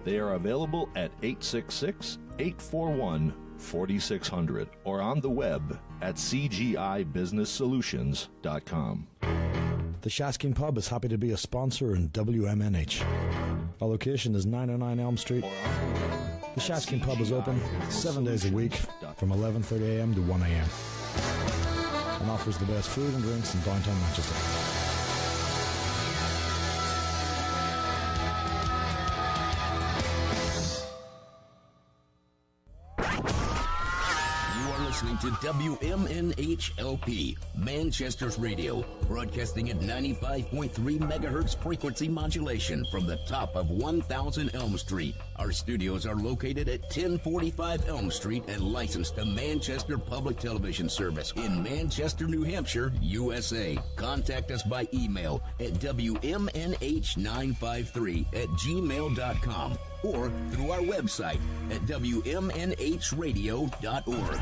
They are available at 866-841-4600 or on the web at cgibusinesssolutions.com. The Shaskin Pub is happy to be a sponsor in WMNH. Our location is 909 Elm Street. The Shaskin Pub is open 7 days a week from 11:30 a.m. to 1 a.m. and offers the best food and drinks in downtown Manchester. Listening to WMNHLP, Manchester's radio, broadcasting at 95.3 megahertz frequency modulation from the top of 1000 Elm Street. Our studios are located at 1045 Elm Street and licensed to Manchester Public Television Service in Manchester, New Hampshire, USA. Contact us by email at WMNH953@gmail.com or through our website at WMNHradio.org.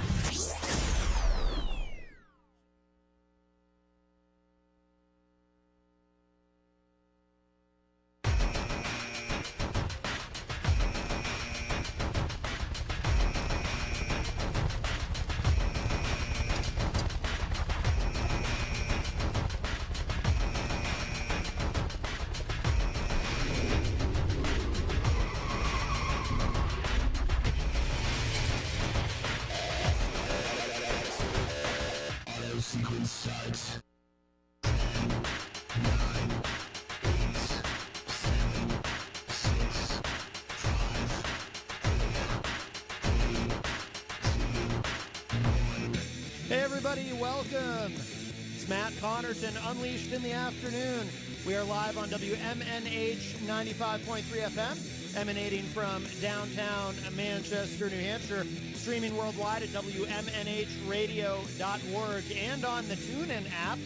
Connarton Unleashed in the afternoon. We are live on WMNH 95.3 FM, emanating from downtown Manchester, New Hampshire, streaming worldwide at WMNHradio.org and on the TuneIn app,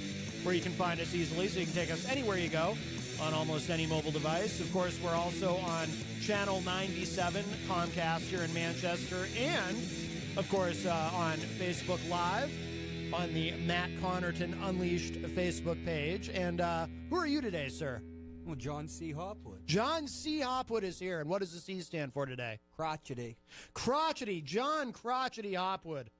where you can find us easily, so you can take us anywhere you go on almost any mobile device. Of course, we're also on Channel 97, Comcast here in Manchester, and, of course, on Facebook Live, on the Matt Connarton Unleashed Facebook page. And who are you today, sir? Well, John C. Hopwood. John C. Hopwood is here. And what does the C stand for today? Crotchety. Crotchety. John Crotchety Hopwood.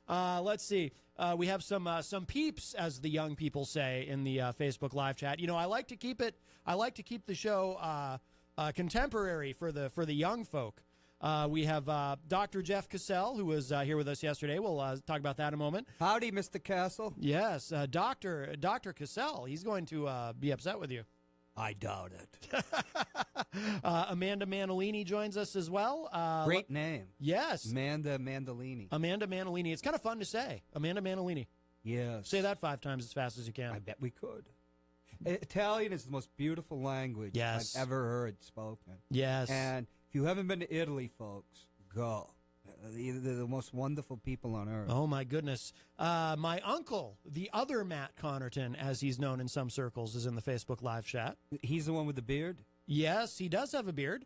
Let's see. We have some peeps, as the young people say in the Facebook live chat. You know, I like to keep the show contemporary for the young folk. We have Dr. Jeff Cassell, who was here with us yesterday. We'll talk about that in a moment. Howdy, Mr. Castle. Yes, Dr. Cassell. He's going to be upset with you. I doubt it. Amanda Manolini joins us as well. Great name. Yes. Amanda Mandolini. Amanda Manolini. It's kind of fun to say. Amanda Manolini. Yes. Say that 5 times as fast as you can. I bet we could. Italian is the most beautiful language I've ever heard spoken. Yes. And if you haven't been to Italy, folks, go. They're the most wonderful people on earth. Oh, my goodness. My uncle, the other Matt Connarton, as he's known in some circles, is in the Facebook live chat. He's the one with the beard? Yes, he does have a beard.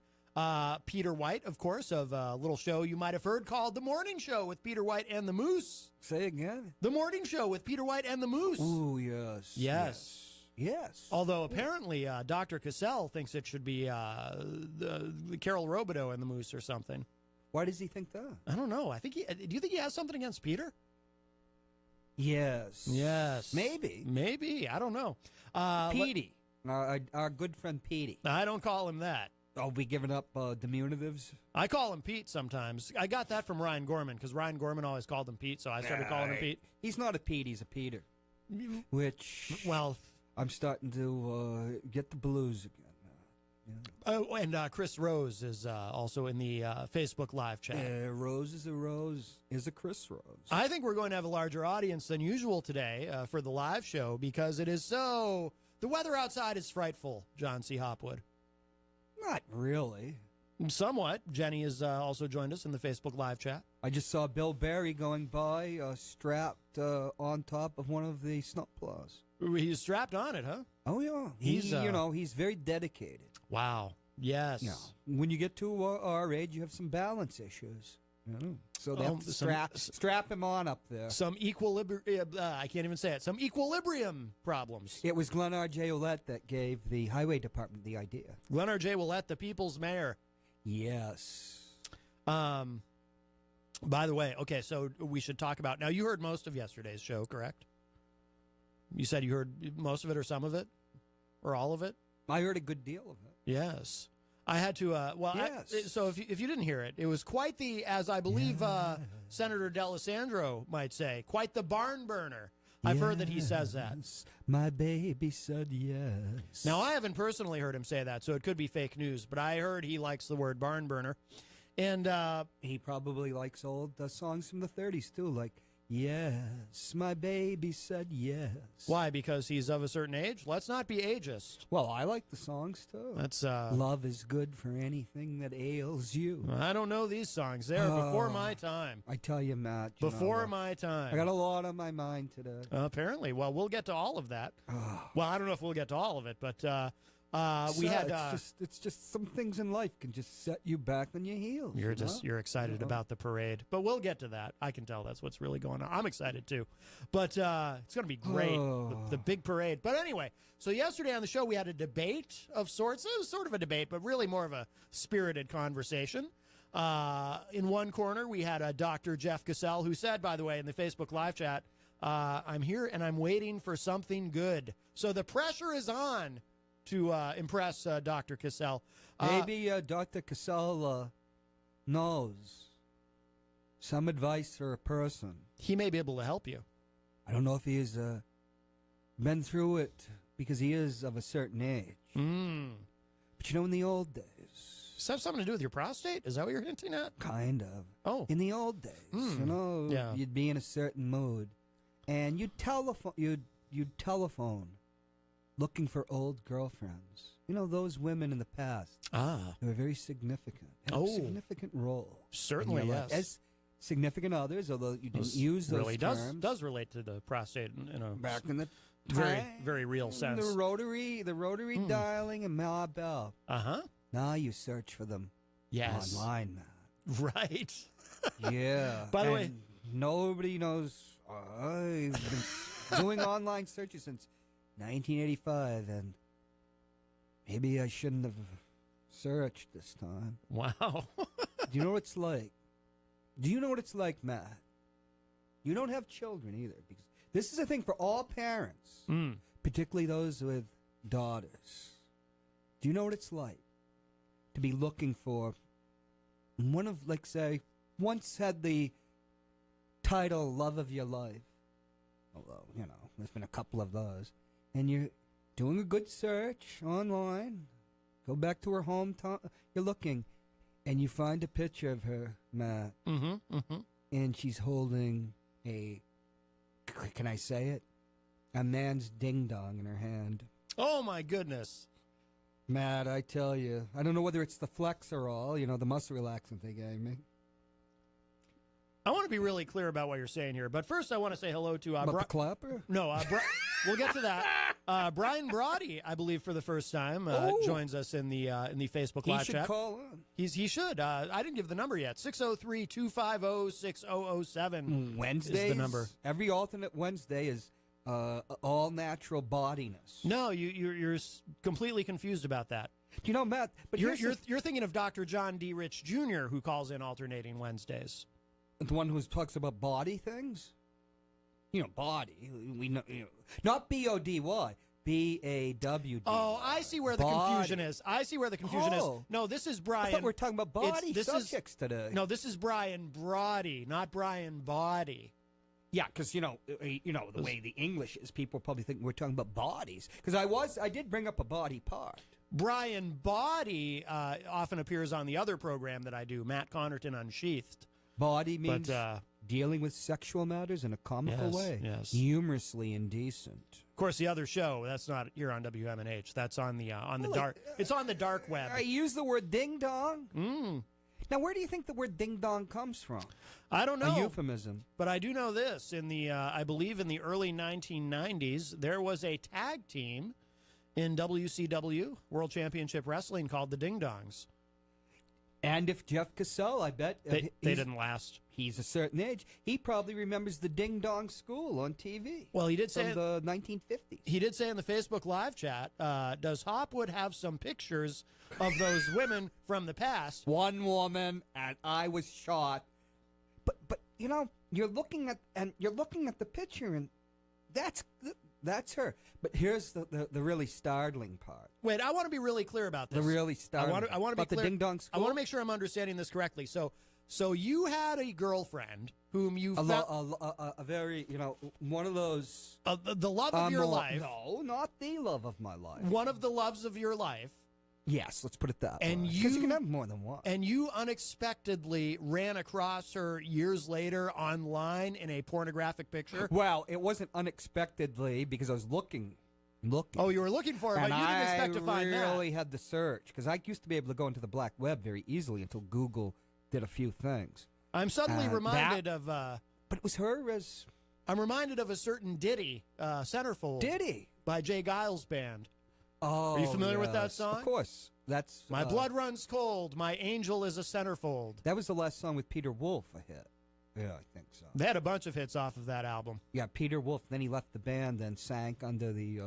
Peter White, of course, of a little show you might have heard called The Morning Show with Peter White and the Moose. Say again? The Morning Show with Peter White and the Moose. Ooh, yes. Yes. Yes. Although apparently Dr. Cassell thinks it should be the Carol Robideau and the Moose or something. Why does he think that? I don't know. Do you think he has something against Peter? Yes. Yes. Maybe. I don't know. Petey. Our good friend Petey. I don't call him that. Are we giving up diminutives? I call him Pete sometimes. I got that from Ryan Gorman because Ryan Gorman always called him Pete, so I started calling him Pete. He's not a Pete, he's a Peter. Which... Well... I'm starting to get the blues again. Oh, and Chris Rose is also in the Facebook live chat. Rose is a Rose is a Chris Rose. I think we're going to have a larger audience than usual today for the live show because it is so... The weather outside is frightful, John C. Hopwood. Not really. Somewhat. Jenny has also joined us in the Facebook live chat. I just saw Bill Barry going by strapped on top of one of the snowplows. He's strapped on it, huh? Oh, yeah. He's very dedicated. Wow. Yes. Yeah. When you get to our age, you have some balance issues. So they have to strap him on up there. Some equilibrium, I can't even say it, some equilibrium problems. It was Glenn R. J. Ouellette that gave the highway department the idea. Glenn R. J. Ouellette, the people's mayor. Yes. By the way, okay, so we should talk about... Now, you heard most of yesterday's show, correct? You said you heard most of it or some of it? Or all of it? I heard a good deal of it. Yes. I had to... yes. So if you didn't hear it, it was quite the, as I believe Senator D'Alessandro might say, quite the barn burner. I've heard that he says that. My baby said yes. Now, I haven't personally heard him say that, so it could be fake news, but I heard he likes the word barn burner. And he probably likes old songs from the 30s, too, like, yes, my baby said yes. Why? Because he's of a certain age? Let's not be ageist. Well, I like the songs, too. That's Love is good for anything that ails you. I don't know these songs. They're before my time. I tell you, Matt. Before my time. I got a lot on my mind today. Apparently. Well, we'll get to all of that. Well, I don't know if we'll get to all of it, but it's just some things in life can just set you back on your heels. You're excited about the parade, but we'll get to that. I can tell that's what's really going on. I'm excited too, but it's going to be great, the big parade. But anyway, so yesterday on the show we had a debate of sorts. It was sort of a debate, but really more of a spirited conversation. In one corner we had Dr. Jeff Cassell, who said, by the way, in the Facebook live chat, "I'm here and I'm waiting for something good." So the pressure is on to impress Dr. Cassell. Maybe Dr. Cassell knows some advice for a person. He may be able to help you. I don't know if he has been through it because he is of a certain age. But in the old days... Does that have something to do with your prostate? Is that what you're hinting at? Kind of. Oh. In the old days, you'd be in a certain mood, and you'd telephone looking for old girlfriends. Those women in the past. They were very significant. Had a significant role. Certainly, yes. As significant others, although you didn't use those really terms. does relate to the prostate in a back in the very, very real sense. The rotary dialing and Ma Bell. Now you search for them online, man. Right. Yeah. By the way, nobody knows. I've been doing online searches since 1985, and maybe I shouldn't have searched this time. Wow. Do you know what it's like? Do you know what it's like, Matt? You don't have children either, because this is a thing for all parents, particularly those with daughters. Do you know what it's like to be looking for one of, like, say, once had the title Love of Your Life, although, there's been a couple of those, and you're doing a good search online, go back to her hometown, you're looking, and you find a picture of her, Matt, and she's holding can I say it? A man's ding-dong in her hand. Oh, my goodness. Matt, I tell you, I don't know whether it's the Flexerol, the muscle relaxant they gave me. I want to be really clear about what you're saying here, but first I want to say hello to... the clapper? No, we'll get to that. Brian Brody, I believe for the first time, joins us in the Facebook live chat. He should call on. He should. I didn't give the number yet. 603-250-6007 Wednesdays? is the number. Every alternate Wednesday is all-natural bodiness. No, you're completely confused about that. Do you know, Matt? But you're thinking of Dr. John D. Rich Jr., who calls in alternating Wednesdays. The one who talks about body things? Body. We know, not B-O-D-Y. B-A-W-D. Oh, I see where the confusion is. No, this is Brian. I thought we were talking about body subjects today. No, this is Brian Brody, not Brian Body. Yeah, because, the way the English is, people probably think we're talking about bodies. Because I did bring up a body part. Brian Body often appears on the other program that I do, Matt Connarton Unsheathed. Body means dealing with sexual matters in a comical way. Yes. Humorously indecent. Of course, the other show, that's not here on WMNH. That's on the dark. It's on the dark web. I use the word ding dong. Now, where do you think the word ding dong comes from? I don't know. A euphemism. But I do know this. In the I believe in the early 1990s, there was a tag team in WCW, World Championship Wrestling, called the Ding Dongs. And if Jeff Cassell, I bet They didn't last. He's a certain age. He probably remembers the Ding Dong School on TV. Well, he did say from the 1950s. He did say in the Facebook live chat, does Hopwood have some pictures of those women from the past? One woman, and I was shot. But you know, you're looking at the picture, and that's her. But here's the really startling part. Wait, I want to be really clear about this. The really startling. I want to be about clear. The Ding Dong School. I want to make sure I'm understanding this correctly. So you had a girlfriend whom you a very, you know, one of those the love of your life. No, not the love of my life. One of the loves of your life. Yes, let's put it that way. And because you can have more than one. And you unexpectedly ran across her years later online in a pornographic picture. Well, it wasn't unexpectedly because I was looking. Oh, you were looking for her, but you didn't expect to find that. I really had to search because I used to be able to go into the black web very easily until Google did a few things. I'm suddenly reminded of. But it was her as. I'm reminded of a certain ditty, Centerfold. Ditty by Jay Giles Band. Oh, are you familiar with that song? Of course. That's My blood runs cold. My angel is a centerfold. That was the last song with Peter Wolf a hit. Yeah, I think so. They had a bunch of hits off of that album. Yeah, Peter Wolf. Then he left the band and sank under the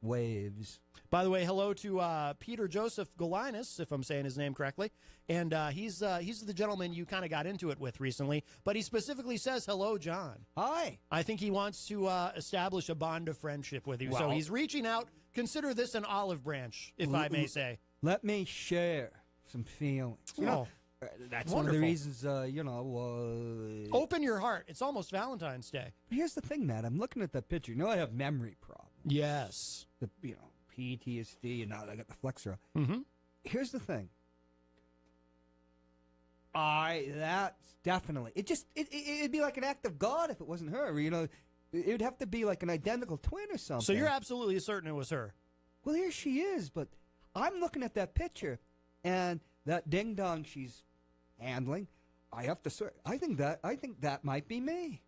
waves. By the way, hello to Peter Joseph Golinas, if I'm saying his name correctly. And he's the gentleman you kind of got into it with recently. But he specifically says, hello, John. Hi. I think he wants to establish a bond of friendship with you. Well, so he's reaching out. Consider this an olive branch, if I may say. Let me share some feelings. You know, that's one of the reasons, open your heart. It's almost Valentine's Day. Here's the thing, Matt. I'm looking at that picture. You know I have memory problems. Yes. PTSD, and now I got the flexor. Mm-hmm. Here's the thing. That's definitely. It'd be like an act of God if it wasn't her. You know, it would have to be like an identical twin or something. So you're absolutely certain it was her? Well, here she is, but I'm looking at that picture, and that ding dong she's handling. I have to swear. I think that might be me.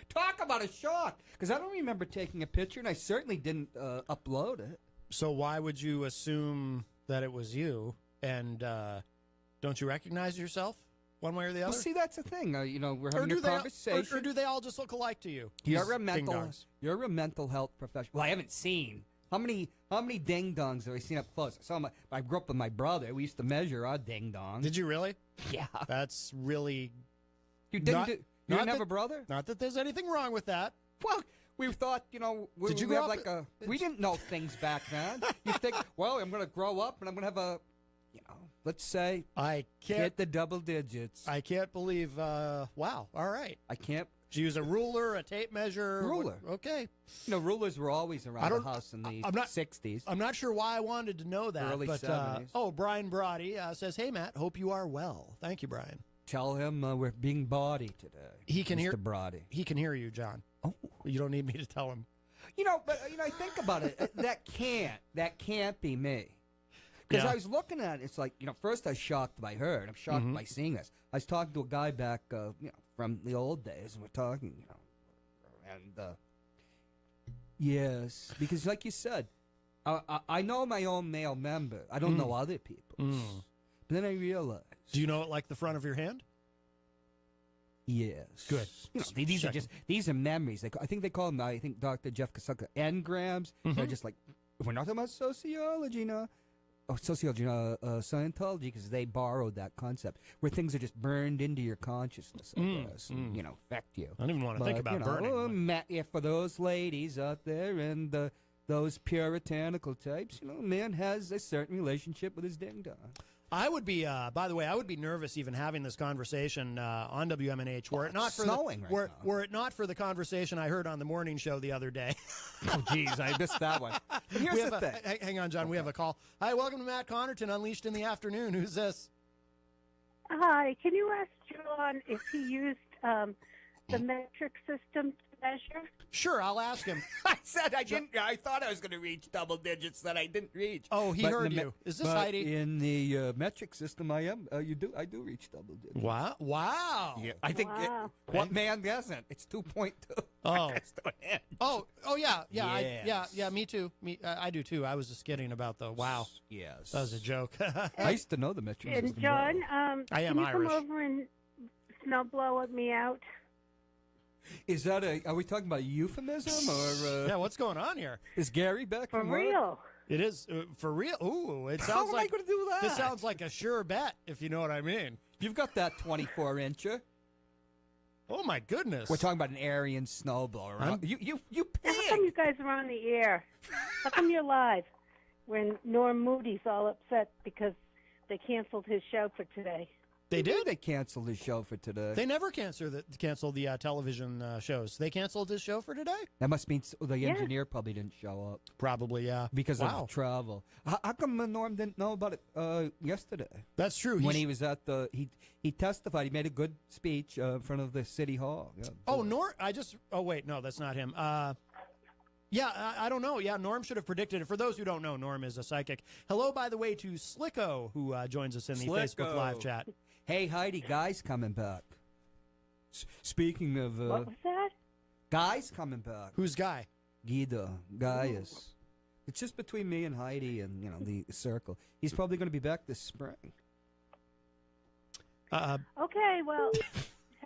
Talk about a shock, because I don't remember taking a picture, and I certainly didn't upload it. So why would you assume that it was you? And don't you recognize yourself one way or the other? Well, see, that's the thing. We're having a conversation. Or do they all just look alike to you? You're a mental health professional. Well, I haven't seen. How many ding-dongs have I seen up close? I grew up with my brother. We used to measure our ding-dongs. Did you really? Yeah. That's really... You didn't have a brother? Not that there's anything wrong with that. Well, we thought, Did you grow up? We didn't know things back then. You think, well, I'm going to grow up and I'm going to have a, let's say, hit the double digits. I can't believe, wow, all right. I can't. Did you use a ruler, a tape measure? Ruler. Okay. Rulers were always around the house in the 60s. I'm not sure why I wanted to know that. Early but, 70s. Brian Brody says, hey, Matt, hope you are well. Thank you, Brian. Tell him we're being bawdy today. He can hear Brody. He can hear you, John. Oh, you don't need me to tell him. But I think about it. That can't be me. Because I was looking at it. It's like, first I was shocked by her, and I'm shocked by seeing this. I was talking to a guy back, from the old days, and we're talking, and yes, because like you said, I know my own male member. I don't know other people's. But then I realized. Do you know it like the front of your hand? Yes. Good. These are memories. I think they call them. Dr. Jeff Kasuka engrams. They're just like, we're not talking about sociology now. Scientology, because they borrowed that concept where things are just burned into your consciousness, I guess, and, affect you. I don't even want to think about burning. For those ladies out there and those puritanical types, man has a certain relationship with his ding dong. I would be, by the way, I would be nervous even having this conversation on WMNH were it not for were it not for the conversation I heard on the morning show the other day. Oh, geez, I missed that one. Here's the thing. Hang on, John. Okay. We have a call. Hi, welcome to Matt Connarton, Unleashed in the Afternoon. Who's this? Hi. Can you ask John if he used the metric system to measure? Sure, I'll ask him. I said I didn't. I thought I was going to reach double digits that I didn't reach. Oh, he But heard in the you. Is this but Heidi? in the metric system, I am. I do reach double digits. Wow. Wow. Yeah, I think. Wow. What man doesn't? It's 2.2. Oh. Oh. Oh, yeah. Yeah. Yes. Me too. I do too. I was just kidding about the wow. Yes. That was a joke. I used to know the metric And system. John, well. I am can you Irish. come over and snow blow me out? Is that are we talking about a euphemism or Yeah, what's going on here? is Gary back For from work? real? It is for real. Ooh, it How sounds am like I going to do that? this sounds like a sure bet, if you know what I mean. You've got that 24-incher. Oh my goodness. We're talking about an Aryan snowblower. I'm- You How come you pig! guys are on the air? How come you're live when Norm Moody's all upset because they canceled his show for today? They did. They canceled his show for today. They never cancel the television shows. They canceled his show for today? That must mean the Yeah. engineer probably didn't show up Probably, yeah. because Wow. of travel. How come Norm didn't know about it yesterday? That's true. When he was at he testified. He made a good speech in front of the city hall. Yeah. Oh, Norm. Oh, wait. No, that's not him. Yeah, I don't know. Yeah, Norm should have predicted it. For those who don't know, Norm is a psychic. Hello, by the way, to Slicko, who joins us in the Facebook Live chat. Hey, Heidi, Guy's coming back. Speaking of What was that? Guy's coming back. Who's Guy? Guido, Gaius. It's just between me and Heidi and, the circle. He's probably going to be back this spring. Okay, well,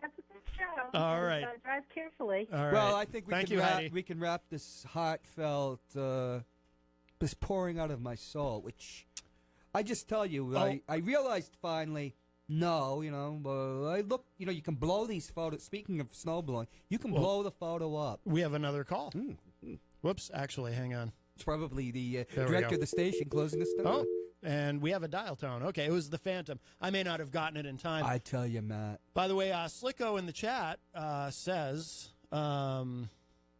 have a good show. All right. Drive carefully. All right. Well, I think Thank you, Heidi. we can wrap this heartfelt, this pouring out of my soul, which I just tell you, I realized finally, no, I look, you can blow these photos. Speaking of snow blowing, you can blow the photo up. We have another call. Whoops. Actually, hang on. It's probably the There we director go. of the station closing us down. Oh, and we have a dial tone. Okay, it was the Phantom. I may not have gotten it in time. I tell you, Matt. By the way, Slicko in the chat says, wow,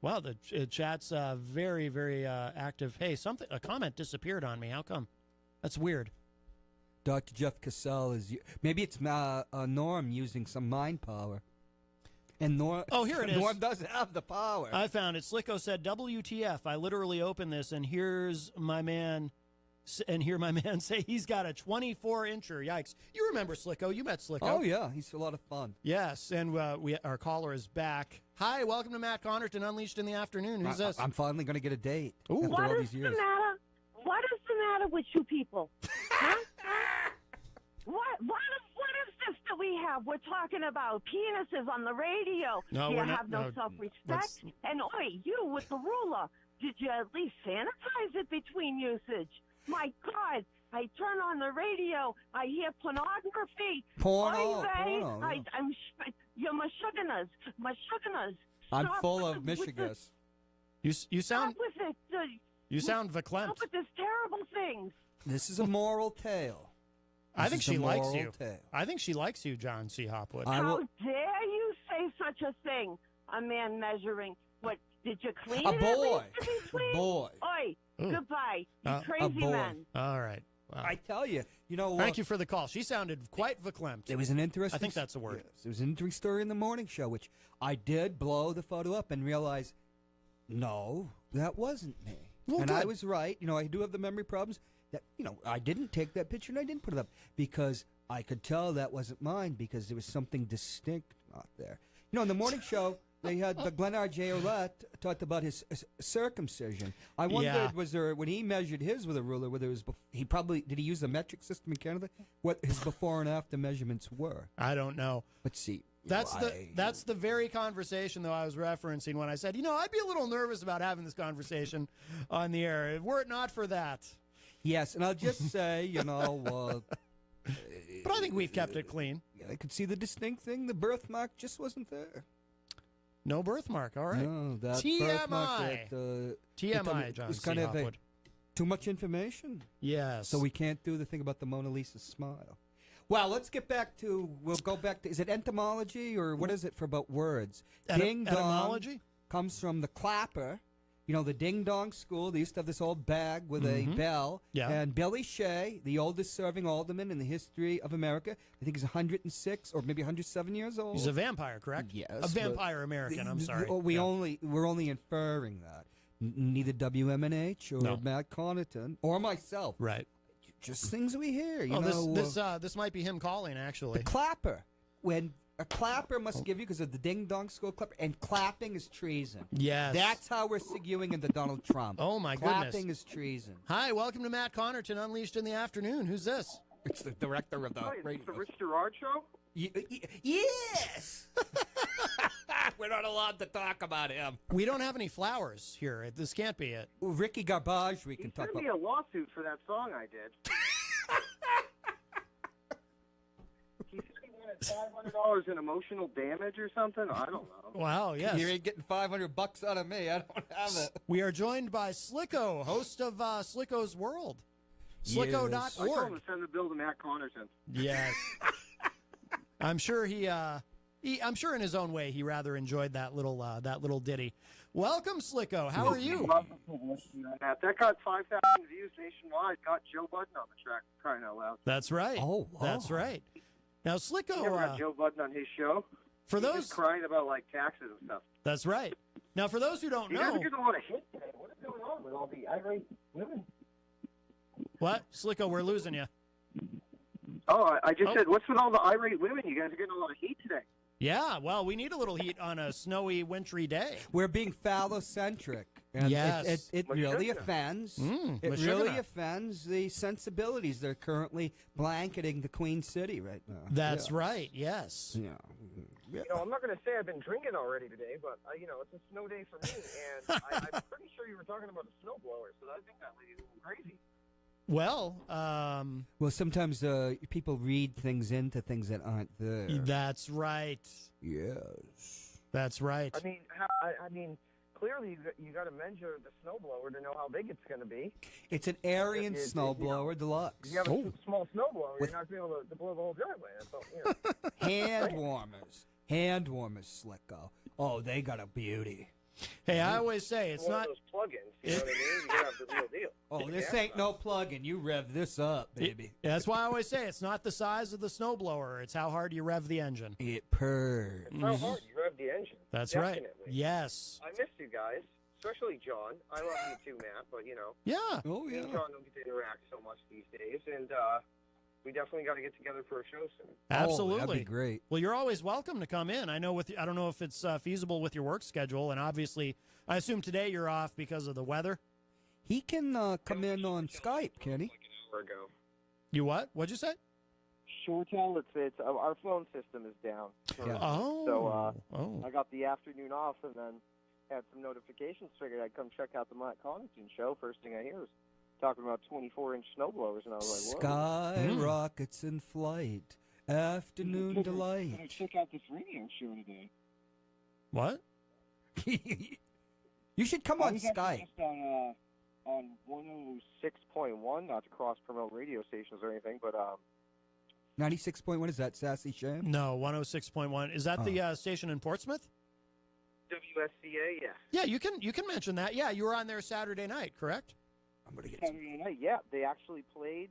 the chat's very, very active. Hey, a comment disappeared on me. How come? That's weird. Dr. Jeff Cassell maybe it's Norm using some mind power. And Norm, Oh, here it is. Norm doesn't have the power. I found it. Slicko said, WTF. I literally opened this, and here's my man. And hear my man say he's got a 24-incher. Yikes. You remember Slicko. You met Slicko. Oh, yeah. He's a lot of fun. Yes, and our caller is back. Hi, welcome to Matt Connarton, Unleashed in the Afternoon. Who's this? I'm finally going to get a date Ooh. after What all is these the years. matter? What is the matter with you people? Huh? What is this that we have? We're talking about penises on the radio. No, you we're not- have no no, self-respect. let's- And you with the ruler, did you at least sanitize it between usage? My God, I turn on the radio, I hear pornography. Porno, Oy vey, porno, yeah. You're Michiganers. I'm Stop full with of the- with Michigas. You sound Stop with it. you sound Stop verklempt. with this terrible things. This is a moral tale. I This think is she a likes moral you. tale. I think she likes you, John C. Hopwood. I How will- dare you say such a thing? A man measuring. What, did you clean A it at boy. least to be A clean? boy. Oi, Ooh. goodbye, you A crazy boy. men. All right. Wow. I tell you, Thank you for the call. She sounded quite verklempt. There was an interesting. I think that's a word. Yes, there was an interesting story in the morning show, which I did blow the photo up and realize, no, that wasn't me. Well, and I good. was right. I do have the memory problems. That I didn't take that picture and I didn't put it up because I could tell that wasn't mine because there was something distinct out there. In the morning show. They had the Glenn R.J. Ouellette talked about his circumcision. I wondered, Yeah. was there when he measured his with a ruler, whether it was did he use a metric system in Canada? What his before and after measurements were? I don't know. Let's see. That's the very conversation though I was referencing when I said, I'd be a little nervous about having this conversation on the air were it not for that. Yes, and I'll just say, But I think we've kept it clean. I could see the distinct thing. The birthmark just wasn't there. No birthmark. All right. No, that TMI. birthmark that, TMI, it John was C. kind of Hopwood. too much information. Yes. So we can't do the thing about the Mona Lisa smile. Well, let's get back to, we'll go back to, is it entomology or what is it for about words? Ding dong etymology? comes from the clapper, You know, the Ding Dong School, they used to have this old bag with a bell. Yeah. And Billy Shea, the oldest serving alderman in the history of America, I think he's 106 or maybe 107 years old. He's a vampire, correct? Yes. A vampire American, I'm sorry. We're only inferring that. Neither WMNH or No. Matt Connarton or myself. Right. Just things we hear. You Oh, know, this might be him calling, actually. the clapper. When a clapper must give you because of the Ding Dong School clapper, and clapping is treason. Yes. That's how we're seguing into Donald Trump. Oh, my clapping goodness. is treason. Hi, welcome to Matt Connarton Unleashed in the Afternoon. Who's this? It's the director of the Hi, is this radio. the Rich Gerard show? Yes! We're not allowed to talk about him. We don't have any flowers here. This can't be it. Ricky Garbage, we He can talk sent about. me a lawsuit for that song I did. He said he wanted $500 in emotional damage or something. I don't know. Wow, yes. You ain't getting $500 out of me. I don't have it. We are joined by Slicko, host of Slicko's World. Slicko.org. I told him to send the bill to Matt Connarton. Yes. I'm sure I'm sure in his own way he rather enjoyed that little ditty. Welcome, Slicko. How are you? Matt, that got 5,000 views nationwide. Got Joe Budden on the track, crying out loud. That's right. Oh, wow. That's right. Now, Slicko, You never got Joe Budden on his show? for He was those, crying about like taxes and stuff. that's right. Now, for those who don't You guys know, are getting a lot of hits today. What is going on with all the irate women? what Slicko, we're losing you. Oh, I just said, what's with all the irate women? You guys are getting a lot of heat today. Yeah, well, we need a little heat on a snowy, wintry day. We're being phallocentric. And Yes. It really Mashugna. Mashugna. offends. It really offends the sensibilities that are currently blanketing the Queen City right now. That's Yeah. right. Yes. Yeah. You know, I'm not going to say I've been drinking already today, but, you know, it's a snow day for me, and I'm pretty sure you were talking about a snowblower, so I think that lady's a little crazy. Well, Well, sometimes people read things into things that aren't there. that's right. Yes. That's right. I mean, clearly you got to measure the snowblower to know how big it's going to be. It's an Aryan It- snowblower deluxe. If you have a small snowblower, With- you're not going to be able to blow the whole driveway. That's all, you know. Hand warmers. Hand warmers, Slicko. Oh, they got a beauty. Hey, I always say it's One not. of those plugins, you know what I mean? You gotta have the real deal. Oh, this ain't no plug-in. You rev this up, baby. That's why I always say it's not the size of the snowblower; it's how hard you rev the engine. It purrs. It's how hard you rev the engine. That's Definitely. right. Yes. I missed you guys, especially John. I love you too, Matt, but, you know, Yeah. Oh, me yeah. and John don't get to interact so much these days, and we definitely got to get together for a show soon. Absolutely. Oh, that'd be great. Well, you're always welcome to come in. I know I don't know if it's feasible with your work schedule, and obviously, I assume today you're off because of the weather. He can come in on Skype, can he? Like an hour ago. You what? What'd you say? Shortel, it's our phone system is down. Yeah. Oh. So I got the afternoon off and then had some notifications. Figured I'd come check out the Matt Connarton show. First thing I hear was talking about 24-inch snowblowers, and I was like, whoa. Sky rockets in flight. Afternoon delight. Check out this radio show today. What? You should come on Skype. On 106.1, not to cross promote radio stations or anything, but 96.1, is that Sassy Sham? No, 106.1. Is that the station in Portsmouth? WSCA, yeah. Yeah, you can mention that. Yeah, you were on there Saturday night, correct? I'm gonna get Saturday night, yeah. They actually played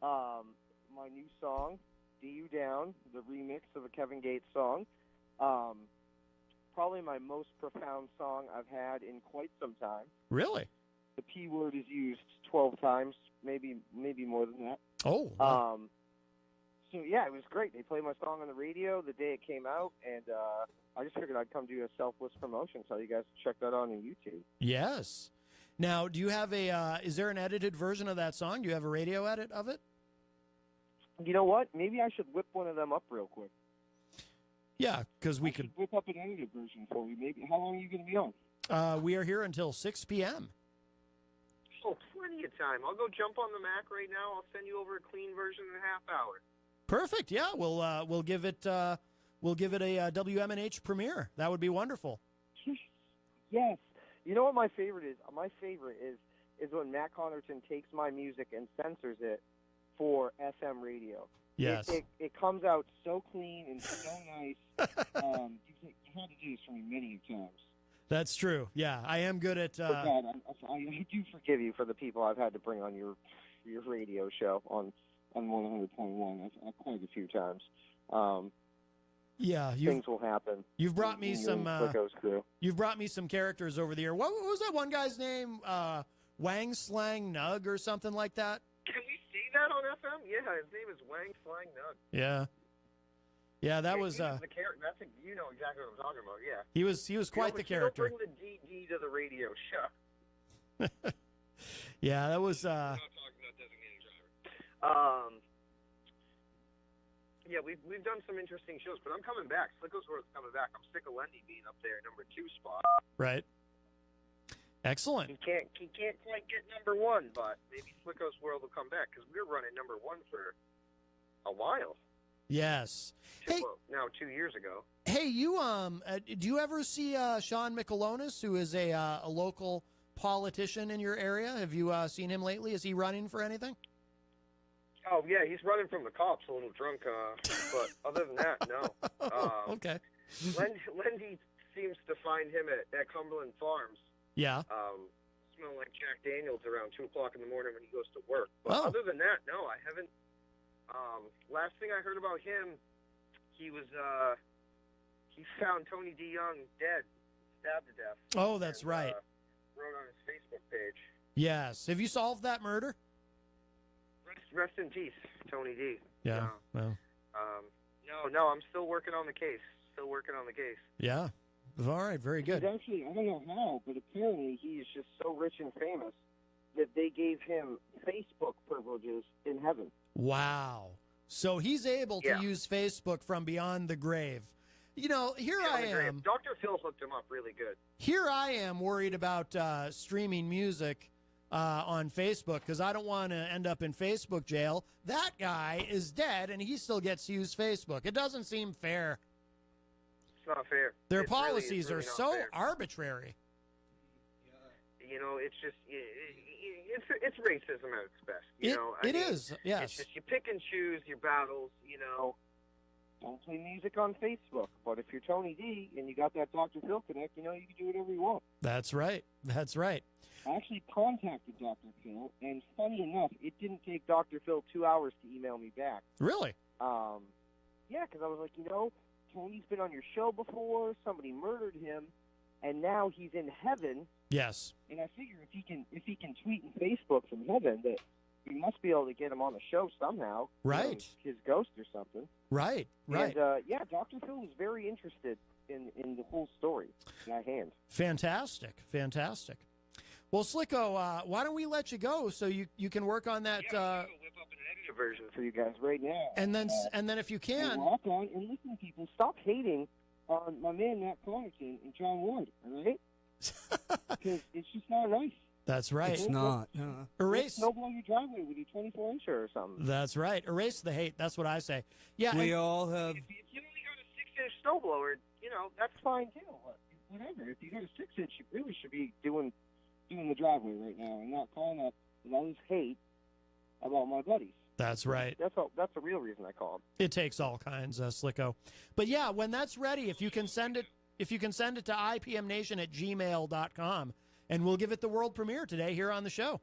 my new song, D You Down, the remix of a Kevin Gates song. Probably my most profound song I've had in quite some time. Really? The P word is used 12 times, maybe more than that. Oh. So, yeah, it was great. They played my song on the radio the day it came out, and I just figured I'd come do a selfless promotion, so you guys check that out on YouTube. Yes. Now, do you have is there an edited version of that song? Do you have a radio edit of it? You know what? Maybe I should whip one of them up real quick. Yeah, because we I could. should whip up an edited version for you. Maybe. How long are you going to be on? We are here until 6 p.m. Oh, plenty of time. I'll go jump on the Mac right now. I'll send you over a clean version in a half hour. Perfect. Yeah, we'll give it a WMNH premiere. That would be wonderful. Yes. You know what my favorite is? My favorite is when Matt Connarton takes my music and censors it for FM radio. Yes. It comes out so clean and so nice. You had to do this for me many times. That's true. Yeah, I am good at. But God, I do forgive you for the people I've had to bring on your radio show on 100.1 quite a few times. Yeah, things will happen. You've brought me some. Slicko's crew. You've brought me some characters over the year. What was that one guy's name? Wang Slang Nug or something like that. Can we see that on FM? Yeah, his name is Wang Slang Nug. Yeah. Yeah, that was. The character. You know exactly what I'm talking about. Yeah. He was quite the character. Don't bring the DD to the radio show. Yeah, that was. I'm not talking about designated driver. Yeah, we've done some interesting shows, but I'm coming back. Slicko's World's coming back. I'm sick of Lendy being up there, number 2 spot. Right. Excellent. He can't quite get number 1, but maybe Slicko's World will come back because we're running number 1 for a while. Yes. Now 2 years ago. Hey, you do you ever see Sean Michelonis, who is a local politician in your area? Have you seen him lately? Is he running for anything? Oh yeah, he's running from the cops, a little drunk. But other than that, no. Okay. Lendy seems to find him at Cumberland Farms. Yeah. Smelling like Jack Daniels around 2 o'clock in the morning when he goes to work. But other than that, no, I haven't. Last thing I heard about him, he found Tony D. Young dead, stabbed to death. Oh, that's right. Wrote on his Facebook page. Yes. Have you solved that murder? Rest in peace, Tony D. Yeah. Well. No, I'm still working on the case. Yeah. All right. Very good. He's actually, I don't know how, but apparently he's just so rich and famous that they gave him Facebook privileges in heaven. Wow. So he's able to use Facebook from beyond the grave. You know, here I am. Dr. Phil hooked him up really good. Here I am worried about streaming music on Facebook because I don't want to end up in Facebook jail. That guy is dead and he still gets to use Facebook. It doesn't seem fair. It's not fair. Their policies are so arbitrary. You know, it's just it's racism at its best. You know, it is. Yes. It's just you pick and choose your battles. You know, don't play music on Facebook. But if you're Tony D and you got that Dr. Phil connect, you know you can do whatever you want. That's right. That's right. I actually contacted Dr. Phil, and funny enough, it didn't take Dr. Phil 2 hours to email me back. Really? Yeah, because I was like, you know, Tony's been on your show before. Somebody murdered him, and now he's in heaven. Yes. And I figure if he can tweet and Facebook from heaven, that we must be able to get him on the show somehow. Right. His ghost or something. Right. Right. And yeah, Dr. Phil was very interested in the whole story at hand. Fantastic. Fantastic. Well, Slicko, why don't we let you go so you can work on that? Yeah, I'm gonna whip up an edited version for you guys right now. And then if you can, walk on and listen, people. Stop hating on my man Matt Connarton and John Ward. All right? Because it's just not right. That's right. It's not. Erase. Snowblow your driveway with your 24-incher or something. That's right. Erase the hate. That's what I say. Yeah. We all have. If you only got a 6-inch snowblower, you know that's fine too. Whatever. If you got a 6-inch, you really should be doing the driveway right now and not calling up all this hate about my buddies. That's right. That's the real reason I called. It takes all kinds, Slicko. But yeah, when that's ready, if you can send it to ipmnation@gmail.com, and we'll give it the world premiere today here on the show.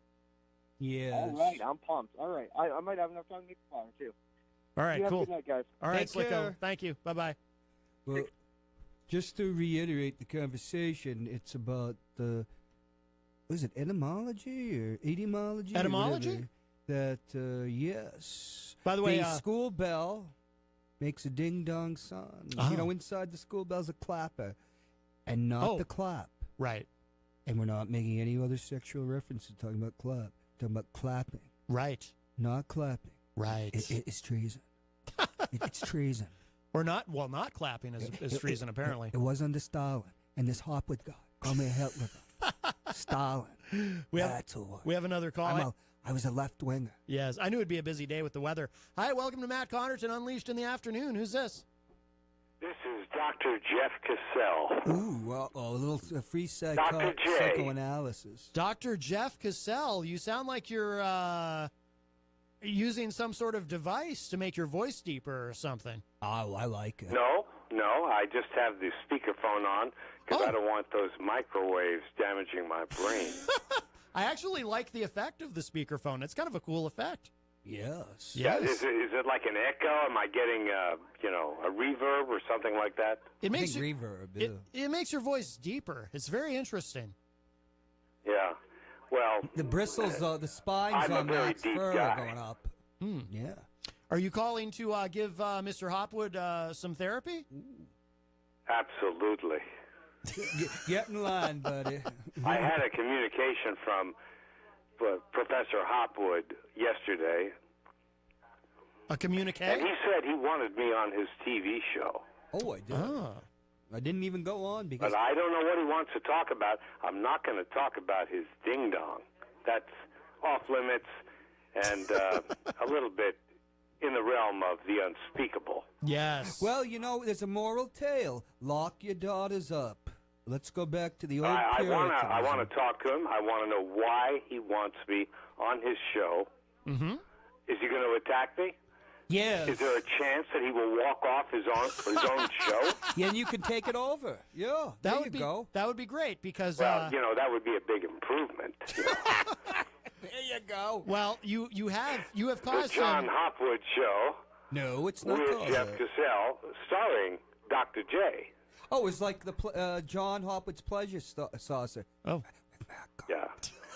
Yes. All right, I'm pumped. All right, I might have enough time to make the fire too. All right, cool. Good night, guys. All right, Take Slicko. care. Thank you. Bye-bye. Well, just to reiterate the conversation, it's about the, was it etymology or etymology? Etymology? That, yes. By the way, the school bell makes a ding-dong sound. Oh. You know, inside the school bell's a clapper, and not the clap. Right. And we're not making any other sexual references talking about clap. Talking about clapping. Right. Not clapping. Right. It's treason. It's treason. Or not, well, not clapping is treason, apparently. It was under Stalin. And this Hopwood guy, call me a Hitler. Stalin. That's who it was. We have another call. I was a left-winger. Yes, I knew it'd be a busy day with the weather. Hi, welcome to Matt Connarton Unleashed in the Afternoon. Who's this? This is Dr. Jeff Cassell. Ooh, a little free Dr. J. psychoanalysis. Dr. Jeff Cassell, you sound like you're using some sort of device to make your voice deeper or something. Oh, I like it. No, No, I just have the speakerphone on because I don't want those microwaves damaging my brain. I actually like the effect of the speakerphone. It's kind of a cool effect. Yes. Yeah, is it like an echo? Am I getting, a reverb or something like that? It makes reverb. It makes your voice deeper. It's very interesting. Yeah. Well, The bristles, the spines I'm a on very Matt's deep fur guy. are going up. Yeah. Are you calling to give Mr. Hopwood some therapy? absolutely. Get in line, buddy. I had a communication from Professor Hopwood yesterday, A communique? and he said he wanted me on his TV show. Oh, I did. I didn't even go on because But I don't know what he wants to talk about. I'm not going to talk about his ding-dong. That's off limits and a little bit in the realm of the unspeakable. Yes. well, there's a moral tale. Lock your daughters up. Let's go back to the old I Puritanism. want to talk to him. I want to know why he wants me on his show. Mm-hmm. Is he going to attack me? Yes. Is there a chance that he will walk off his own show? Yeah, and you can take it over. Yeah, that there would you be go. That would be great because Well, that would be a big improvement. There you go. well, you have The caused John some. Hopwood Show No, it's not with called Jeff that. Cassell, starring Dr. J. Oh, it's like the John Hopwood's pleasure saucer. Oh, Yeah.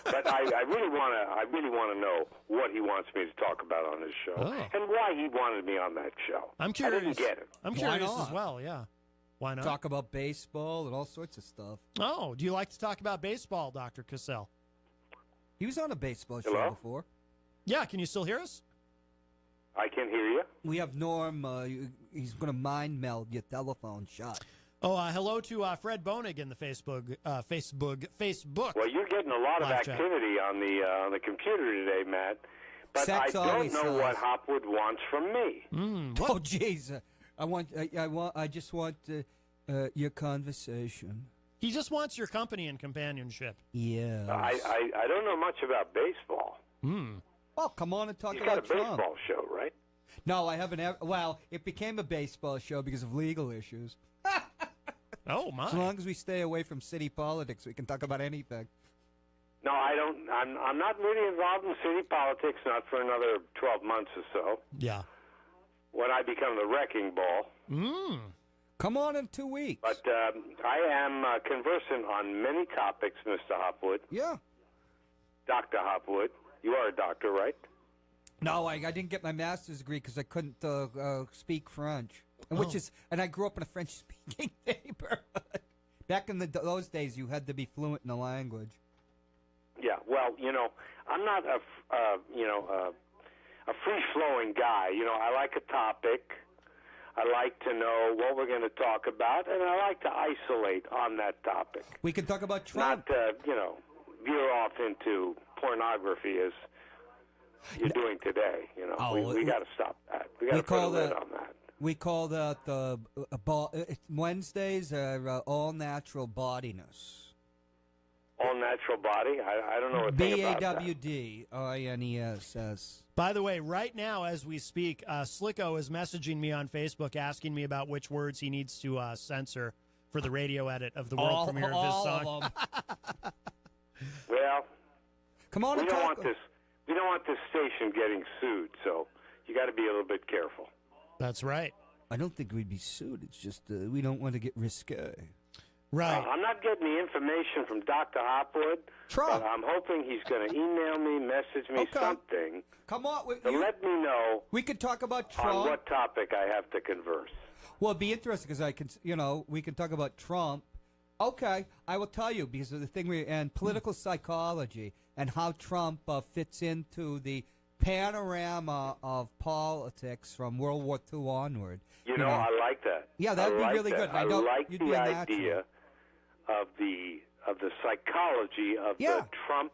But I really want to know what he wants me to talk about on his show and why he wanted me on that show. I'm curious. I didn't get it. I'm Why curious not? as well. Yeah. Why not? Talk about baseball and all sorts of stuff. Oh, do you like to talk about baseball, Dr. Cassell? He was on a baseball show Hello? before. Yeah. Can you still hear us? I can hear you. We have Norm. He's going to mind meld your telephone shut. Oh, hello to Fred Bonig in the Facebook. Well, you're getting a lot of Live chat. activity on the computer today, Matt. But Sex I don't always know sells. what Hopwood wants from me. Oh, jeez. I just want your conversation. He just wants your company and companionship. Yeah. I don't know much about baseball. Oh, come on and talk He's got a about Trump. baseball show, right? No, I haven't ever. Well, it became a baseball show because of legal issues. Oh my! As long as we stay away from city politics, we can talk about anything. No, I don't. I'm not really involved in city politics, not for another 12 months or so, Yeah. when I become the wrecking ball. Come on in 2 weeks. But I am conversant on many topics, Mr. Hopwood. Yeah. Dr. Hopwood. You are a doctor, right? No, I didn't get my master's degree because I couldn't speak French, and I grew up in a French-speaking neighborhood. Back in those days, you had to be fluent in the language. Yeah, well, I'm not a free-flowing guy. I like a topic. I like to know what we're going to talk about, and I like to isolate on that topic. We can talk about Trump. Not, veer off into pornography as you're doing today. We got to stop that. We got to put a lid on that. We call that Wednesdays are all natural bodiness. All natural body? I don't know a thing about that. BAWDINESS. By the way, right now as we speak, Slicko is messaging me on Facebook asking me about which words he needs to censor for the radio edit of the world premiere of his song. All of them. Well, Come on we and don't talk. want this. We don't want this station getting sued, so you got to be a little bit careful. That's right. I don't think we'd be sued. It's just we don't want to get risque. Right. I'm not getting the information from Dr. Hopwood, Trump. but I'm hoping he's going to email me, message me Okay. something Come on. to let me know We could talk about on Trump. what topic I have to converse. Well, it'd be interesting because I can, we can talk about Trump. Okay, I will tell you because of the thing and political psychology and how Trump fits into the panorama of politics from World War II onward. I like that. Yeah, that'd be I like really that. good. I I know like you'd the be a natural. idea of the psychology of Yeah. the Trump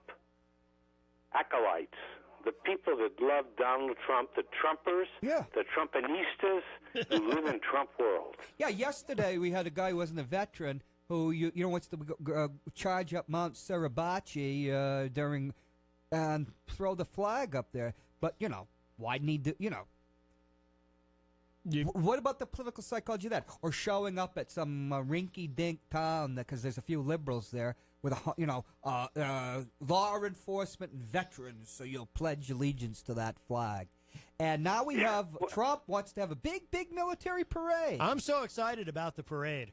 acolytes, the people that love Donald Trump, the Trumpers, Yeah. the Trumpinistas who live in Trump world. Yeah, yesterday we had a guy who wasn't a veteran who wants to charge up Mount Suribachi during and throw the flag up there. But why need to What about the political psychology of that? Or showing up at some rinky-dink town because there's a few liberals there with law enforcement and veterans, so you'll pledge allegiance to that flag. And now we have Trump wants to have a big military parade. I'm so excited about the parade.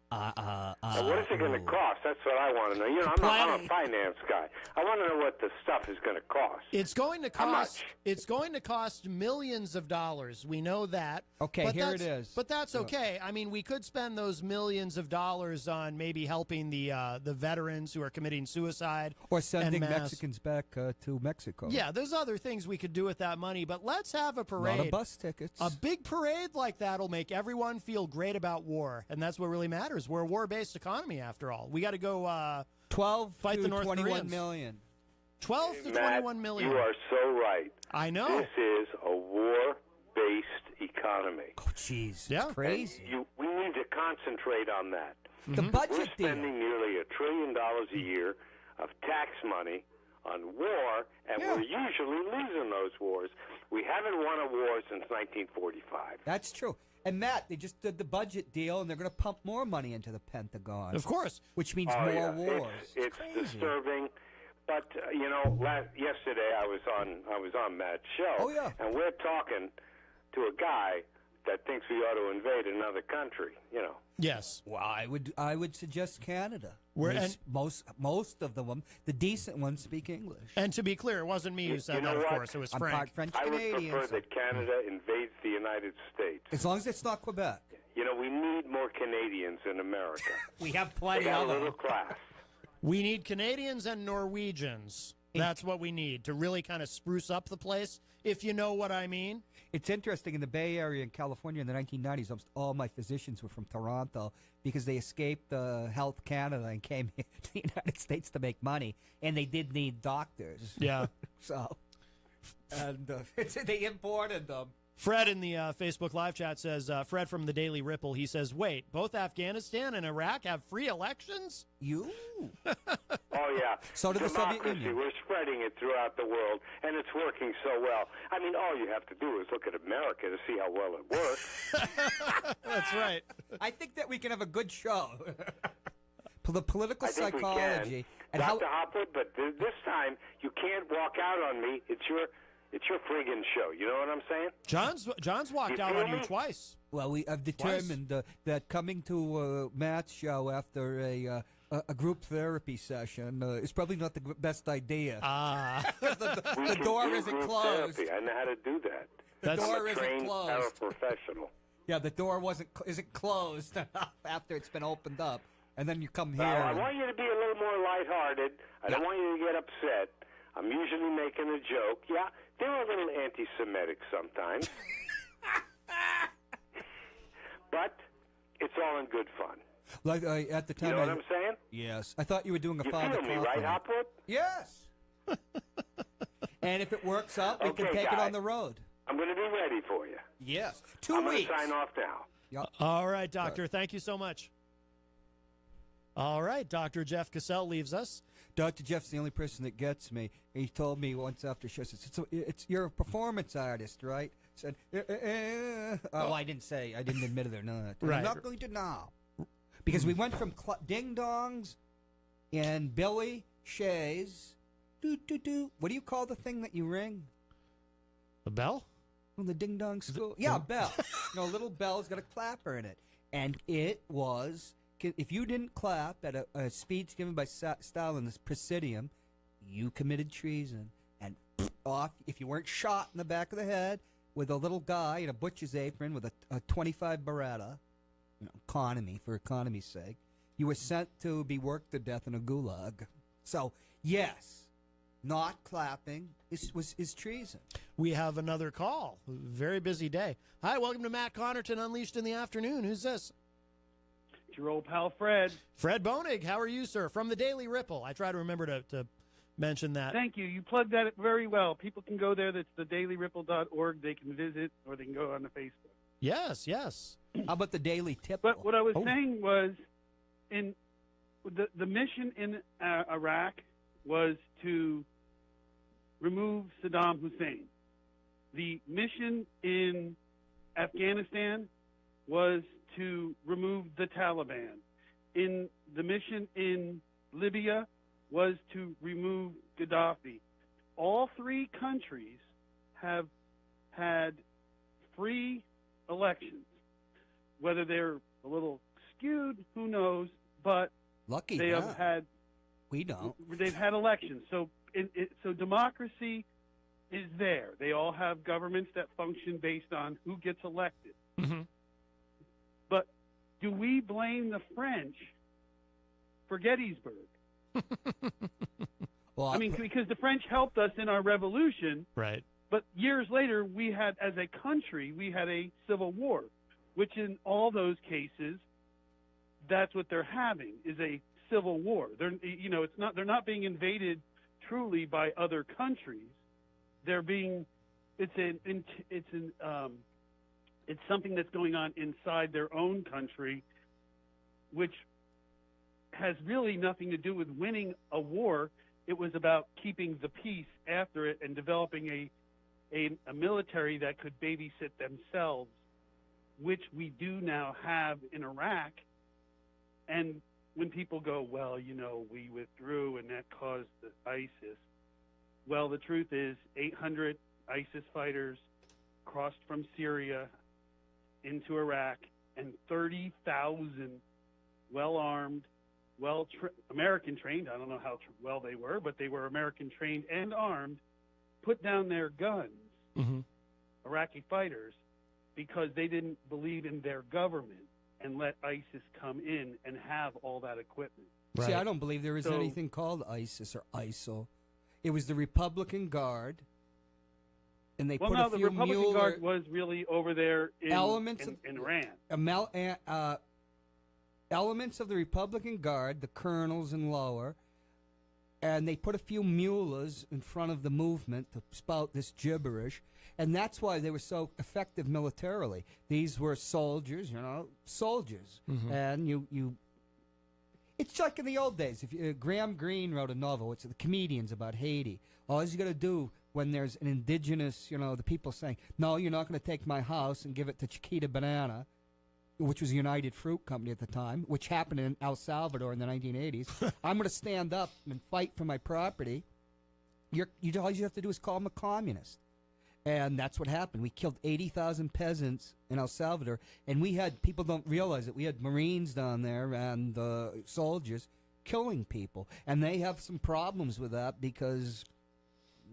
What is it going to cost? That's what I want to know. I'm a finance guy. I want to know what the stuff is going to cost. It's going to cost. How much? It's going to cost millions of dollars. We know that. Okay, here it is. But that's okay. I mean, we could spend those millions of dollars on maybe helping the veterans who are committing suicide, or sending Mexicans back to Mexico. Yeah, there's other things we could do with that money. But let's have a parade. Not a bus tickets. A big parade like that will make everyone feel great about war, and that's what really matters. We're a war-based economy, after all. We got to go 12 fight to the North 21 Koreans. million. 12 to 21 million. You are so right. I know. This is a war-based economy. Oh, jeez. Yeah. It's crazy. We need to concentrate on that. The budget We're spending nearly $1 trillion a year of tax money on war, and we're usually losing those wars. We haven't won a war since 1945. That's true. And, Matt, they just did the budget deal, and they're going to pump more money into the Pentagon. Of course. Which means more wars. It's disturbing. But, yesterday I was on Matt's show. Oh, yeah. And we're talking to a guy that thinks we ought to invade another country, Yes. Well, I would suggest Canada. And most of them, the decent ones, speak English. And to be clear, it wasn't me who said that, of course. It was Frank. I'm part French I would Canadian. prefer that Canada invades the United States. As long as it's not Quebec. We need more Canadians in America. We have They plenty got of a them. little class. We need Canadians and Norwegians. That's what we need to really kind of spruce up the place, if you know what I mean. It's interesting, in the Bay Area in California in the 1990s, almost all my physicians were from Toronto because they escaped Health Canada and came to the United States to make money, and they did need doctors. Yeah. And they imported them. Fred in the Facebook live chat says, Fred from the Daily Ripple, he says, wait, both Afghanistan and Iraq have free elections? Oh, yeah. So did the Soviet Democracy, Union. we're spreading it throughout the world, and it's working so well. I mean, all you have to do is look at America to see how well it works. That's right. I think that we can have a good show. The political I think psychology. we can. And Dr. Hopwood, but this time you can't walk out on me. It's your friggin' show. You know what I'm saying? John's walked out on you twice. Well, I've determined that coming to Matt's show after a group therapy session is probably not the best idea. The door isn't closed. Therapy. I know how to do that. The door I'm a isn't trained closed. paraprofessional. Yeah, the door isn't closed after it's been opened up, and then you come here. I want you to be a little more lighthearted. I don't want you to get upset. I'm usually making a joke. Yeah, they're a little anti-Semitic sometimes. But it's all in good fun. Like at the time, you know what I'm saying? Yes, I thought you were doing a You father feel me, right, Hopwood? Yes. And if it works out, we can take it on the road. I'm going to be ready for you. Yes. I'm going to sign off now. Yep. All right, Doctor. Thank you so much. All right, Dr. Jeff Cassell leaves us. Dr. Jeff's the only person that gets me. He told me once after show, it's you're a performance artist, right? Said, I didn't admit it or not. Right. I'm not going to now. Because we went from ding-dongs and Billy Shays, what do you call the thing that you ring? A bell? Well, the ding-dong school. Yeah, a bell. No, little bell's got a clapper in it. And it was, if you didn't clap at a speech given by Stalin, this Presidium, you committed treason. And off, if you weren't shot in the back of the head with a little guy in a butcher's apron with a 25 Beretta, for economy's sake, you were sent to be worked to death in a gulag. So, yes, not clapping is treason. We have another call. Very busy day. Hi, welcome to Matt Connarton Unleashed in the Afternoon. Who's this? It's your old pal, Fred. Fred Bonig, how are you, sir? From the Daily Ripple. I try to remember to mention that. Thank you. You plugged that very well. People can go there. That's thedailyripple.org. They can visit, or they can go on the Facebook. Yes, yes. How about the Daily Tip? But what I was saying was, in the mission in Iraq was to remove Saddam Hussein. The mission in Afghanistan was to remove the Taliban. In the mission in Libya was to remove Gaddafi. All three countries have had free elections. Whether they're a little skewed, who knows? But lucky they have had. We don't. They've had elections, so so democracy is there. They all have governments that function based on who gets elected. Mm-hmm. But do we blame the French for Gettysburg? Well, I mean, because the French helped us in our revolution, right? But years later, we had, as a country, we had a civil war, which in all those cases, that's what they're having, is a civil war. They're not being invaded truly by other countries. They're being, it's something that's going on inside their own country, which has really nothing to do with winning a war. It was about keeping the peace after it and developing a military that could babysit themselves, which we do now have in Iraq. And when people go, well, we withdrew and that caused the ISIS. Well, the truth is 800 ISIS fighters crossed from Syria into Iraq, and 30,000 well-armed, American-trained, I don't know how well they were, but they were American-trained and armed, put down their guns, mm-hmm. Iraqi fighters, because they didn't believe in their government and let ISIS come in and have all that equipment. Right. See, I don't believe there is anything called ISIS or ISIL. It was the Republican Guard, and they put a few the Republican Guard was really over there in Iran. Elements of the Republican Guard, the colonels and lower, and they put a few mullahs in front of the movement to spout this gibberish, and that's why they were so effective militarily. These were soldiers, Mm-hmm. and you. It's like in the old days. If Graham Greene wrote a novel, it's the comedians about Haiti. All you got to do when there's an indigenous, the people saying, "No, you're not going to take my house and give it to Chiquita Banana," which was a United Fruit Company at the time, which happened in El Salvador in the 1980s. I'm going to stand up and fight for my property. All you have to do is call them a communist. And that's what happened. We killed 80,000 peasants in El Salvador, and we had, people don't realize it, we had Marines down there and soldiers killing people. And they have some problems with that because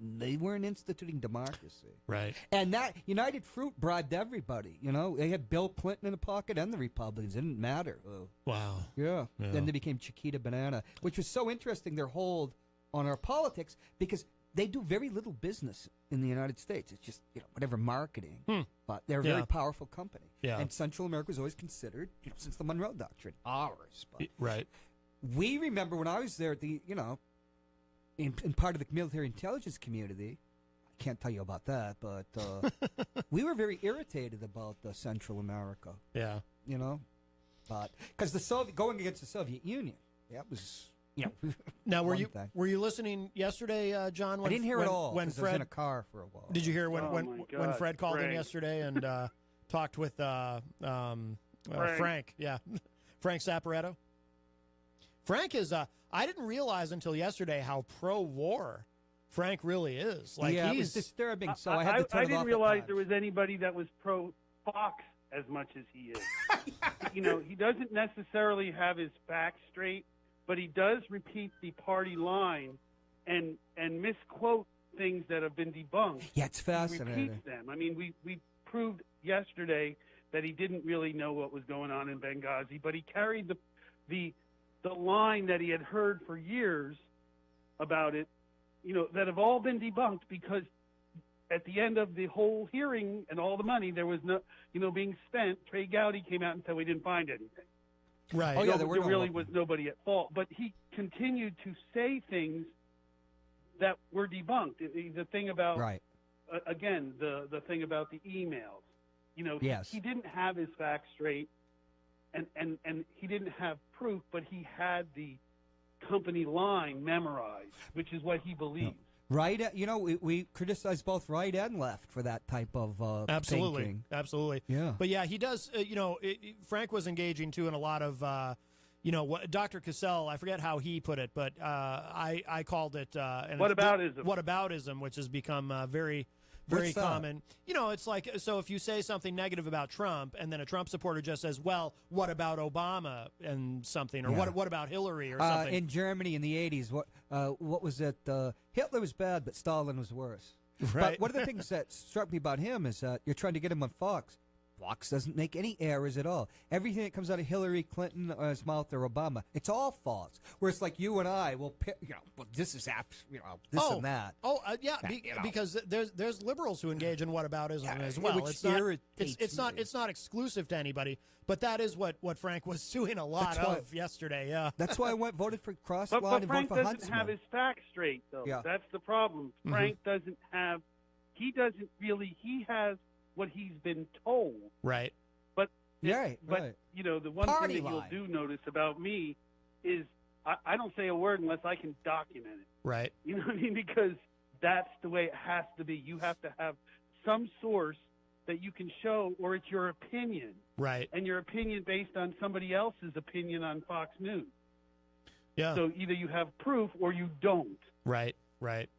they weren't instituting democracy. Right. And that United Fruit bribed everybody. They had Bill Clinton in the pocket and the Republicans. It didn't matter. Wow. Yeah. Then they became Chiquita Banana, which was so interesting, their hold on our politics, because they do very little business in the United States. It's just, whatever marketing. But they're a very powerful company. Yeah. And Central America was always considered, since the Monroe Doctrine, ours. But right. We remember when I was there at the, in part of the military intelligence community, I can't tell you about that, but we were very irritated about Central America. Yeah. But because going against the Soviet Union, that was, Now, were you listening yesterday, John? I didn't hear it all. When Fred I was in a car for a while. Did you hear when Fred called in yesterday and talked with Frank? Yeah, Frank Zapparetto. Frank is. I didn't realize until yesterday how pro-war Frank really is. It was disturbing. So I had to turn I didn't realize there was anybody that was pro-Fox as much as he is. He doesn't necessarily have his facts straight, but he does repeat the party line and misquote things that have been debunked. Yeah, it's fascinating. He repeats them. I mean, we proved yesterday that he didn't really know what was going on in Benghazi, but he carried the line that he had heard for years about it, that have all been debunked, because at the end of the whole hearing and all the money, there was no, being spent. Trey Gowdy came out and said we didn't find anything. Right. Oh, yeah, there really was nobody at fault. But he continued to say things that were debunked. The thing about, again, the thing about the emails. Yes. He didn't have his facts straight, and he didn't have proof, but he had the company line memorized, which is what he believes. Right, we criticize both right and left for that type of Absolutely, thinking. absolutely. Yeah. But yeah, he does. Frank was engaging too in a lot of, what Dr. Cassell. I forget how he put it, but I called it whataboutism. Whataboutism, which has become very. Very common. It's like, so if you say something negative about Trump and then a Trump supporter just says, well, what about Obama and something, or what about Hillary or something? In Germany in the 80s, what was it? Hitler was bad, but Stalin was worse. Right. But one of the things that struck me about him is that you're trying to get him on Fox. Fox doesn't make any errors at all. Everything that comes out of Hillary Clinton or his mouth or Obama, it's all false. Where it's like you and I will pick, well, this is this and that. Because there's liberals who engage in whataboutism as well. It's not exclusive to anybody, but that is what Frank was doing a lot of yesterday. Yeah, that's why I voted for Crossline but and Frank voted for doesn't Huntsman. have his facts straight, though. Yeah. That's the problem. Frank doesn't have. He doesn't really. He has what he's been told. Right. But right. The one Party thing that line. you'll do notice about me is I don't say a word unless I can document it. Right. You know what I mean? Because that's the way it has to be. You have to have some source that you can show, or it's your opinion. Right. And your opinion based on somebody else's opinion on Fox News. Yeah. So either you have proof or you don't. Right. Right.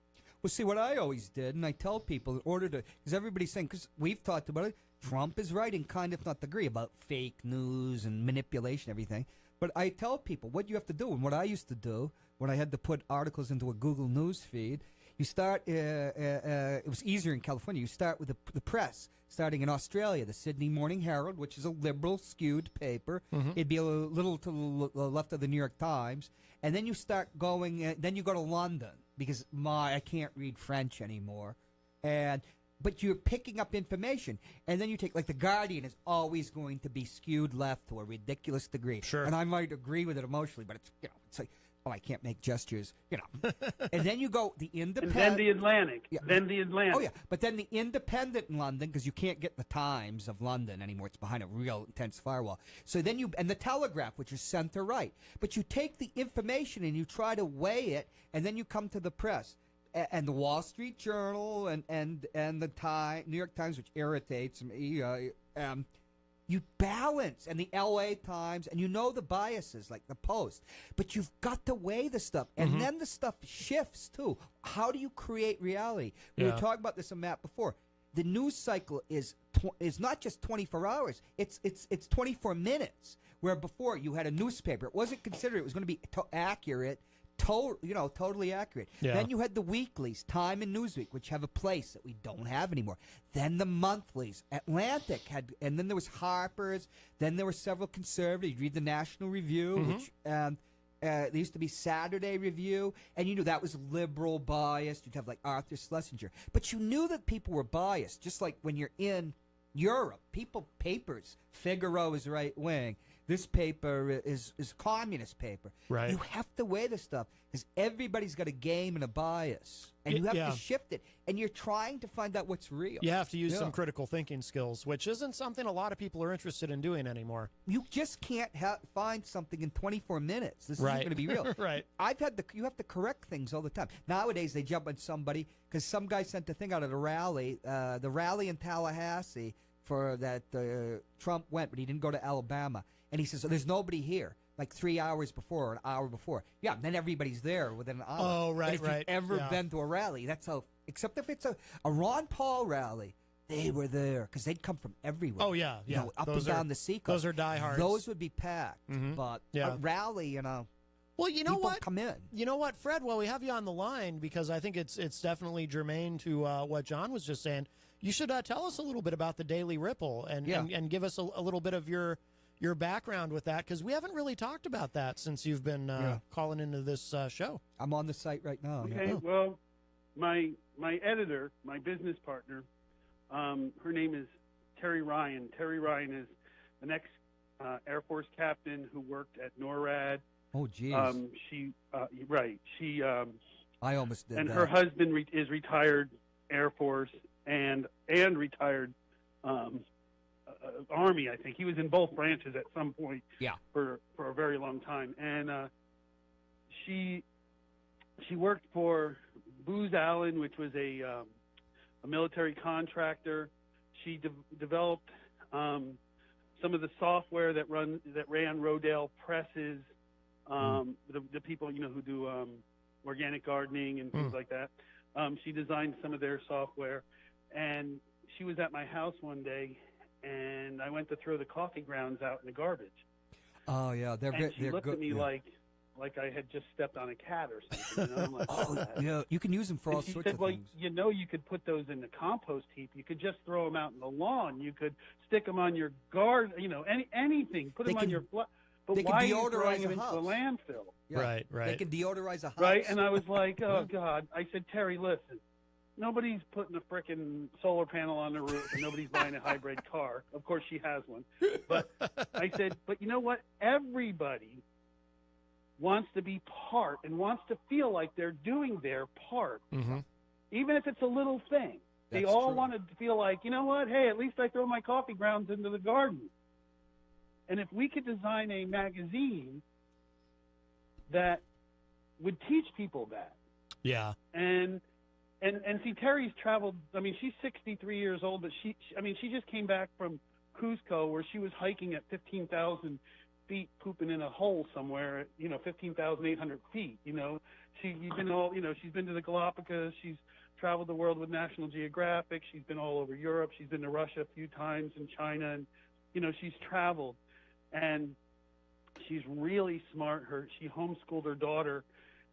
Well, see, what I always did, and I tell people in order to, because everybody's saying, because we've talked about it, Trump is right in kind, if not degree, about fake news and manipulation, everything. But I tell people what you have to do, and what I used to do when I had to put articles into a Google News feed, you start, it was easier in California, you start with the press, starting in Australia, the Sydney Morning Herald, which is a liberal skewed paper. It'd be a little to the left of the New York Times. And then you start going, then you go to London. Because I can't read French anymore, but you're picking up information, and then you take, like, the Guardian is always going to be skewed left to a ridiculous degree. Sure. And I might agree with it emotionally, but it's it's like, I can't make gestures, And then you go the Independent, and then the Atlantic, Yeah. then the Atlantic. Oh yeah, but then the Independent in London, because you can't get the Times of London anymore. It's behind a real intense firewall. So then and the Telegraph, which is center right. But you take the information and you try to weigh it, and then you come to the press and the Wall Street Journal and the New York Times, which irritates me. You balance, and the L.A. Times, and the biases, like the Post. But you've got to weigh the stuff, and then the stuff shifts, too. How do you create reality? We were talking about this on Matt before. The news cycle is not just 24 hours. It's 24 minutes, where before you had a newspaper. It wasn't considered it was going to be accurate, totally accurate. Yeah. Then you had the weeklies, Time and Newsweek, which have a place that we don't have anymore. Then the monthlies, Atlantic had, and then there was Harper's. Then there were several conservative. You'd read the National Review, which there used to be Saturday Review, and you knew that was liberal biased. You'd have like Arthur Schlesinger, but you knew that people were biased. Just like when you're in Europe, papers. Figaro is right wing. This paper is communist paper. Right. You have to weigh this stuff because everybody's got a game and a bias, and you have to shift it. And you're trying to find out what's real. You have to use some critical thinking skills, which isn't something a lot of people are interested in doing anymore. You just can't find something in 24 minutes. This isn't going to be real. Right. You have to correct things all the time. Nowadays, they jump on somebody because some guy sent a thing out at a rally, the rally in Tallahassee for that Trump went, but he didn't go to Alabama. And he says, there's nobody here, like 3 hours before or an hour before. Yeah, then everybody's there within an hour. Oh, right, and if you've ever been to a rally, that's how, except if it's a Ron Paul rally, they were there because they'd come from everywhere. Oh, yeah, yeah. Up and down the seacoast. Those are diehards. Those would be packed. But a rally, well, you know people what? Come in. You know what, Fred? Well, we have you on the line because I think it's definitely germane to what John was just saying. You should tell us a little bit about the Daily Ripple and give us a little bit of your background with that, because we haven't really talked about that since you've been calling into this show. I'm on the site right now. Okay, well, my editor, my business partner, her name is Terry Ryan. Terry Ryan is an ex-Air Force captain who worked at NORAD. Oh, geez. She I almost did and that. her husband is retired Air Force and retired Army, I think. He was in both branches at some point for a very long time. And she worked for Booz Allen, which was a military contractor. She developed some of the software that ran Rodale presses. The people who do organic gardening and things like that. She designed some of their software, and she was at my house one day, and I went to throw the coffee grounds out in the garbage. Oh yeah, and she looked good, at me yeah. like I had just stepped on a cat or something. I'm like, you can use them for all she sorts said, of well, things. you could put those in the compost heap. You could just throw them out in the lawn. You could stick them on your garden. Anything. Put them on your. But they why are can you deodorize throwing a them into house. a landfill? Yeah. Right. They can deodorize a house. Right, and I was like, oh, God. I said, Terry, listen, nobody's putting a frickin' solar panel on the roof, and nobody's buying a hybrid car. Of course, she has one. But I said, but you know what? Everybody wants to be part and wants to feel like they're doing their part, even if it's a little thing. They That's all true. want to feel like, you know what? Hey, at least I throw my coffee grounds into the garden. And if we could design a magazine that would teach people that. Yeah. And see, Terry's traveled. I mean, she's 63 years old, but she just came back from Cusco, where she was hiking at 15,000 feet, pooping in a hole somewhere. 15,800 feet. She's been to the Galapagos. She's traveled the world with National Geographic. She's been all over Europe. She's been to Russia a few times and China, and she's traveled. And she's really smart. She homeschooled her daughter,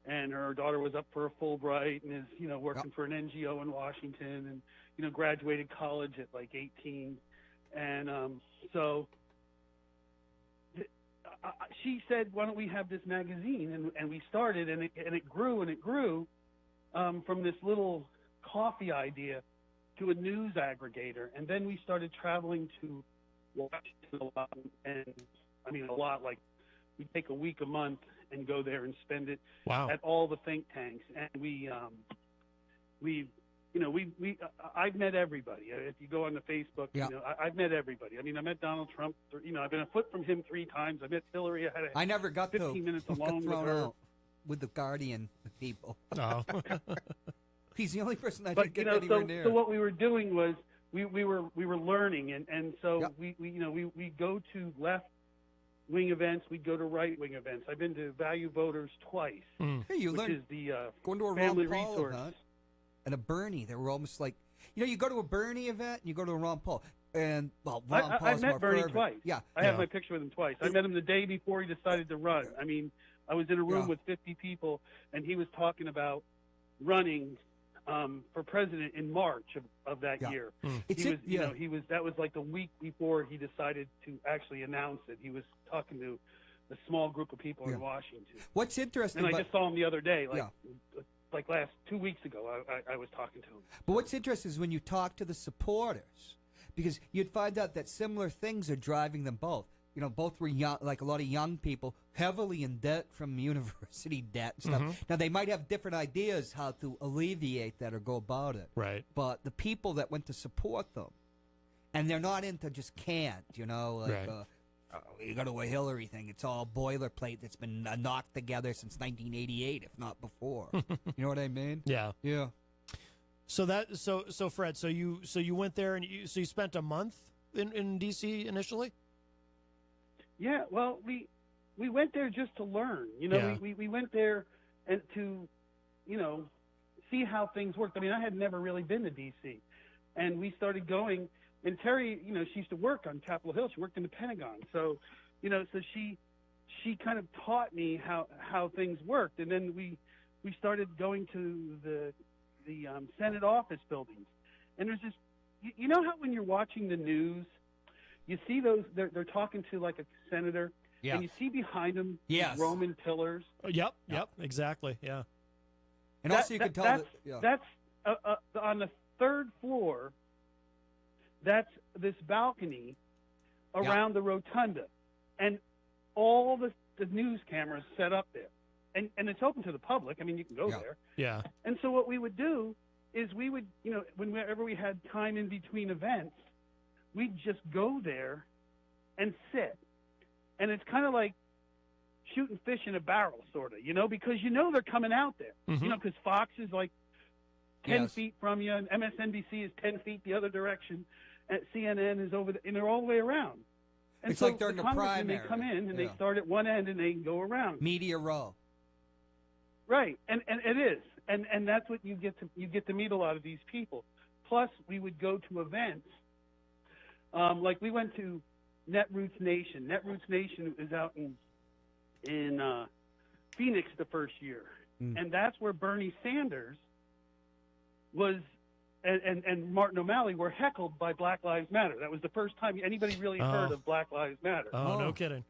and her daughter was up for a Fulbright and is, working for an NGO in Washington, and, graduated college at like 18. And so she said, why don't we have this magazine? And we started, and it grew, and it grew from this little coffee idea to a news aggregator. And then we started traveling to Washington a lot, and a lot, like we take a week a month and go there and spend it at all the think tanks. And I've met everybody. If you go on the Facebook, I've met everybody. I met Donald Trump. I've been a foot from him 3 times. I met Hillary. I never got 15 minutes got alone with thrown her. out with the Guardian people. Oh. He's the only person I But didn't get anywhere near. So what we were doing was we were learning, and so we go to left wing events, we go to right wing events. I've been to Value Voters twice. Hey, you which learned is the going to a family Ron Paul resource. event and a Bernie. They were almost like, you go to a Bernie event and you go to a Ron Paul. And Ron Paul's I've met more Bernie fervent. twice. Yeah, I have my picture with him twice. I met him the day before he decided to run. I was in a room with 50 people, and he was talking about running for president in March of that year. That was like the week before he decided to actually announce it. He was talking to a small group of people in Washington. What's interesting, and I just saw him the other day, like last 2 weeks ago. I was talking to him. But what's interesting is when you talk to the supporters, because you'd find out that similar things are driving them both. Both were young, like a lot of young people, heavily in debt from university debt and stuff. Now, they might have different ideas how to alleviate that or go about it. Right. But the people that went to support them, and they're not into just can't, you go to a Hillary thing. It's all boilerplate that's been knocked together since 1988, if not before. You know what I mean? Yeah. Yeah. So Fred, so you went there and you spent a month in DC initially? Yeah, well, we went there just to learn. We went there and to, see how things worked. I had never really been to D.C., and we started going. And Terry, she used to work on Capitol Hill. She worked in the Pentagon, so she kind of taught me how things worked. And then we started going to the Senate office buildings, and there's this. You know how when you're watching the news, you see those, they're talking to like a senator, and you see behind them these Roman pillars. Yep, exactly, yeah. And also you can tell that's on the 3rd floor, that's this balcony around the rotunda, and all the news cameras set up there. And it's open to the public. You can go there. Yeah. And so what we would do is we would, whenever we had time in between events, we'd just go there and sit. And it's kind of like shooting fish in a barrel, sort of, because they're coming out there. Because Fox is like 10 Yes. feet from you, and MSNBC is 10 feet the other direction, and CNN is over, and they're all the way around. And It's so like during the congressmen, primary. they come in and Yeah. they start at one end and they go around. Media row. Right, and it is, and that's what you get to meet a lot of these people. Plus, we would go to events, like we went to Netroots Nation. Netroots Nation is out in Phoenix the first year, and that's where Bernie Sanders was, and Martin O'Malley were heckled by Black Lives Matter. That was the first time anybody really heard of Black Lives Matter. Oh, no kidding.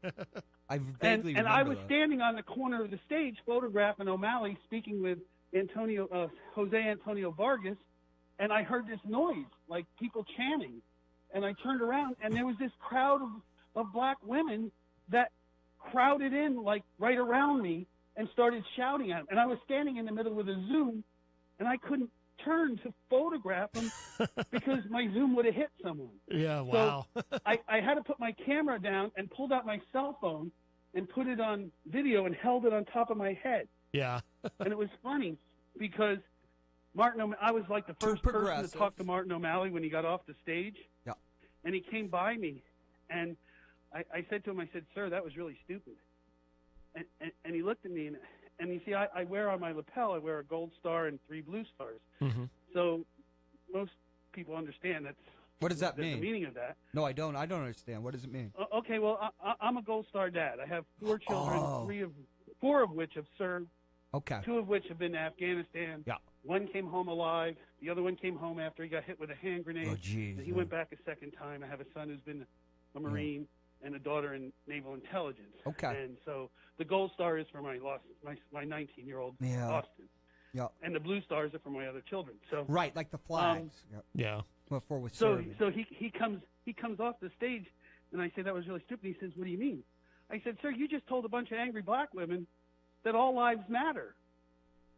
I vaguely And I remember was that. standing on the corner of the stage photographing O'Malley speaking with Jose Antonio Vargas, and I heard this noise, like people chanting. And I turned around, and there was this crowd of black women that crowded in, like, right around me and started shouting at him. And I was standing in the middle with a Zoom, and I couldn't turn to photograph them because my Zoom would have hit someone. Yeah, wow. So I had to put my camera down and pulled out my cell phone and put it on video and held it on top of my head. Yeah. And it was funny because I was like the first person to progressive. talk to Martin O'Malley when he got off the stage. Yeah. And he came by me, and I said to him, I said, "Sir, that was really stupid." And he looked at me, and you see, I wear on my lapel, I wear a gold star and 3 blue stars. Mm-hmm. So most people understand that's What does that the mean? meaning of that. No, I don't. I don't understand. What does it mean? Okay, well, I'm a gold star dad. I have 4 children, Oh. 4 of which have served, Okay. 2 of which have been to Afghanistan. Yeah. 1 came home alive. The other one came home after he got hit with a hand grenade. Oh, jeez. And he went back a second time. I have a son who's been a Marine and a daughter in Naval Intelligence. Okay. And so the gold star is for my 19-year-old Yeah. Austin. Yeah. And the blue stars are for my other children. So Right, like the flags. Yeah. Before we so he comes off the stage, and I say, "That was really stupid." He says, "What do you mean?" I said, "Sir, you just told a bunch of angry black women that all lives matter."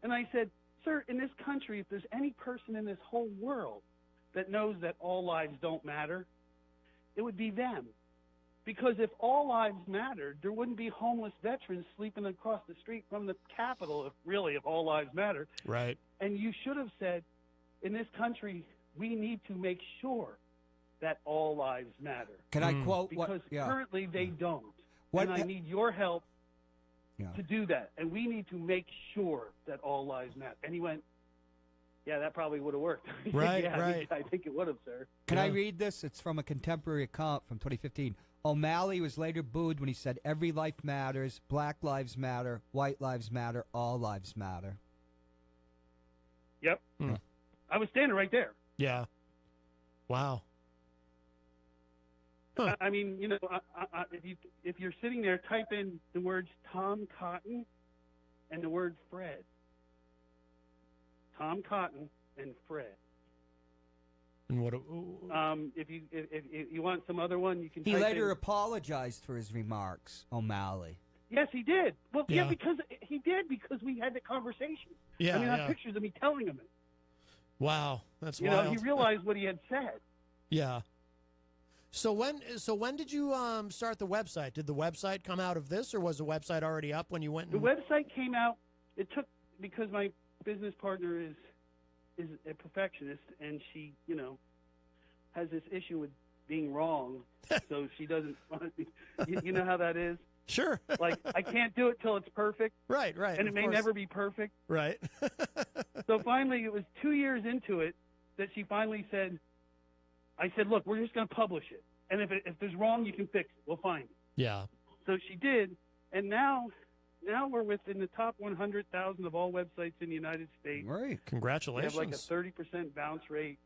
And I said, "Sir, in this country, if there's any person in this whole world that knows that all lives don't matter, it would be them. Because if all lives mattered, there wouldn't be homeless veterans sleeping across the street from the Capitol, if all lives matter." Right. And you should have said, in this country, we need to make sure that all lives matter. Can I quote Because what? Yeah. currently they don't. What- And I need your help Yeah. to do that. And we need to make sure that all lives matter. And he went, "Yeah, that probably would have worked." I said, Right, "Yeah, right. I think it would have, sir." Can I read this? It's from a contemporary account from 2015. O'Malley was later booed when he said, "Every life matters, black lives matter, white lives matter, all lives matter." Yep. I was standing right there. Yeah. Wow. I mean, you know, if you're sitting there, type in the words Tom Cotton and the word Fred. Tom Cotton and Fred. And what? If you want some other one, you can. He type later in, apologized for his remarks, O'Malley. Yes, he did. Well, Yeah. because he did because we had the conversation. Yeah, I mean, I yeah. have pictures of me telling him it. Wow, that's You wild. know, he realized what he had said. Yeah. So when did you start the website? Did the website come out of this, or was the website already up when you went? The website came out. It took because my business partner is a perfectionist, and she, you know, has this issue with being wrong, so she doesn't want to. You know how that is. Sure. Like, I can't do it till it's perfect. Right. And it of may course. never be perfect. Right. So finally, it was 2 years into it that she finally said, I said, "Look, we're just going to publish it. And if there's wrong, you can fix it. We'll find it." Yeah. So she did. And now we're within the top 100,000 of all websites in the United States. Right. We have Congratulations. like a 30% bounce rate.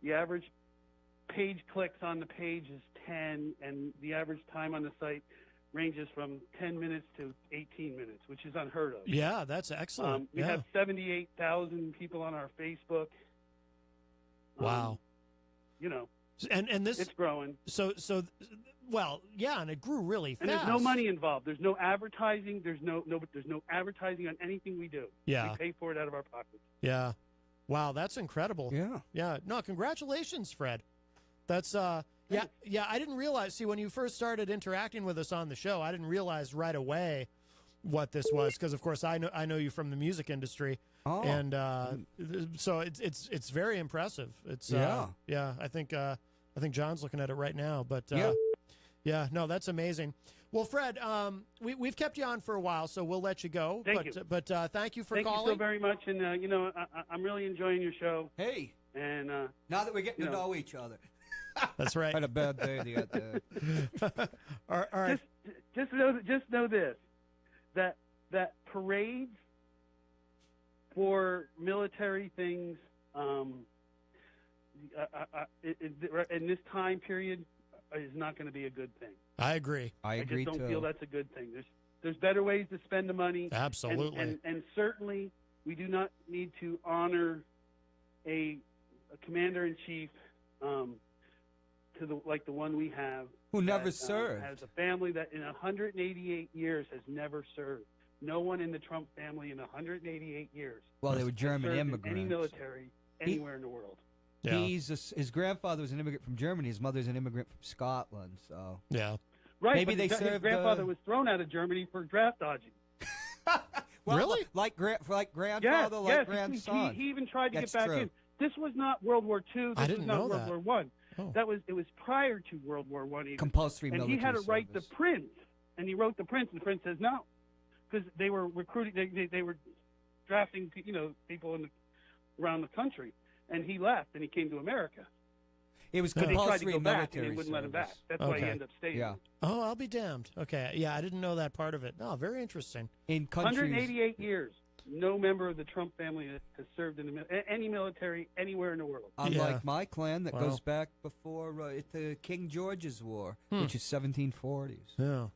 The average page clicks on the page is 10, and the average time on the site ranges from 10 minutes to 18 minutes, which is unheard of. Yeah, that's excellent. We yeah. have 78,000 people on our Facebook. Wow. You know, And this it's growing. so well, yeah, and it grew really And fast. there's no money involved. There's no advertising. There's no advertising on anything we do. Yeah. We pay for it out of our pockets. Yeah. Wow, that's incredible. Yeah. Yeah. No, congratulations, Fred. That's yeah, I didn't realize, see, when you first started interacting with us on the show, I didn't realize right away what this was, because of course I know you from the music industry, and so it's very impressive. It's yeah. I think John's looking at it right now, but yeah, no, that's amazing. Well, Fred, we've kept you on for a while, so we'll let you go. Thank you. But thank you for calling. Thank you so very much, and I'm really enjoying your show. Hey, and now that we're getting to know each other. That's right. Had a bad day the other day. All right. Just know this, that parades for military things in this time period is not going to be a good thing. I agree. I agree just don't too. feel that's a good thing. There's better ways to spend the money. Absolutely. And certainly we do not need to honor a commander-in-chief like the one we have, who never served, has a family that in 188 years has never served. No one in the Trump family in 188 years. Well, they were German served immigrants. In any military anywhere in the world. Yeah. His grandfather was an immigrant from Germany. His mother's an immigrant from Scotland. So yeah, right. Maybe but his grandfather was thrown out of Germany for draft dodging. Well, really? Like grandfather, yes, like grandson. He even tried to That's get back true. in. This was not World War II. This I didn't was not know World that. War One. Oh. It was prior to World War One. Compulsory and military he had to write service. the prince, and he wrote the prince, and the prince says no, because they were recruiting. They were drafting people around the country, and he left, and he came to America. It was He tried to compulsory go back, military and they wouldn't let him back. service. That's why he ended up staying. Yeah. Oh, I'll be damned. Okay, yeah, I didn't know that part of it. No, very interesting. In countries, 188 years, no member of the Trump family has served in any military anywhere in the world. Unlike my clan, that Wow. goes back before the King George's War, which is 1740s. Yeah.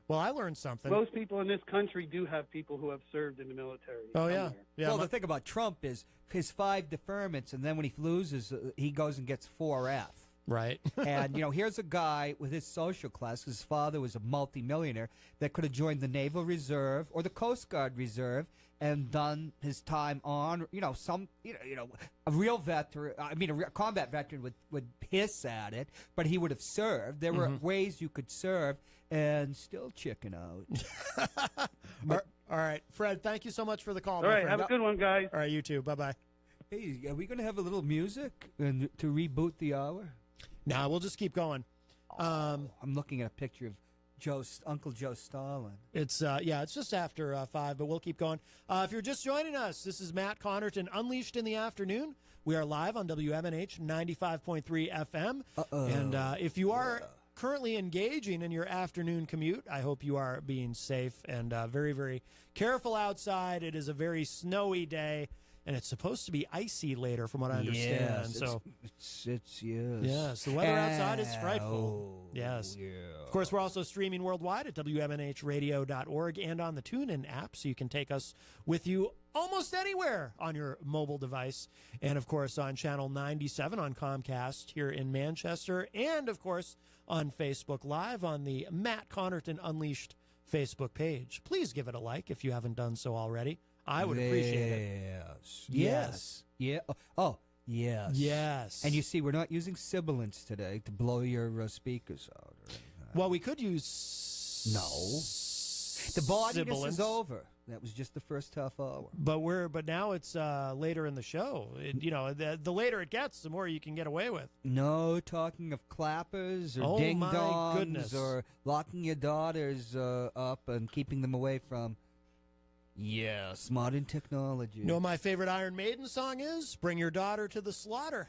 Well, I learned something. Most people in this country do have people who have served in the military. Oh yeah, somewhere. yeah. Well, the thing about Trump is his 5 deferments, and then when he loses, he goes and gets 4F. Right. And, here's a guy with his social class. His father was a multimillionaire that could have joined the Naval Reserve or the Coast Guard Reserve and done his time on, a real veteran. I mean, a combat veteran would hiss at it, but he would have served. There were ways you could serve and still chicken out. All right, Fred, thank you so much for the call. All my right, friend. have a good one, guys. All right, you too. Bye-bye. Hey, are we going to have a little music to reboot the hour? Nah, we'll just keep going. I'm looking at a picture of Uncle Joe Stalin. It's it's just after 5, but we'll keep going. If you're just joining us, this is Matt Connarton, Unleashed in the Afternoon. We are live on WMNH 95.3 FM. And if you are currently engaging in your afternoon commute, I hope you are being safe and very, very careful outside. It is a very snowy day, and it's supposed to be icy later, from what I understand. Yes, so it's yes, the weather outside is frightful. Oh, Yes. Yeah. Of course, we're also streaming worldwide at WMNHradio.org and on the TuneIn app, so you can take us with you almost anywhere on your mobile device. And, of course, on Channel 97 on Comcast here in Manchester. And, of course, on Facebook Live on the Matt Connarton Unleashed Facebook page. Please give it a like if you haven't done so already. I would appreciate it. Yes. Yeah. Oh, yes. Yes. And you see, we're not using sibilants today to blow your speakers out. Or anything. Well, we could use the bodiness sibilants. is over. That was just the first half hour. But now it's later in the show. The later it gets, the more you can get away with. No talking of clappers or Oh, ding my dongs goodness. or locking your daughters up and keeping them away from. Yes, modern technology. You know what my favorite Iron Maiden song is? Bring Your Daughter to the Slaughter.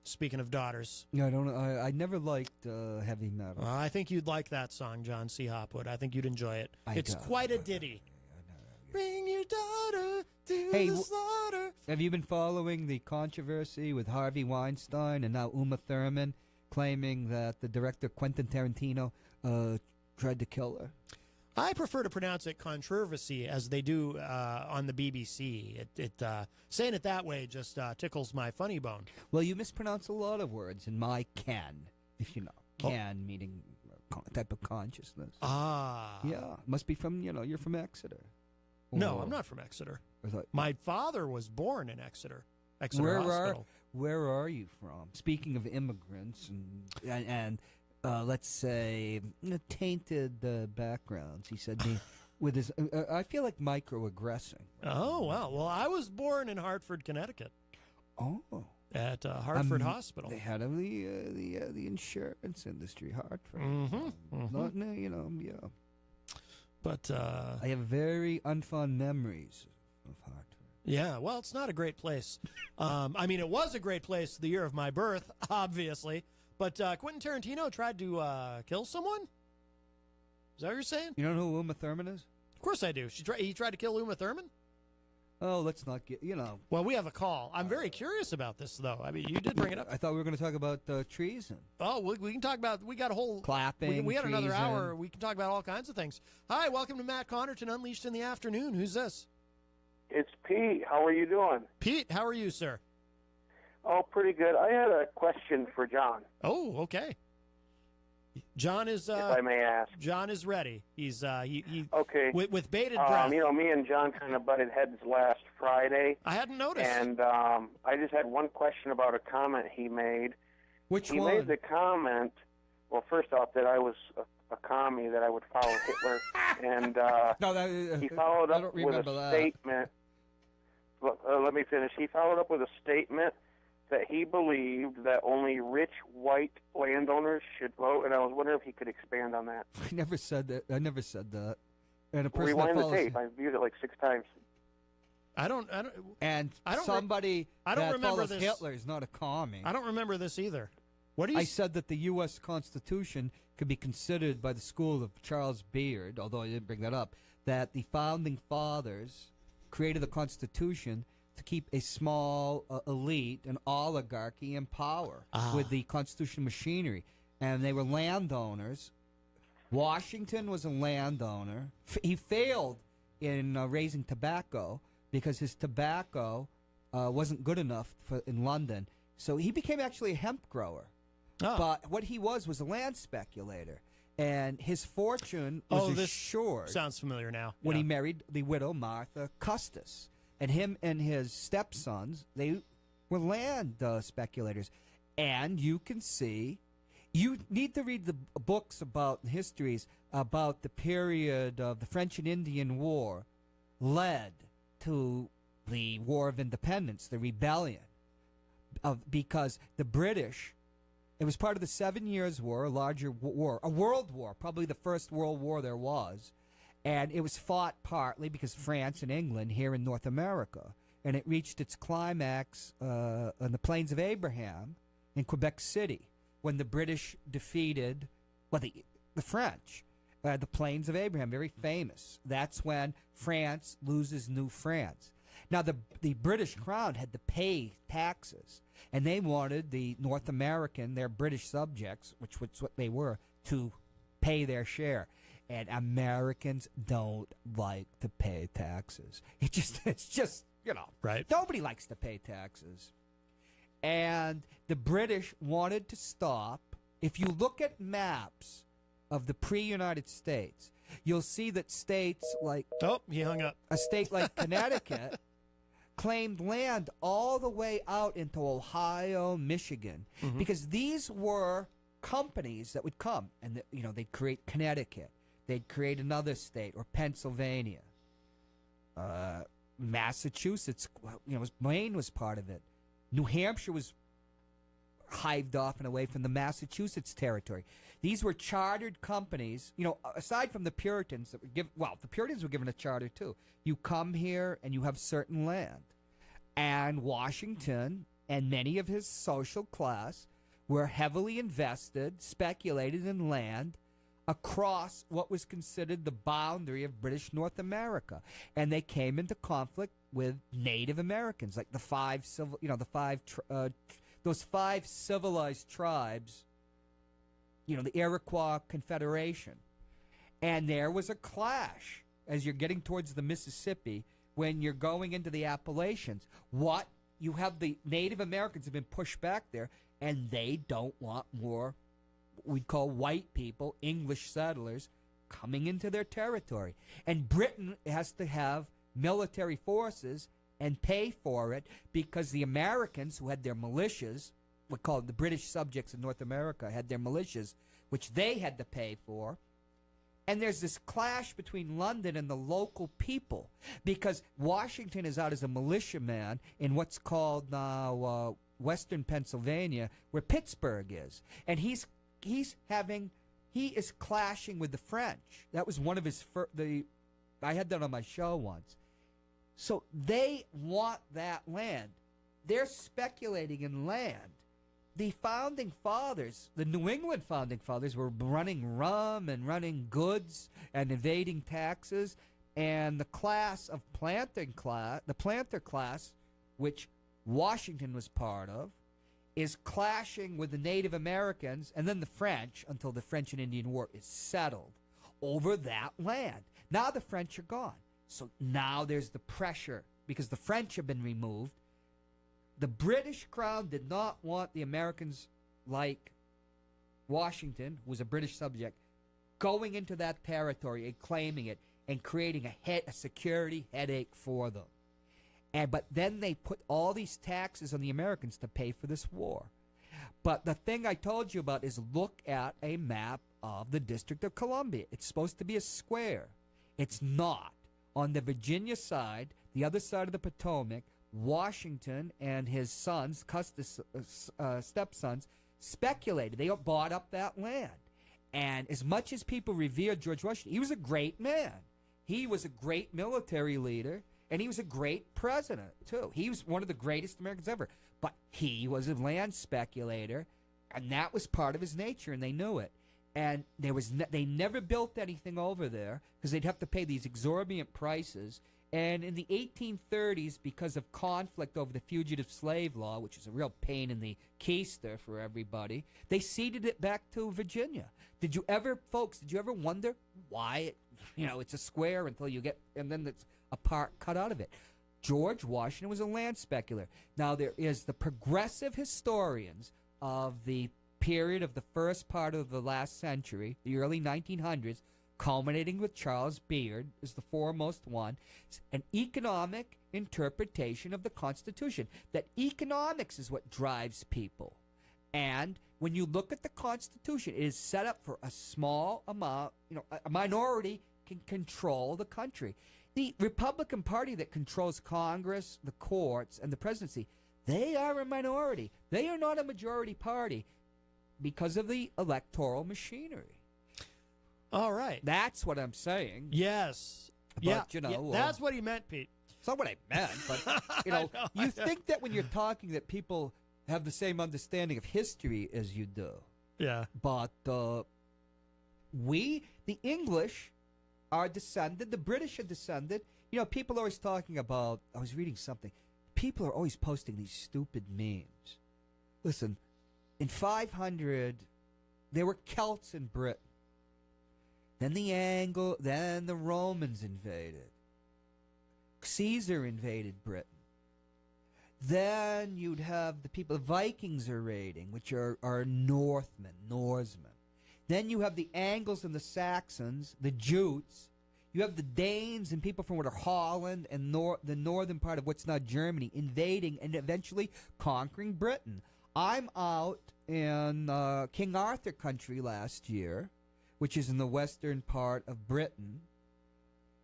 Speaking of daughters. I don't. I never liked heavy metal. I think you'd like that song, John C. Hopwood. I think you'd enjoy it. It's quite a ditty. Bring your daughter to the slaughter. Have you been following the controversy with Harvey Weinstein and now Uma Thurman claiming that the director Quentin Tarantino tried to kill her? I prefer to pronounce it controversy, as they do on the BBC. Saying it that way just tickles my funny bone. Well, you mispronounce a lot of words in my ken, if you know. Ken meaning type of consciousness. Ah. Yeah, must be from, you're from Exeter. No, I'm not from Exeter. My father was born in Exeter. Exeter Hospital. Where are you from? Speaking of immigrants and let's say tainted backgrounds, he said with his. I feel like microaggressing. Oh, wow. Well, I was born in Hartford, Connecticut. Oh. At Hartford Hospital. The head of the insurance industry, Hartford. Mm-hmm. Yeah. But I have very unfond memories of Hartford. Yeah, well, it's not a great place. I mean, it was a great place the year of my birth, obviously. But Quentin Tarantino tried to kill someone? Is that what you're saying? You don't know who Uma Thurman is? Of course I do. He tried to kill Uma Thurman? Oh, let's not get, Well, we have a call. I'm very curious about this, though. I mean, you did bring it up. I thought we were going to talk about treason. Oh, we can talk about, we got a whole... Clapping, We got another treason. hour. We can talk about all kinds of things. Hi, welcome to Matt Connarton Unleashed in the Afternoon. Who's this? It's Pete. How are you doing? Pete, how are you, sir? Oh, pretty good. I had a question for John, Oh, okay. John is... if I may ask. John is ready. He's Okay. with bated breath. Me and John kind of butted heads last Friday, I hadn't noticed. and I just had one question about a comment he made. Which He one? made the comment, well, first off, that I was a commie, that I would follow Hitler, and No, that, he followed I up don't with remember a that. statement. Let me finish. He followed up with a statement that he believed that only rich white landowners should vote, and I was wondering if he could expand on that. I never said that. And a person Rewind that the follows, tape. I viewed it like 6 times. I don't somebody I don't that remember follows this. Hitler is not a commie. I don't remember this either. What do you I said that the U.S. Constitution could be considered by the school of Charles Beard, although I didn't bring that up, that the founding fathers created the Constitution to keep a small elite, an oligarchy in power with the Constitution machinery. And they were landowners. Washington was a landowner. He failed in raising tobacco because his tobacco wasn't good enough in London. So he became actually a hemp grower. But what he was a land speculator. And his fortune was assured. Sounds familiar now. When he married the widow Martha Custis. And him and his stepsons, they were land speculators. And you can see, you need to read the books about histories about the period of the French and Indian War led to the War of Independence, the rebellion. Because the British, it was part of the 7 Years' War, a larger war, a world war, probably the first world war there was. And it was fought partly because France and England here in North America. And it reached its climax on the Plains of Abraham in Quebec City when the British defeated, the French. The Plains of Abraham, very famous. That's when France loses New France. Now, the British Crown had to pay taxes, and they wanted the North American, their British subjects, which was what they were, to pay their share. And Americans don't like to pay taxes. It's just, right. Nobody likes to pay taxes. And the British wanted to stop. If you look at maps of the pre-United States, you'll see that states like... Oh, he hung up. A state like Connecticut claimed land all the way out into Ohio, Michigan, because these were companies that would come and, they'd create Connecticut. They'd create another state, or Pennsylvania. Massachusetts, Maine was part of it. New Hampshire was hived off and away from the Massachusetts territory. These were chartered companies, aside from the Puritans that were the Puritans were given a charter too. You come here and you have certain land. And Washington and many of his social class were heavily invested, speculated in land across what was considered the boundary of British North America. And they came into conflict with Native Americans, like those 5 civilized tribes, the Iroquois Confederation. And there was a clash as you're getting towards the Mississippi when you're going into the Appalachians. You have the Native Americans have been pushed back there, and they don't want more we'd call white people, English settlers, coming into their territory. And Britain has to have military forces and pay for it because the Americans who had their militias, we call it the British subjects in North America, had their militias, which they had to pay for. And there's this clash between London and the local people because Washington is out as a militiaman in what's called now Western Pennsylvania, where Pittsburgh is. And he is clashing with the French. That was one of his I had that on my show once. So they want that land. They're speculating in land. The founding fathers, the New England founding fathers, were running rum and running goods and evading taxes. And the class of the planter class, which Washington was part of, is clashing with the Native Americans and then the French until the French and Indian War is settled over that land. Now the French are gone. So now there's the pressure because the French have been removed. The British Crown did not want the Americans like Washington, who was a British subject, going into that territory and claiming it and creating a security headache for them. But then they put all these taxes on the Americans to pay for this war. But the thing I told you about is look at a map of the District of Columbia. It's supposed to be a square. It's not. On the Virginia side, the other side of the Potomac, Washington and his sons, Custis stepsons, speculated. They bought up that land. And as much as people revered George Washington, he was a great man. He was a great military leader, and he was a great president, too. He was one of the greatest Americans ever. But he was a land speculator, and that was part of his nature, and they knew it. And they never built anything over there because they'd have to pay these exorbitant prices. And in the 1830s, because of conflict over the fugitive slave law, which is a real pain in the keister for everybody, they ceded it back to Virginia. Did you ever wonder why it's a square until you get, and then it's a part cut out of it? George Washington was a land speculator. Now, there is the progressive historians of the period of the first part of the last century, the early 1900s, culminating with Charles Beard is the foremost one, an economic interpretation of the Constitution. That economics is what drives people. And when you look at the Constitution, it is set up for a small amount, a minority can control the country. The Republican Party that controls Congress, the courts, and the presidency, they are a minority. They are not a majority party because of the electoral machinery. All right. That's what I'm saying. Yes. But, that's what he meant, Pete. It's not what I meant, but, you think that when you're talking that people have the same understanding of history as you do. Yeah. But the English are descended, the British are descended. People are always talking about, I was reading something, people are always posting these stupid memes. Listen, in 500, there were Celts in Britain. Then the Romans invaded. Caesar invaded Britain. Then you'd have the Vikings are raiding, which are Northmen. Then you have the Angles and the Saxons, the Jutes. You have the Danes and people from what are Holland and the northern part of what's now Germany invading and eventually conquering Britain. I'm out in King Arthur country last year, which is in the western part of Britain.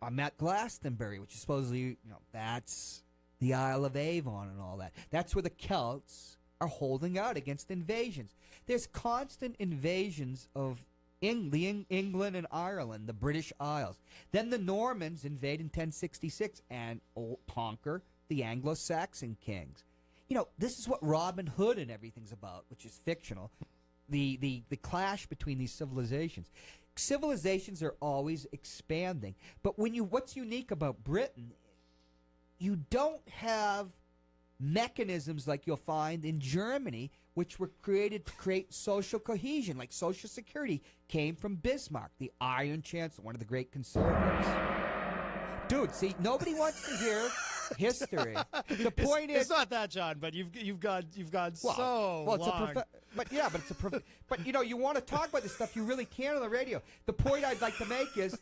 I'm at Glastonbury, which is supposedly, that's the Isle of Avon and all that. That's where the Celts are holding out against invasions. There's constant invasions of England and Ireland, the British Isles. Then the Normans invade in 1066 and conquer the Anglo-Saxon kings. This is what Robin Hood and everything's about, which is fictional. The clash between these civilizations. Civilizations are always expanding. But what's unique about Britain, you don't have mechanisms like you'll find in Germany, which were created to create social cohesion, like Social Security came from Bismarck, the Iron Chancellor, one of the great conservatives. Dude, see, nobody wants to hear history. The point is, it's not that, John. But you've gone so long. But you want to talk about this stuff, you really can on the radio. The point I'd like to make is,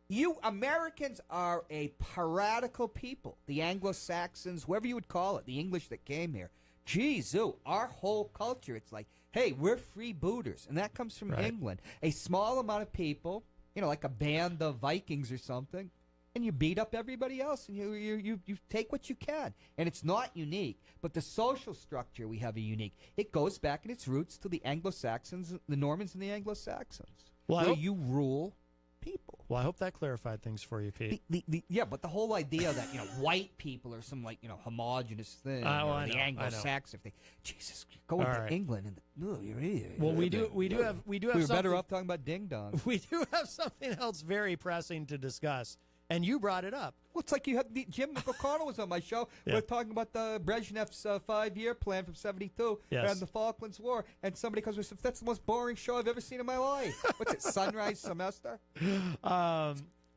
you Americans are a piratical people. The Anglo-Saxons, whoever you would call it, the English that came here. Jeez, our whole culture, it's like, hey, we're freebooters, and that comes from England. A small amount of people like a band of Vikings or something, and you beat up everybody else, and you take what you can. And it's not unique, but the social structure we have is unique. It goes back in its roots to the Anglo-Saxons, the Normans and the Anglo-Saxons, where you rule people. Well, I hope that clarified things for you, Pete. Yeah, but the whole idea that white people are some homogenous thing, or the Anglo-Saxon thing. Jesus, going to England and well, we do have we were better off talking about ding dong. We do have something else very pressing to discuss, and you brought it up. Well, it's like you had Jim McConnell was on my show. Yeah. We're talking about the Brezhnev's 5-year plan from '72 and the Falklands War, and somebody comes with, that's the most boring show I've ever seen in my life. What's it, Sunrise Semester?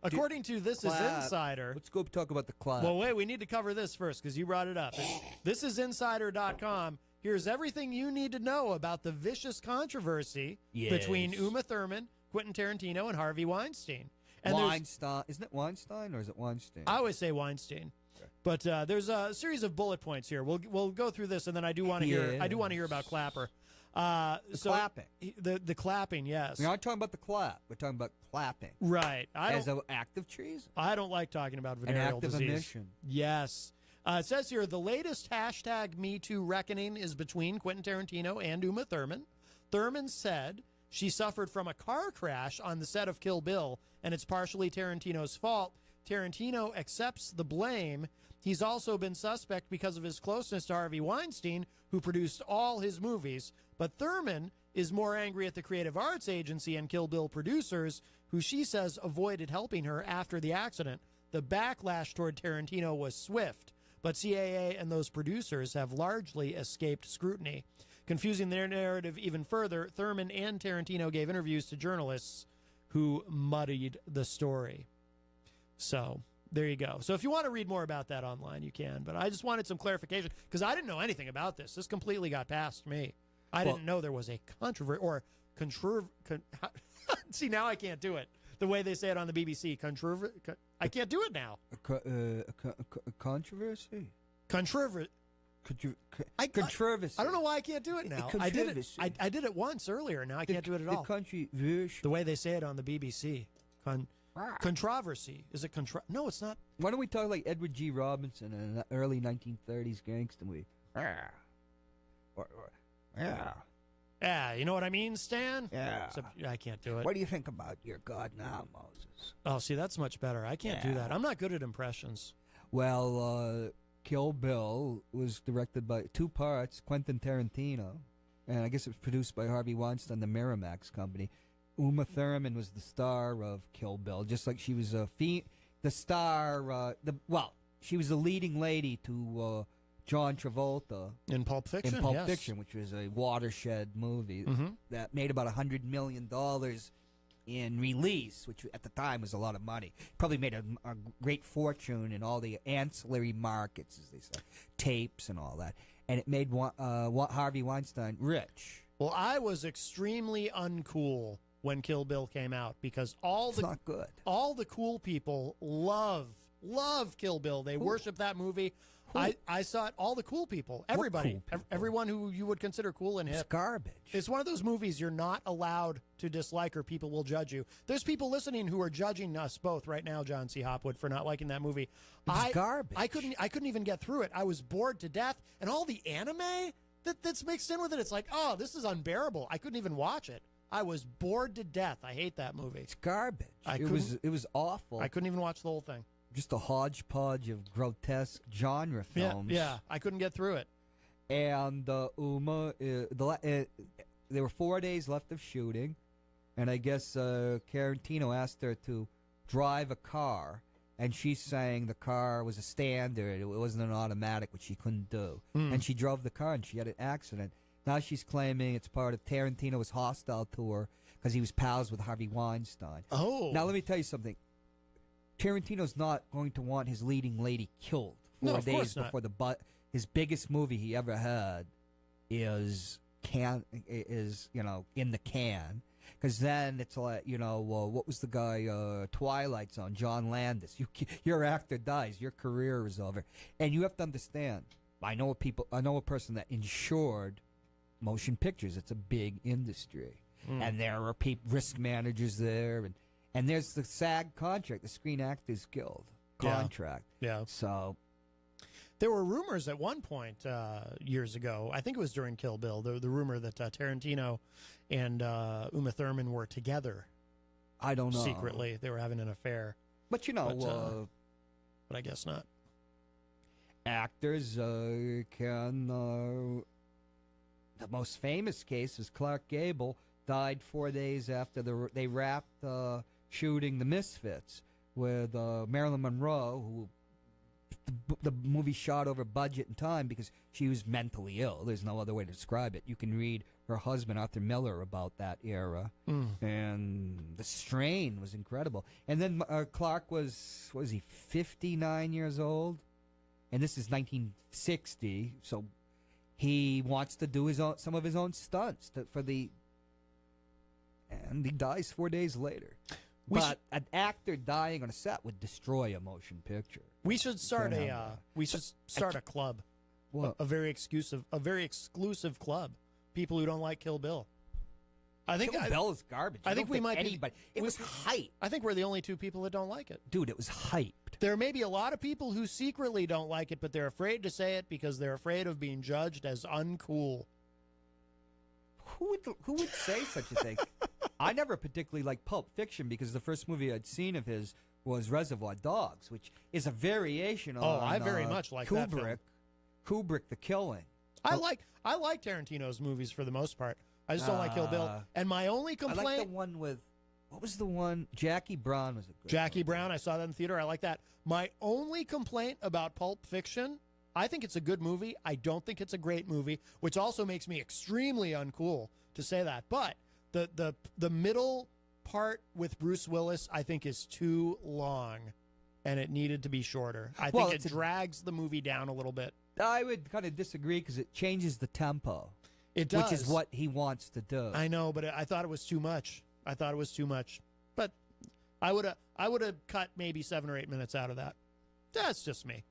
According to This Is Insider. Let's go talk about the club. Well, wait, we need to cover this first because you brought it up. This is Insider.com. Here's everything you need to know about the vicious controversy between Uma Thurman, Quentin Tarantino, and Harvey Weinstein. And Weinstein. Isn't it Weinstein or is it Weinstein? I always say Weinstein. Okay. But there's a series of bullet points here. We'll go through this, and then I do want to hear. I do want to hear about Clapper. Clapping. The clapping, yes. We're not talking about the clap. We're talking about clapping. Right. As an act of treason. I don't like talking about venereal disease. An act of omission. Yes. It says here, the latest hashtag #MeToo reckoning is between Quentin Tarantino and Uma Thurman. Thurman said she suffered from a car crash on the set of Kill Bill, and it's partially Tarantino's fault. Tarantino accepts the blame. He's also been suspect because of his closeness to Harvey Weinstein, who produced all his movies. But Thurman is more angry at the Creative Arts Agency and Kill Bill producers, who she says avoided helping her after the accident. The backlash toward Tarantino was swift, but CAA and those producers have largely escaped scrutiny. Confusing their narrative even further, Thurman and Tarantino gave interviews to journalists who muddied the story. So, there you go. So if you want to read more about that online, you can. But I just wanted some clarification, because I didn't know anything about this. This completely got past me. I didn't know there was a controversy, or see, now I can't do it. The way they say it on the BBC. I can't do it now. Controversy? Controversy. I don't know why I can't do it now. I did it. I did it once earlier. Now I can't do it at all. The way they say it on the BBC. Controversy. Is it No, it's not. Why don't we talk like Edward G. Robinson in an early 1930s gangster movie? Yeah, you know what I mean, Stan? Yeah. Except I can't do it. What do you think about your God now, Moses? Oh, see, that's much better. I can't do that. I'm not good at impressions. Well, Kill Bill was directed by 2 parts, Quentin Tarantino, and I guess it was produced by Harvey Weinstein, the Miramax company. Uma Thurman was the star of Kill Bill, just like she was she was the leading lady to John Travolta in Pulp Fiction. Fiction, which was a watershed movie that made about $100 million in release, which at the time was a lot of money. Probably made a great fortune in all the ancillary markets, as they say, tapes and all that. And it made Harvey Weinstein rich. Well, I was extremely uncool when Kill Bill came out, because it's not good. All the cool people love Kill Bill. They worship that movie. I saw it. All the cool people, everybody, everyone who you would consider cool and hip. It's garbage. It's one of those movies you're not allowed to dislike, or people will judge you. There's people listening who are judging us both right now, John C. Hopwood, for not liking that movie. It's garbage. I couldn't even get through it. I was bored to death, and all the anime that's mixed in with it. It's like, oh, this is unbearable. I couldn't even watch it. I was bored to death. I hate that movie. It's garbage. It was awful. I couldn't even watch the whole thing. Just a hodgepodge of grotesque genre films. Yeah, I couldn't get through it. And Uma, there were 4 days left of shooting, and I guess Tarantino asked her to drive a car, and she's saying the car was a standard. It wasn't an automatic, which she couldn't do. And she drove the car, and she had an accident. Now she's claiming it's part of Tarantino was hostile to her because he was pals with Harvey Weinstein. Oh. Now let me tell you something. Tarantino's not going to want his leading lady killed 4 days before his biggest movie he ever had is in the can, because then it's like, what was the guy, Twilight Zone, John Landis. Your actor dies, your career is over, and you have to understand. I know a person that insured motion pictures. It's a big industry, and there are risk managers there, And there's the SAG contract, the Screen Actors Guild contract. Yeah. So there were rumors at one point years ago, I think it was during Kill Bill, the rumor that Tarantino and Uma Thurman were together. I don't know. Secretly. They were having an affair. But, But I guess not. Actors can... the most famous case is Clark Gable died 4 days after they wrapped shooting The Misfits with Marilyn Monroe, who the movie shot over budget and time because she was mentally ill. There's no other way to describe it. You can read her husband, Arthur Miller, about that era. And the strain was incredible. And then Clark was 59 years old? And this is 1960, so he wants to do some of his own stunts and he dies 4 days later. But an actor dying on a set would destroy a motion picture. We should start a club. What? A very exclusive club. People who don't like Kill Bill. Kill Bill is garbage. I think we might anybody. It was hype. I think we're the only two people that don't like it. Dude, it was hyped. There may be a lot of people who secretly don't like it, but they're afraid to say it because they're afraid of being judged as uncool. Who would say such a thing? I never particularly liked Pulp Fiction because the first movie I'd seen of his was Reservoir Dogs, which is a variation on I very much like that film. Kubrick, The Killing. I like Tarantino's movies for the most part. I just don't like Kill Bill. And my only complaint... I like the one with... What was the one? Jackie Brown was a good Jackie one. Brown, I saw that in the theater. I like that. My only complaint about Pulp Fiction, I think it's a good movie. I don't think it's a great movie, which also makes me extremely uncool to say that. But the middle part with Bruce Willis, I think, is too long, and it needed to be shorter. I think it drags the movie down a little bit. I would kind of disagree because it changes the tempo. It does. Which is what he wants to do. I know, but I thought it was too much. But I would have cut maybe 7 or 8 minutes out of that. That's just me.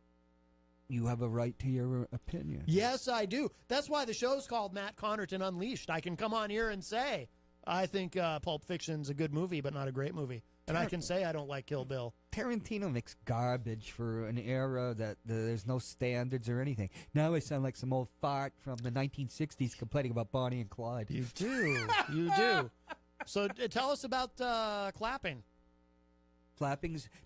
You have a right to your opinion. Yes, I do. That's why the show's called Matt Connarton Unleashed. I can come on here and say I think Pulp Fiction's a good movie, but not a great movie. And I can say I don't like Kill Bill. Tarantino makes garbage for an era that there's no standards or anything. Now I sound like some old fart from the 1960s complaining about Bonnie and Clyde. You do. You do. So tell us about clapping.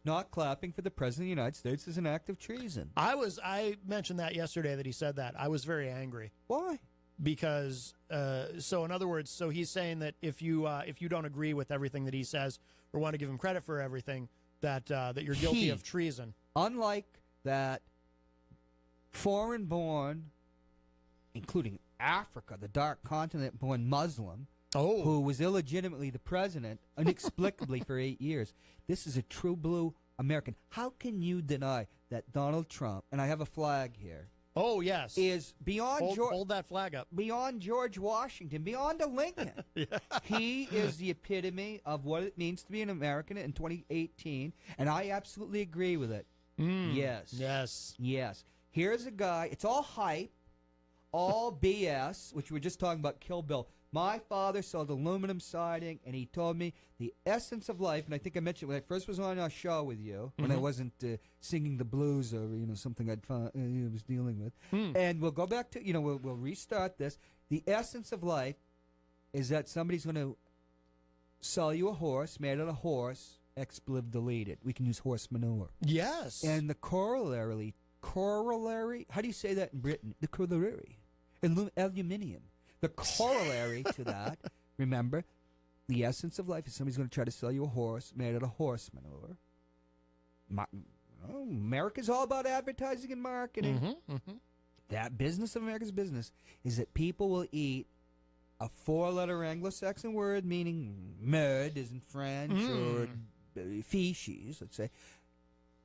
Not clapping for the President of the United States is an act of treason. I mentioned that yesterday that he said that. I was very angry. Why? Because, in other words, he's saying that if you don't agree with everything that he says or want to give him credit for everything, that you're guilty of treason. Unlike that foreign-born, including Africa, the dark continent-born Muslim, who was illegitimately the president, inexplicably for 8 years. This is a true blue American. How can you deny that Donald Trump, and I have a flag here, oh, yes, is beyond hold that flag up. Beyond George Washington, beyond a Lincoln. Yeah. He is the epitome of what it means to be an American in 2018, and I absolutely agree with it. Yes. Here's a guy, it's all hype, all BS, which we were just talking about Kill Bill. My father sold aluminum siding, and he told me the essence of life, and I think I mentioned when I first was on our show with you, when I wasn't singing the blues or something I was dealing with. And we'll go back to, we'll restart this. The essence of life is that somebody's going to sell you a horse made out of horse, expletive deleted. We can use horse manure. Yes. And the corollary, how do you say that in Britain? The corollary, aluminium. The corollary to that, remember, the essence of life is somebody's going to try to sell you a horse made out of horse manure. America's all about advertising and marketing. That business of America's business is that people will eat a 4-letter Anglo-Saxon word meaning mud, as in French, or feces, let's say.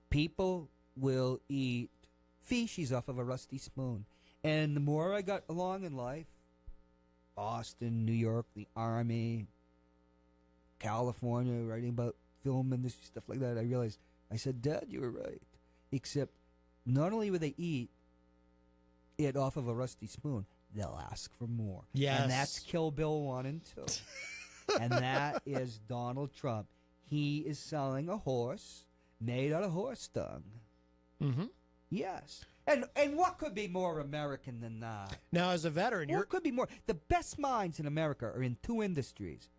People will eat feces off of a rusty spoon. And the more I got along in life, Boston, New York, the Army, California, writing about film industry, stuff like that, I realized, I said, Dad, you were right. Except not only will they eat it off of a rusty spoon, they'll ask for more. Yes. And that's Kill Bill 1 and 2. And that is Donald Trump. he is selling a horse made out of horse dung. Mm-hmm. Yes. And what could be more American than that? Now, as a veteran, What could be more? The best minds in America are in two industries.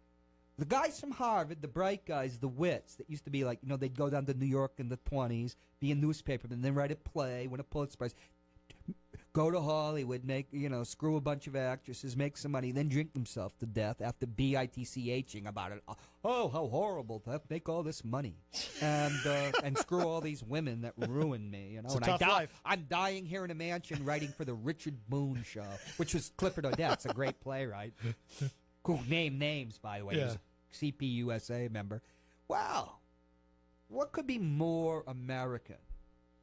The guys from Harvard, the bright guys, the wits that used to be like, they'd go down to New York in the 20s, be a newspaperman, and then write a play, win a Pulitzer Prize, go to Hollywood, make, screw a bunch of actresses, make some money, then drink themselves to death after bitching about it. Oh, how horrible to make all this money. And screw all these women that ruined me. It's a tough life. I'm dying here in a mansion writing for the Richard Boone Show, which was Clifford Odets, a great playwright. Who named names, by the way. Yeah. He was a CPUSA member. Wow. What could be more American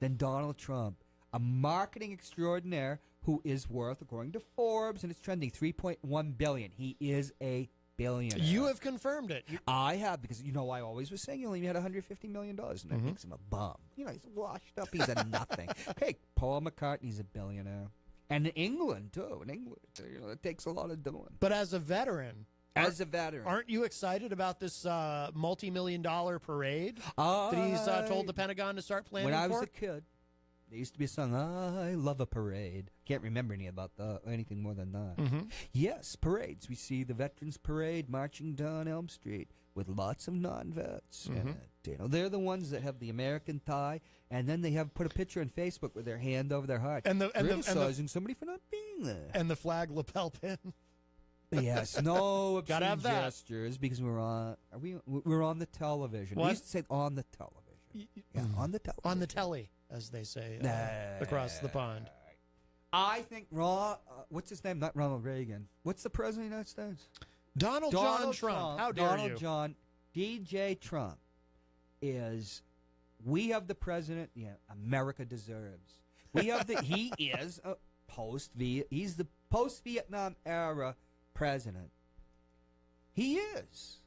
than Donald Trump? A marketing extraordinaire who is worth, according to Forbes, and it's trending, $3.1 billion. He is a billionaire. You have confirmed it. I have, because I always was saying he only had $150 million, and that makes him a bum. He's washed up. He's a nothing. Okay, Paul McCartney's a billionaire. And in England, too. In England, it takes a lot of doing. But as a veteran... Aren't you excited about this multi-million-dollar parade that he's told the Pentagon to start planning for? When I was a kid, there used to be a song, I love a parade. Can't remember anything more than that. Mm-hmm. Yes, parades. We see the Veterans Parade marching down Elm Street with lots of non-vets in it. They're the ones that have the American tie, and then they have put a picture on Facebook with their hand over their heart, criticizing somebody for not being there. And the flag lapel pin. Yes, no obscene Gotta have that. gestures, because we're on the television. What? We used to say on the television. Yeah, on the television. On the telly, as they say across the pond. I think what's his name? Not Ronald Reagan. What's the president of the United States? Donald John Trump. How dare Donald you? John DJ Trump is. We have the president. Yeah, America deserves. We have he is a He's the post-Vietnam era president. He is.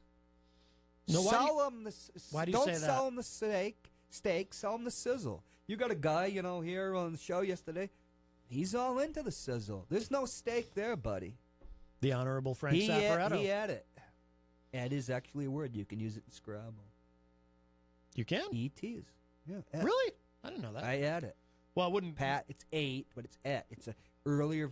No, why do you say don't that? sell him the steak, sell him the sizzle. You got a guy, here on the show yesterday. He's all into the sizzle. There's no steak there, buddy. The Honorable Frank Zapparetto. He had it. Ed is actually a word. You can use it in Scrabble. You can? E-T is. Yeah. Ed. Really? I didn't know that. I had it. Well, it wouldn't... Pat, it's 8, but it's Ed. It's a earlier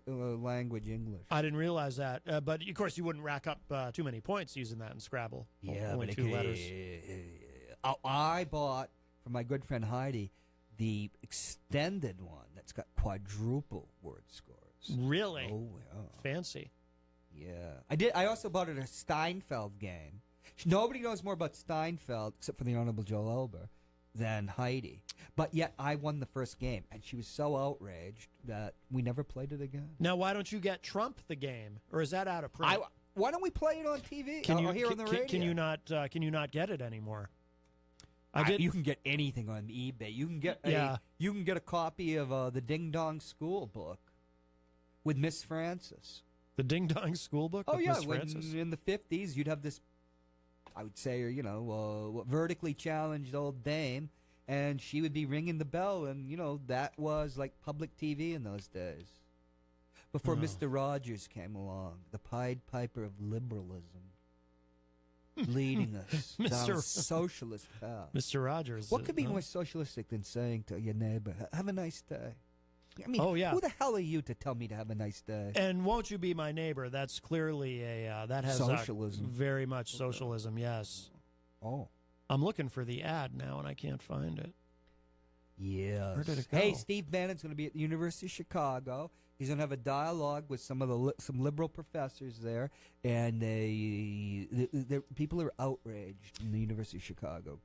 language English. I didn't realize that. But, of course, you wouldn't rack up too many points using that in Scrabble. Yeah, only but 2 letters. I bought, from my good friend Heidi, the extended one that's got quadruple word scores. Really? Oh, yeah. Fancy. Yeah. I also bought it a Steinfeld game. Nobody knows more about Steinfeld, except for the Honorable Joel Elber, than Heidi. But yet I won the first game, and she was so outraged that we never played it again. Now, why don't you get Trump the game? Or is that out of print? Why don't we play it on TV? Here on the radio? Can you not get it anymore? You can get anything on eBay. You can get a copy of the Ding Dong School book with Miss Francis. The Ding Dong School book? Oh, with yeah. Miss Francis? In the 50s, you'd have this, I would say, vertically challenged old dame, and she would be ringing the bell, and, that was like public TV in those days. Before Mr. Rogers came along, the Pied Piper of liberalism, leading us down a socialist path. Mr. Rogers. What could be more socialistic than saying to your neighbor, have a nice day? I mean, oh, yeah. Who the hell are you to tell me to have a nice day? And won't you be my neighbor? That's clearly that has socialism. Very much socialism, yes. Oh. I'm looking for the ad now, and I can't find it. Yes. Where did it go? Hey, Steve Bannon's going to be at the University of Chicago. He's going to have a dialogue with some liberal professors there, and people are outraged in the University of Chicago.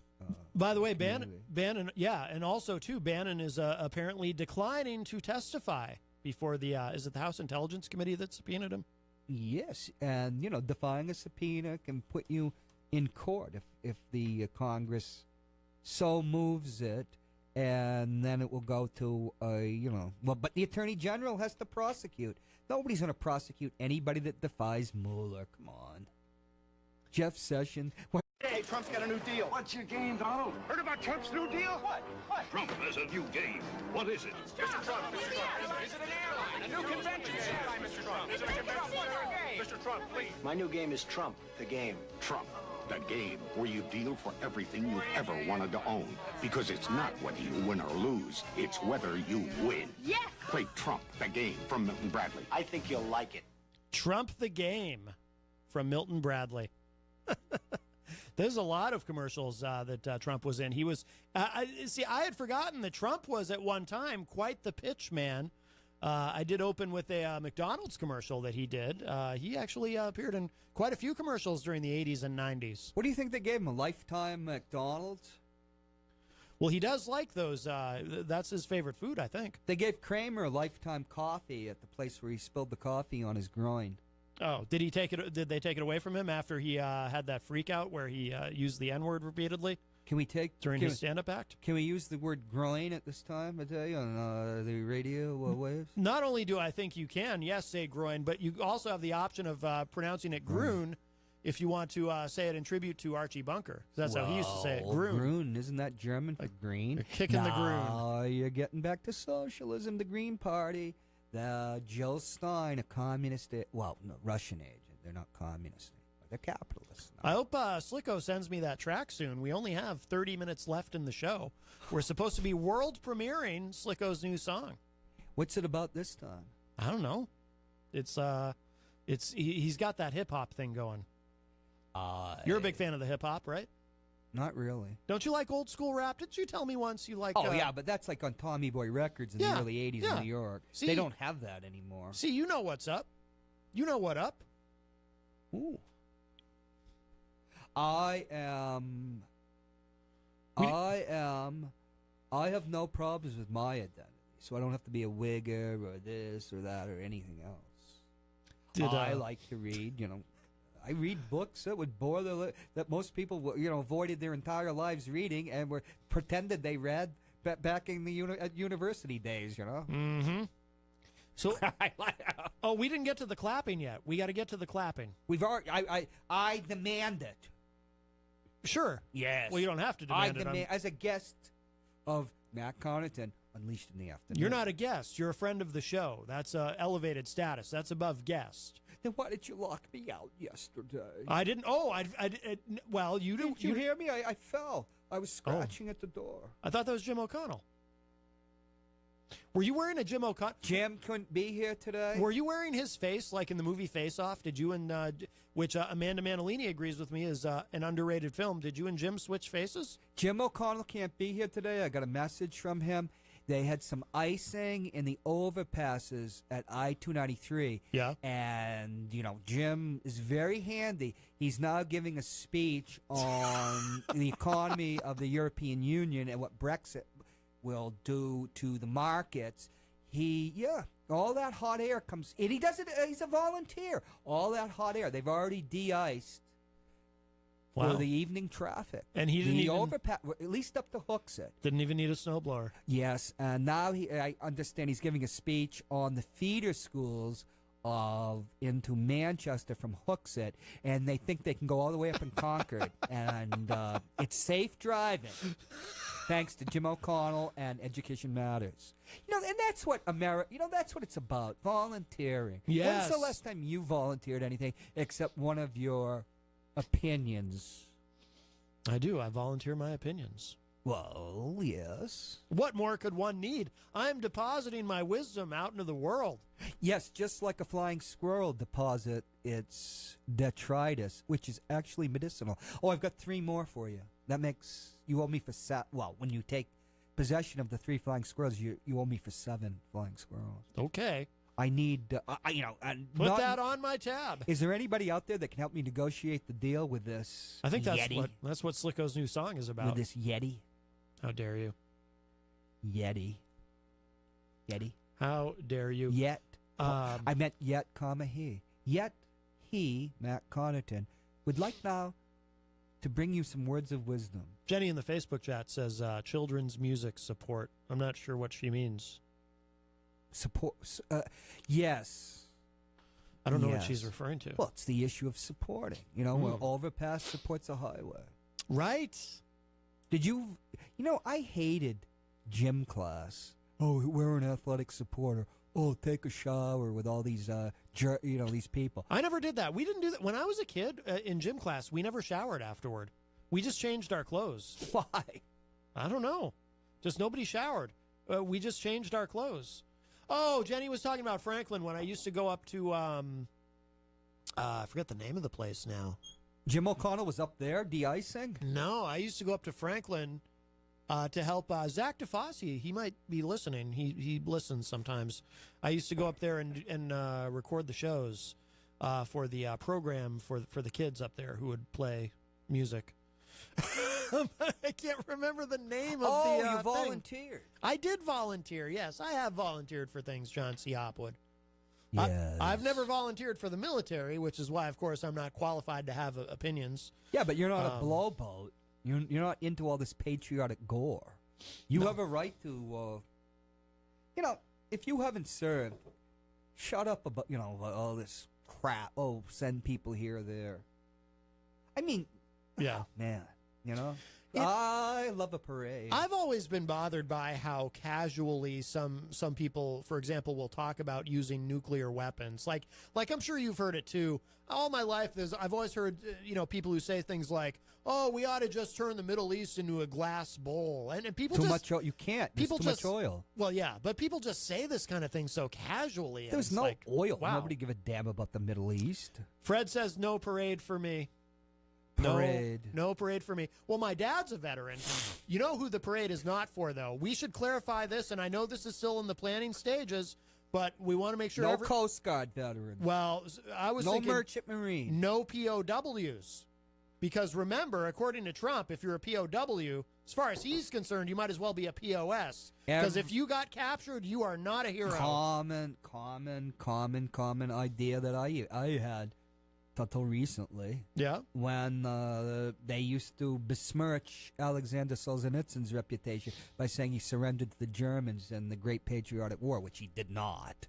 By the way, Bannon, yeah, and also, too, Bannon is apparently declining to testify before is it the House Intelligence Committee that subpoenaed him? Yes, and, defying a subpoena can put you in court if the Congress so moves it, and then it will go to, but the Attorney General has to prosecute. Nobody's going to prosecute anybody that defies Mueller. Come on. Jeff Sessions. Hey, Trump's got a new deal. What's your game, Donald? Heard about Trump's new deal? What? Trump has a new game. What is it? Mr. Trump, Mr. Trump. Is it an airline? A new convention center? Mr. Trump. Is it a convention center? Mr. Trump, please. My new game is Trump, the game. Trump. the game where you deal for everything you've ever wanted to own. Because it's not whether you win or lose, it's whether you win. Yes! Play Trump, the game from Milton Bradley. I think you'll like it. Trump the Game from Milton Bradley. There's a lot of commercials that Trump was in. He was, I had forgotten that Trump was at one time quite the pitch man. I did open with a McDonald's commercial that he did. He actually appeared in quite a few commercials during the 80s and 90s. What do you think they gave him, a lifetime McDonald's? Well, he does like those. That's his favorite food, I think. They gave Kramer a lifetime coffee at the place where he spilled the coffee on his groin. Oh, did they take it away from him after he had that freak out where he used the N-word repeatedly? Can we take during his stand-up act? Can we use the word groin at this time of day on the radio waves? Not only do I think you can, yes, say groin, but you also have the option of pronouncing it groon if you want to say it in tribute to Archie Bunker. That's how he used to say it, groon. Groon, isn't that German for green? Kicking the groon. Oh, you're getting back to socialism, the Green Party. The Jill Stein, a communist, Russian agent. They're not communists. They're capitalists. I hope Slicko sends me that track soon. We only have 30 minutes left in the show. We're supposed to be world premiering Slicko's new song. What's it about this time? I don't know. He's got that hip hop thing going. You're a big fan of the hip hop, right? Not really. Don't you like old school rap? Didn't you tell me once you like? Oh yeah, but that's like on Tommy Boy Records in the early '80s in New York. See, they don't have that anymore. See, you know what's up. You know what up. Ooh. I have no problems with my identity, so I don't have to be a wigger or this or that or anything else. I like to read, I read books that would bore that most people, avoided their entire lives reading and were pretended they read back in the at university days, Mm-hmm. So, we didn't get to the clapping yet. We got to get to the clapping. We've already. I demand it. Sure. Yes. Well, you don't have to demand it. As a guest of Matt Connarton, Unleashed in the Afternoon. You're not a guest. You're a friend of the show. That's elevated status. That's above guest. Then why did you lock me out yesterday? I didn't. Oh, well, you didn't. Did you hear me? I fell. I was scratching at the door. I thought that was Jim O'Connell. Were you wearing a Jim O'Connell? Jim couldn't be here today. Were you wearing his face like in the movie Face Off? Did you and which Amanda Manalini agrees with me is an underrated film? Did you and Jim switch faces? Jim O'Connell can't be here today. I got a message from him. They had some icing in the overpasses at I-293. Yeah. And, Jim is very handy. He's now giving a speech on the economy of the European Union and what Brexit will do to the markets. All that hot air comes, and he does it, he's a volunteer. All that hot air, they've already de-iced for the evening traffic. And he didn't even overpass, at least up to Hooksett. Didn't even need a snowblower. Yes, and now I understand he's giving a speech on the feeder schools into Manchester from Hooksett, and they think they can go all the way up in Concord, and it's safe driving. Thanks to Jim O'Connell and Education Matters. And that's what that's what it's about, volunteering. Yes. When's the last time you volunteered anything except one of your opinions? I do. I volunteer my opinions. Well, yes. What more could one need? I'm depositing my wisdom out into the world. Yes, just like a flying squirrel deposit its detritus, which is actually medicinal. Oh, I've got 3 more for you. That makes you owe me for when you take possession of the 3 flying squirrels, you owe me for 7 flying squirrels. Okay. I need, put that on my tab. Is there anybody out there that can help me negotiate the deal with this? I think that's Yeti? that's what Slicko's new song is about. With this Yeti. How dare you? Yeti. How dare you? Yet. I meant yet, he. Yet he, Matt Connarton, would like now to bring you some words of wisdom. Jenny in the Facebook chat says children's music support. I'm not sure what she means. Support. Yes. I don't know what she's referring to. Well, it's the issue of supporting. Where overpass supports a highway. Right. Did you? I hated gym class. Oh, we're an athletic supporter. take a shower with all these, these people. I never did that. We didn't do that. When I was a kid in gym class, we never showered afterward. We just changed our clothes. Why? I don't know. Just nobody showered. We just changed our clothes. Oh, Jenny was talking about Franklin when I used to go up to, I forget the name of the place now. Jim O'Connell was up there de-icing? No, I used to go up to Franklin to help Zach DeFossi. He might be listening. He listens sometimes. I used to go up there and record the shows for the program for the kids up there who would play music. I can't remember the name of the you thing. volunteered. I did volunteer, yes. I have volunteered for things, John C. Hopwood. Yes. I've never volunteered for the military, which is why, of course, I'm not qualified to have opinions. Yeah, but you're not a blowboat. You're not into all this patriotic gore. You have a right to, if you haven't served, shut up about, all this crap. Oh, send people here or there. I mean, yeah, man, I love a parade. I've always been bothered by how casually some people, for example, will talk about using nuclear weapons. Like I'm sure you've heard it too. All my life, I've always heard people who say things like, "Oh, we ought to just turn the Middle East into a glass bowl," and people you can't. There's too much oil. Well, yeah, but people just say this kind of thing so casually. There's no oil. Wow. Nobody give a damn about the Middle East. Fred says no parade for me. Parade. No parade for me. Well, my dad's a veteran. You know who the parade is not for, though? We should clarify this, and I know this is still in the planning stages, but we want to make sure... No Coast Guard veteran. Well, I was thinking... No Merchant Marine. No POWs. Because remember, according to Trump, if you're a POW, as far as he's concerned, you might as well be a POS. Because if you got captured, you are not a hero. Common idea that I had... until recently. Yeah. When they used to besmirch Alexander Solzhenitsyn's reputation by saying he surrendered to the Germans in the Great Patriotic War, which he did not.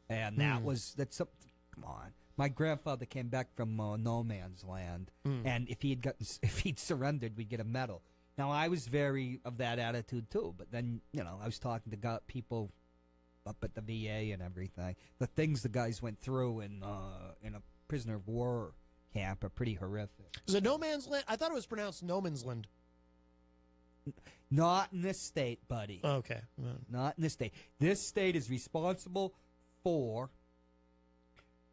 And come on. My grandfather came back from no man's land, and if he'd surrendered, we'd get a medal. Now, I was very of that attitude, too, but then, I was talking to people up at the VA and everything. The things the guys went through in a prisoner of war camp are pretty horrific. Is it no man's land? I thought it was pronounced no man's land. Not in this state, buddy. Okay. Not in this state. This state is responsible for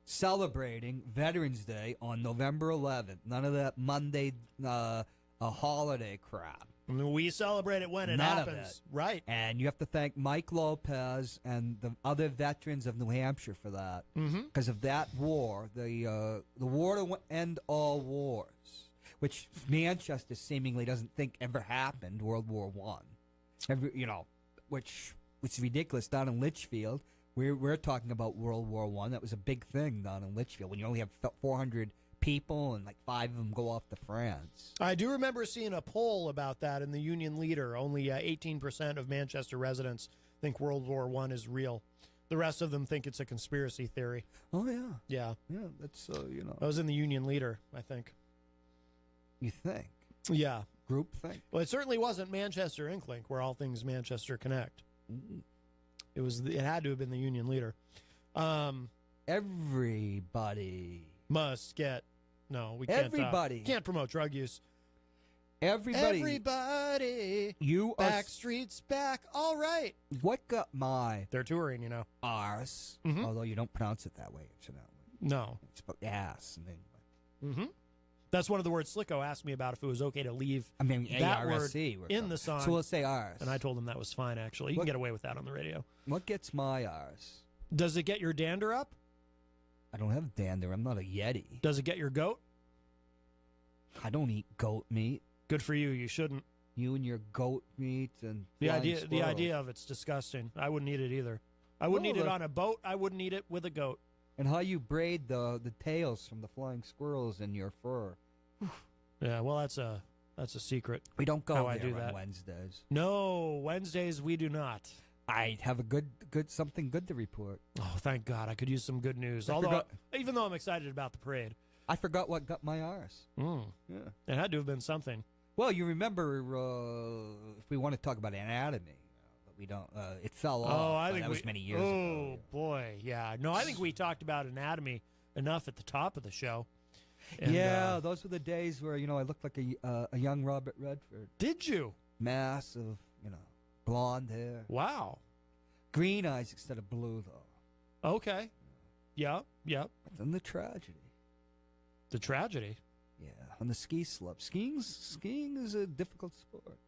celebrating Veterans Day on November 11th. None of that Monday a holiday crap. We celebrate it when it happens. Right. And you have to thank Mike Lopez and the other veterans of New Hampshire for that. Because of that war, the war to end all wars, which Manchester seemingly doesn't think ever happened, World War I. Which is ridiculous. Down in Litchfield, we're talking about World War I. That was a big thing down in Litchfield when you only have 400 people and 5 of them go off to France. I do remember seeing a poll about that in the Union Leader. Only 18% of Manchester residents think World War I is real. The rest of them think it's a conspiracy theory. Oh, yeah. Yeah. Yeah, that's, I was in the Union Leader, I think. You think? Yeah. Group think? Well, it certainly wasn't Manchester Inklink, where all things Manchester connect. It had to have been the Union Leader. Everybody must get... No, we can't. Everybody can't promote drug use. Everybody. You Backstreet's back. All right. What got my... They're touring, Arse. Although you don't pronounce it that way, incidentally. No. It's about ass. That's one of the words Slicko asked me about if it was okay to leave that word in the song. So we'll say arse. And I told him that was fine, actually. You can get away with that on the radio. What gets my arse? Does it get your dander up? I don't have dander. I'm not a Yeti. Does it get your goat? I don't eat goat meat. Good for you. You shouldn't. You and your goat meat and the idea of it's disgusting. I wouldn't eat it either. I wouldn't eat it on a boat. I wouldn't eat it with a goat. And how you braid the tails from the flying squirrels in your fur. Yeah, well, that's a secret. We don't go there on Wednesdays. No, Wednesdays we do not. I have a something good to report. Oh, thank God! I could use some good news. Even though I'm excited about the parade, I forgot what got my arse. Yeah, it had to have been something. Well, you remember if we want to talk about anatomy, We don't. It fell Oh, off. I but think that was many years ago. Oh boy, yeah. No, I think we talked about anatomy enough at the top of the show. And, yeah, those were the days where I looked like a young Robert Redford. Did you? Massive, blonde hair. Wow. Green eyes instead of blue, though. Okay. Yep. But then the tragedy. The tragedy. Yeah, on the ski slope. Skiing is a difficult sport.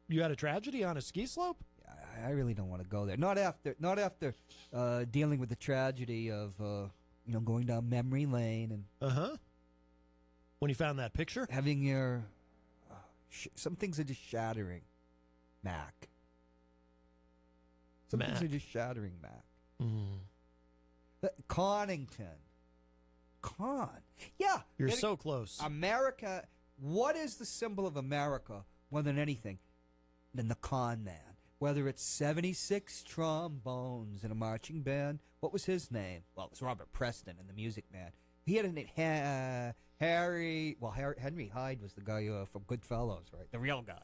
You had a tragedy on a ski slope? Yeah, I really don't want to go there. Not after dealing with the tragedy of going down memory lane and when you found that picture, having your some things are just shattering, Mac. Some things are just shattering, Mac. Connarton. Yeah. You're so close. America. What is the symbol of America more than anything? Than the con man. Whether it's 76 trombones in a marching band. What was his name? Well, it was Robert Preston in the Music Man. He had a name, Harry. Well, Henry Hyde was the guy from Goodfellas, right? The real guy.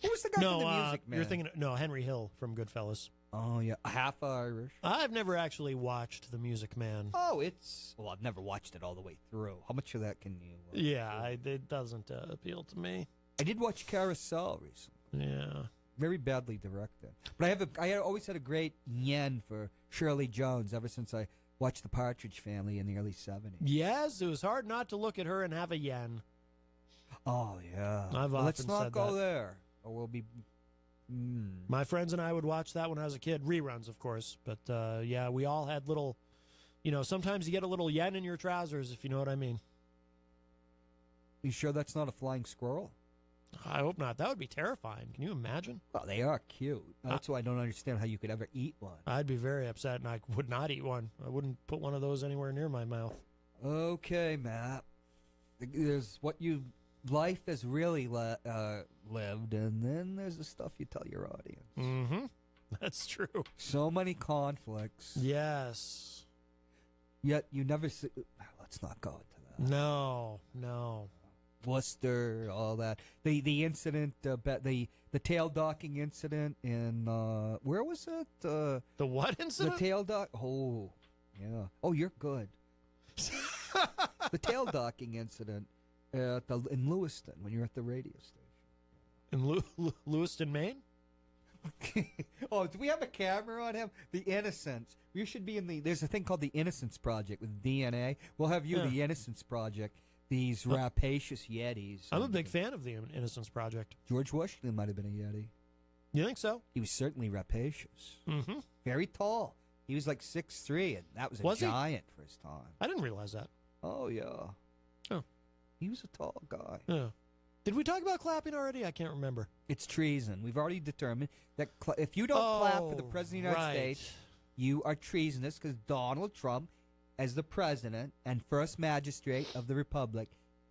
Who was the guy from the Music Man? You're thinking Henry Hill from Goodfellas. Oh, yeah. Half Irish. I've never actually watched The Music Man. Oh, I've never watched it all the way through. How much of that can you... It doesn't appeal to me. I did watch Carousel recently. Yeah. Very badly directed. But I always had a great yen for Shirley Jones ever since I watched The Partridge Family in the early 70s. Yes, it was hard not to look at her and have a yen. Oh, yeah. Let's not go there, or we'll be... My friends and I would watch that when I was a kid. Reruns, of course. But, we all had little... sometimes you get a little yen in your trousers, if you know what I mean. You sure that's not a flying squirrel? I hope not. That would be terrifying. Can you imagine? Well, they are cute. That's why I don't understand how you could ever eat one. I'd be very upset, and I would not eat one. I wouldn't put one of those anywhere near my mouth. Okay, Matt. There's what life has really lived, and then there's the stuff you tell your audience. Mm-hmm. That's true. So many conflicts. Yes. Yet you never see... Let's not go into that. No. Worcester, all that. The incident, the tail docking incident in where was it? The what incident? The tail dock. Oh, yeah. Oh, you're good. The tail docking incident in Lewiston when you're at the radio station. In Lewiston, Maine? Oh, do we have a camera on him? The Innocence. You should be in there's a thing called the Innocence Project with DNA. We'll have you, the Innocence Project. These rapacious Yetis. I'm a big fan of the Innocence Project. George Washington might have been a Yeti. You think so? He was certainly rapacious. Mm-hmm. Very tall. He was like 6'3", and that was a giant for his time. I didn't realize that. Oh, yeah. Oh. He was a tall guy. Yeah. Did we talk about clapping already? I can't remember. It's treason. We've already determined that if you don't clap for the President of the United States, you are treasonous because Donald Trump, as the President and first magistrate of the Republic,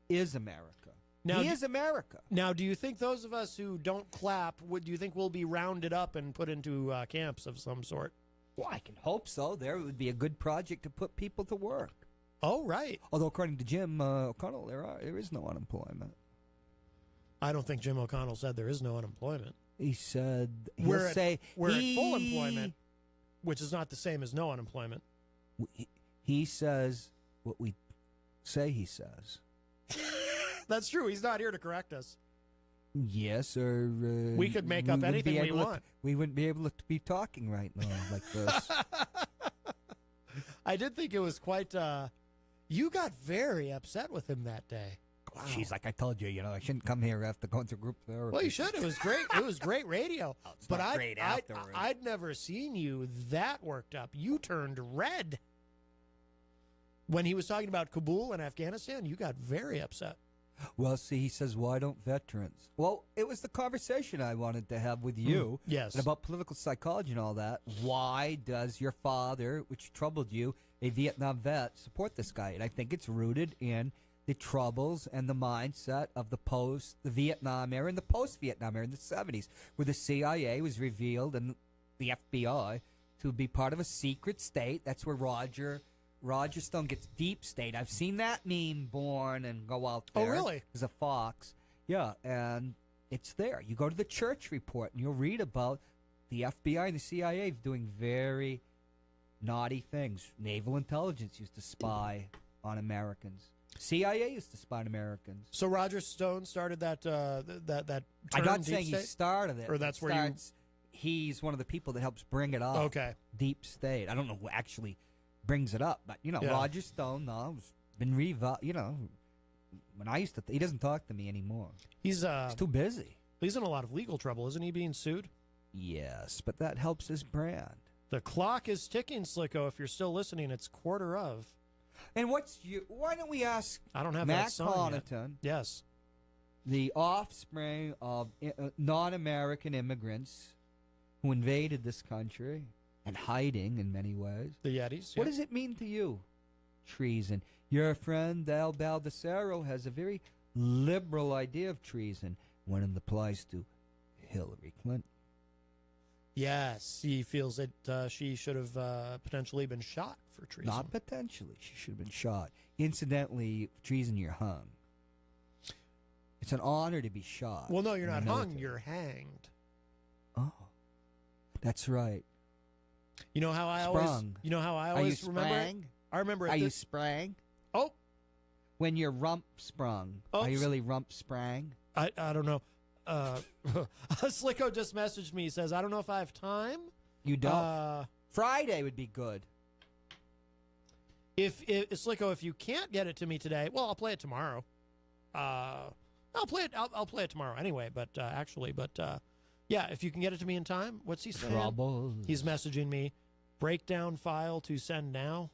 is America. Now, he is America. Now, do you think those of us who don't clap, do you think we'll be rounded up and put into camps of some sort? Well, I can hope so. There would be a good project to put people to work. Oh, right. Although, according to Jim O'Connell, there is no unemployment. I don't think Jim O'Connell said there is no unemployment. He said we're at full employment, which is not the same as no unemployment. He says what we say he says. That's true. He's not here to correct us. Yes, or... we could make up anything we want. We wouldn't be able to be talking right now like this. I did think it was quite... you got very upset with him that day. Wow. She's like, I told you, I shouldn't come here after going through group therapy. Well, you should. It was great. It was great radio. But I'd never seen you that worked up. You turned red. When he was talking about Kabul and Afghanistan, you got very upset. Well, see, he says, why don't veterans? Well, it was the conversation I wanted to have with you. Yes. And about political psychology and all that. Why does your father, which troubled you, a Vietnam vet, support this guy? And I think it's rooted in the troubles and the mindset of the Vietnam era and the post-Vietnam era in the 70s, where the CIA was revealed and the FBI to be part of a secret state. That's where Roger Stone gets deep state. I've seen that meme born and go out there. Oh, really? As a fox. Yeah, and it's there. You go to the Church Report and you'll read about the FBI and the CIA doing very naughty things. Naval intelligence used to spy on Americans. CIA used to spy on Americans. So Roger Stone started that that I'm term, not deep saying he state? started it. Or that's It where starts, he's one of the people that helps bring it up. Okay. Deep state. I don't know who actually brings it up, but Yeah. Roger Stone, it's been when I used to, he doesn't talk to me anymore. He's too busy. He's in a lot of legal trouble, isn't he? Being sued. Yes, but that helps his brand. The clock is ticking, Slicko. If you're still listening, it's 1:15. And why don't we ask I don't have Matt that song yet. Connarton, Yes. the offspring of non-American immigrants who invaded this country and hiding in many ways. The Yetis. What does it mean to you, treason? Your friend Al Baldessaro has a very liberal idea of treason when it applies to Hillary Clinton. Yes, he feels that she should have potentially been shot for treason. Not potentially. She should have been shot. Incidentally, for treason, you're hung. It's an honor to be shot. Well, no, you're in not the hung. military. You're hanged. Oh, that's right. You know how I Sprung. always remember it? sprang? I remember. Are you sprang? Oh, when you're rump sprung. Are you really rump sprang? I don't know. Slicko just messaged me. He says, I don't know if I have time. You don't? Friday would be good. If Slicko, if you can't get it to me today, well, I'll play it tomorrow. I'll play it tomorrow anyway. But yeah, if you can get it to me in time, what's he saying? Troubles. He's messaging me. Breakdown file to send now.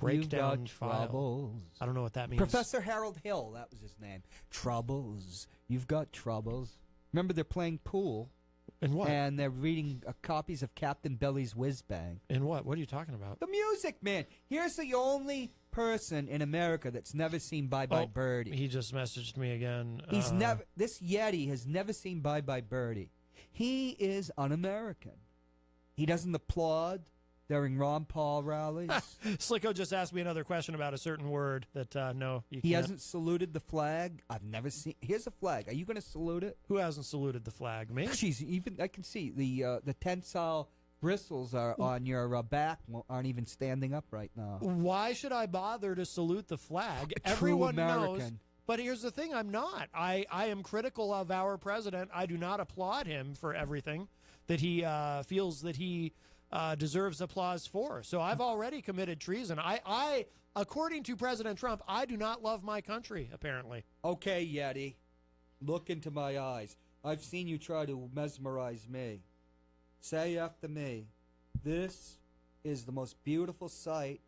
You've Breakdown got file. troubles. I don't know what that means. Professor Harold Hill, that was his name. Troubles. You've got troubles. Remember, they're playing pool. And what? And they're reading copies of Captain Billy's Whiz Bang. And what? What are you talking about? The music, man. Here's the only person in America that's never seen Bye Bye Birdie. He just messaged me again. This Yeti has never seen Bye Bye Birdie. He is un-American. He doesn't applaud during Ron Paul rallies. Slicko just asked me another question about a certain word that, no, you can't. He hasn't saluted the flag. I've never seen. Here's a flag. Are you going to salute it? Who hasn't saluted the flag? Me? Jeez, even I can see the tensile bristles are on your back aren't even standing up right now. Why should I bother to salute the flag? True Everyone knows. American. But here's the thing, I'm not. I am critical of our president. I do not applaud him for everything that he feels that he deserves applause for. So I've already committed treason. I, according to President Trump, I do not love my country, apparently. Okay, Yeti, look into my eyes. I've seen you try to mesmerize me. Say after me, this is the most beautiful sight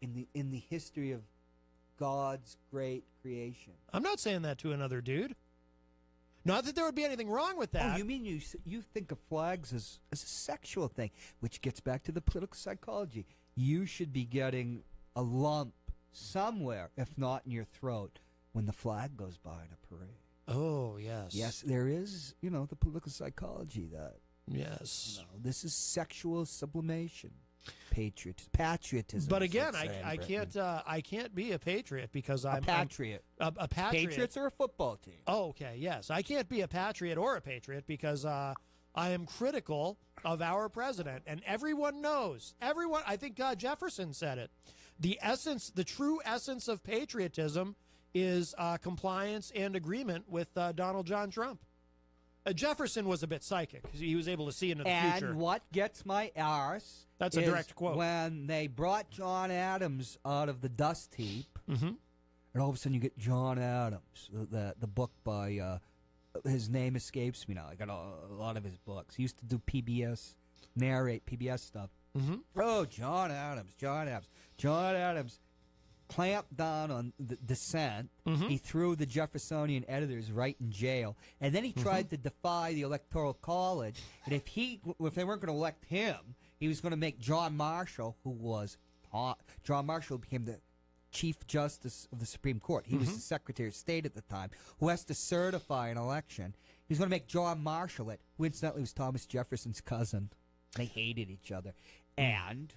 in the history of God's great creation. I'm not saying that to another dude. Not that there would be anything wrong with that. Oh, you mean you think of flags as a sexual thing, which gets back to the political psychology. You should be getting a lump somewhere, if not in your throat, when the flag goes by in a parade. Oh, yes. Yes, there is, the political psychology that. Yes. This is sexual sublimation. Patriotism. But again, I can't be a patriot because I'm a patriot. A patriot. Patriots are a football team. Oh, okay, yes. I can't be a patriot or a patriot because I am critical of our president, and everyone knows. I think Jefferson said it. The true essence of patriotism is compliance and agreement with Donald John Trump. Jefferson was a bit psychic because he was able to see into the future. And what gets my arse That's a direct quote. When they brought John Adams out of the dust heap, and all of a sudden you get John Adams, the book by, his name escapes me now. I got a lot of his books. He used to do narrate PBS stuff. Mm-hmm. Oh, John Adams clamped down on the dissent. Mm-hmm. He threw the Jeffersonian editors right in jail, and then he tried to defy the Electoral College. And if they weren't going to elect him, he was going to make John Marshall, John Marshall became the Chief Justice of the Supreme Court. He was the Secretary of State at the time, who has to certify an election. He was going to make John Marshall it, who incidentally was Thomas Jefferson's cousin. They hated each other, and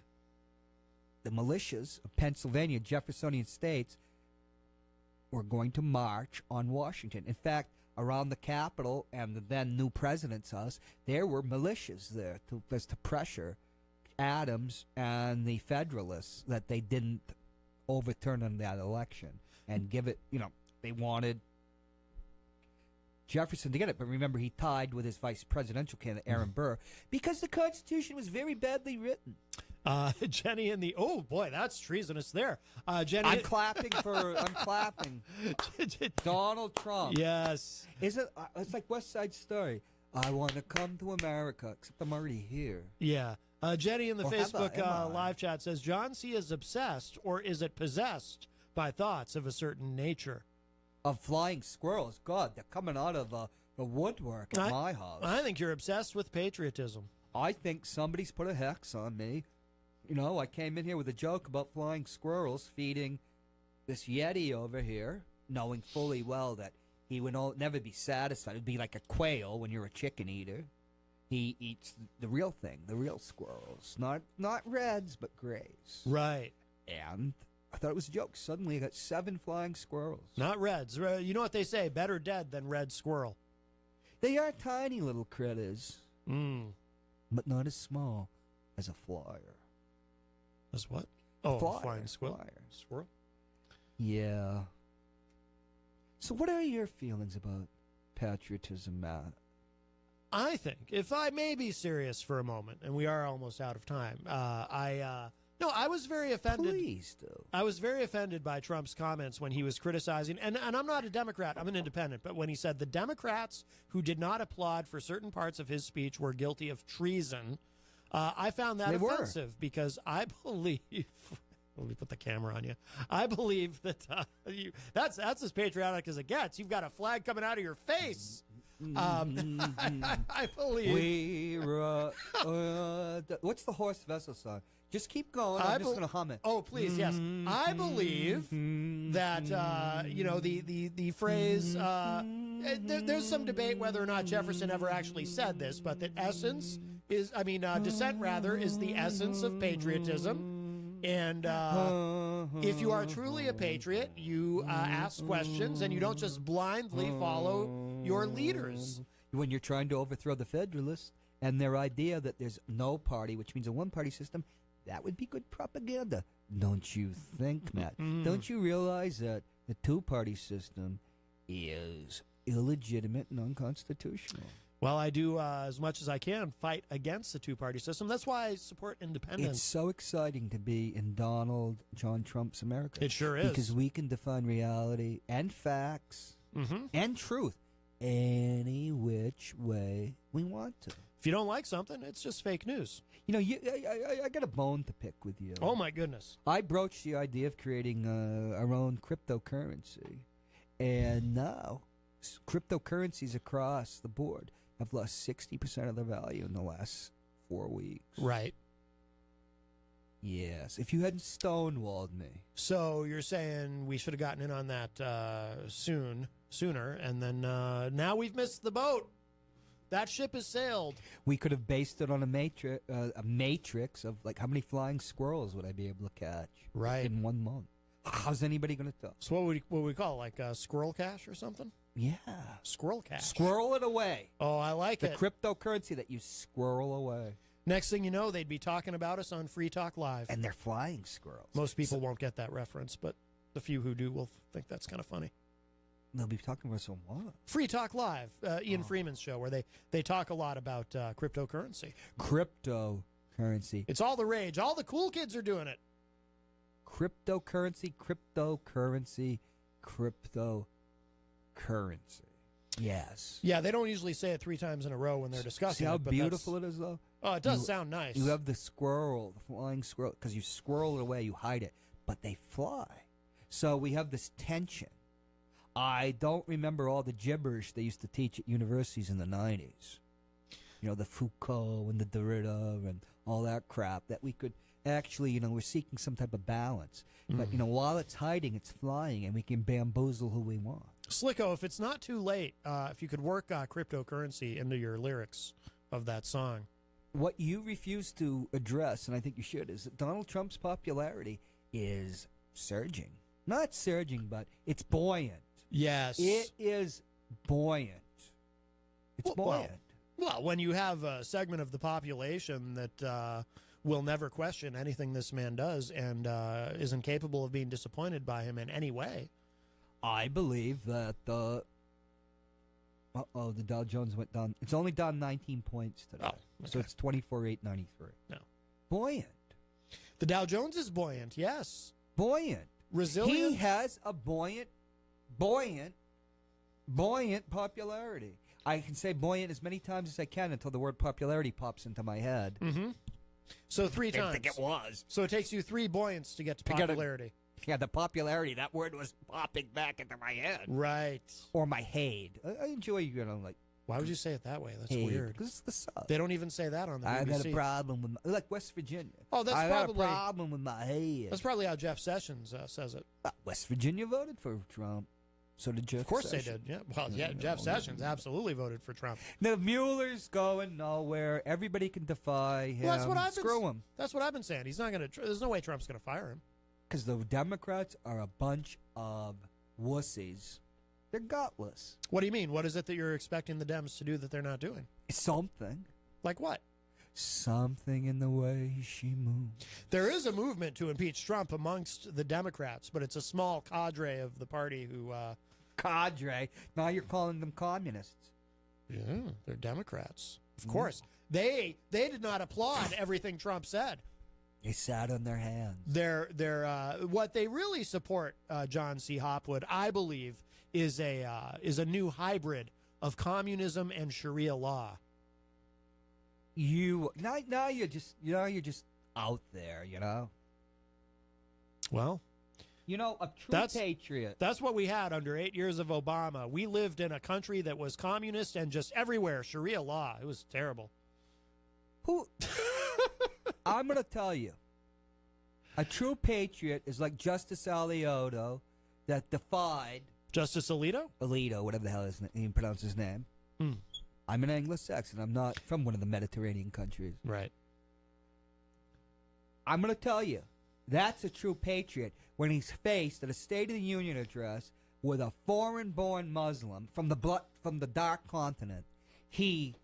the militias of Pennsylvania, Jeffersonian states, were going to march on Washington. In fact, around the Capitol and the then new president's house, there were militias there to pressure Adams and the Federalists that they didn't overturn on that election and give it, they wanted Jefferson to get it. But remember, he tied with his vice presidential candidate, Aaron Burr, because the Constitution was very badly written. Jenny in the oh boy, that's treasonous there. Jenny, I'm clapping. Donald Trump. Yes, is it? It's like West Side Story. I want to come to America, except I'm already here. Yeah. Jenny in the Or Facebook am I? live chat says John C. is obsessed, or is it possessed by thoughts of a certain nature? Of flying squirrels. God, they're coming out of the woodwork at my house. I think you're obsessed with patriotism. I think somebody's put a hex on me. I came in here with a joke about flying squirrels feeding this Yeti over here, knowing fully well that he would never be satisfied. It would be like a quail when you're a chicken eater. He eats the real thing, the real squirrels. Not reds, but grays. Right. And I thought it was a joke. Suddenly I got 7 flying squirrels. Not reds. You know what they say, better dead than red squirrel. They are tiny little critters. But not as small as a flyer. As what? Oh, flyer, flying squirrel. Flyer. Squirrel? Yeah. So what are your feelings about patriotism, Matt? I think, if I may be serious for a moment, and we are almost out of time, I was very offended. Please do. I was very offended by Trump's comments when he was criticizing, and I'm not a Democrat, I'm an independent, but when he said the Democrats who did not applaud for certain parts of his speech were guilty of treason, I found that offensive because I believe... Let me put the camera on you. I believe that that's as patriotic as it gets. You've got a flag coming out of your face. I believe. What's the Horst Wessel song? Just keep going. I'm just going to hum it. Oh, please, yes. I believe that the phrase. There's some debate whether or not Jefferson ever actually said this, but that essence is, dissent rather, is the essence of patriotism. And if you are truly a patriot, you ask questions and you don't just blindly follow your leaders. When you're trying to overthrow the Federalists and their idea that there's no party, which means a one-party system, that would be good propaganda. Don't you think, Matt? Don't you realize that the two-party system is illegitimate and unconstitutional? Well, I do, as much as I can, fight against the two-party system. That's why I support independence. It's so exciting to be in Donald John Trump's America. It sure is. Because we can define reality and facts and truth any which way we want to. If you don't like something, it's just fake news. I got a bone to pick with you. Oh, my goodness. I broached the idea of creating our own cryptocurrency. And now cryptocurrencies across the board have lost 60% of their value in the last 4 weeks. Right. Yes. If you hadn't stonewalled me. So you're saying we should have gotten in on that sooner, and then now we've missed the boat. That ship has sailed. We could have based it on a matrix of, like, how many flying squirrels would I be able to catch in 1 month? How's anybody going to tell? So what would we call it, like squirrel cash or something? Yeah. Squirrel cash. Squirrel it away. Oh, I like it. The cryptocurrency that you squirrel away. Next thing you know, they'd be talking about us on Free Talk Live. And they're flying squirrels. Most people won't get that reference, but the few who do will think that's kind of funny. They'll be talking about some what? Free Talk Live, Ian Freeman's show, where they talk a lot about cryptocurrency. Cryptocurrency. It's all the rage. All the cool kids are doing it. Cryptocurrency. Yes. Yeah, they don't usually say it 3 times in a row when they're discussing See how it. But beautiful it is, though? Oh, it does sound nice. You have the squirrel, the flying squirrel, because you squirrel it away, you hide it, but they fly. So we have this tension. I don't remember all the gibberish they used to teach at universities in the 90s. The Foucault and the Derrida and all that crap, that we could actually, we're seeking some type of balance. But, while it's hiding, it's flying, and we can bamboozle who we want. Slicko, if it's not too late, if you could work cryptocurrency into your lyrics of that song. What you refuse to address, and I think you should, is that Donald Trump's popularity is surging. Not surging, but it's buoyant. Yes. It is buoyant. It's buoyant. Well, when you have a segment of the population that will never question anything this man does and is incapable of being disappointed by him in any way. I believe that the Dow Jones went down. It's only down 19 points today. Oh, okay. So it's 24,893. No. Buoyant. The Dow Jones is buoyant, yes. Buoyant. Resilient. He has a buoyant popularity. I can say buoyant as many times as I can until the word popularity pops into my head. Mm-hmm. So 3 times. I think it was. So it takes you 3 buoyants to get to popularity. Yeah, the popularity. That word was popping back into my head. Right. Or my Hade. I enjoy, like. Why would you say it that way? That's Hade, weird. because it's the South. They don't even say that on the BBC. I got a problem with like West Virginia. Oh, that's I probably got a problem with my head. That's probably how Jeff Sessions says it. West Virginia voted for Trump. So did Jeff. Of course Sessions. they did. Yeah. Well, yeah. Jeff Sessions absolutely voted for Trump. The Mueller's going nowhere. Everybody can defy him. Well, that's what I've Screw him. That's what I've been saying. He's not going to. There's no way Trump's going to fire him. Because the Democrats are a bunch of wussies. They're gutless. What do you mean? What is it that you're expecting the Dems to do that they're not doing? Something. Like what? Something in the way she moves. There is a movement to impeach Trump amongst the Democrats, but it's a small cadre of the party who... cadre? Now you're calling them communists. Yeah, they're Democrats. Of course. They did not applaud everything Trump said. They sat on their hands. They're what they really support, John C. Hopwood, I believe, is a new hybrid of communism and Sharia law. Now you're just out there, Well, a true patriot. That's what we had under 8 years of Obama. We lived in a country that was communist and just everywhere Sharia law. It was terrible. I'm going to tell you, a true patriot is like Justice Alito that defied... Justice Alito? Alito, whatever the hell he pronounced his name. I'm an Anglo-Saxon. I'm not from one of the Mediterranean countries. Right. I'm going to tell you, that's a true patriot when he's faced at a State of the Union address with a foreign-born Muslim from the dark continent. He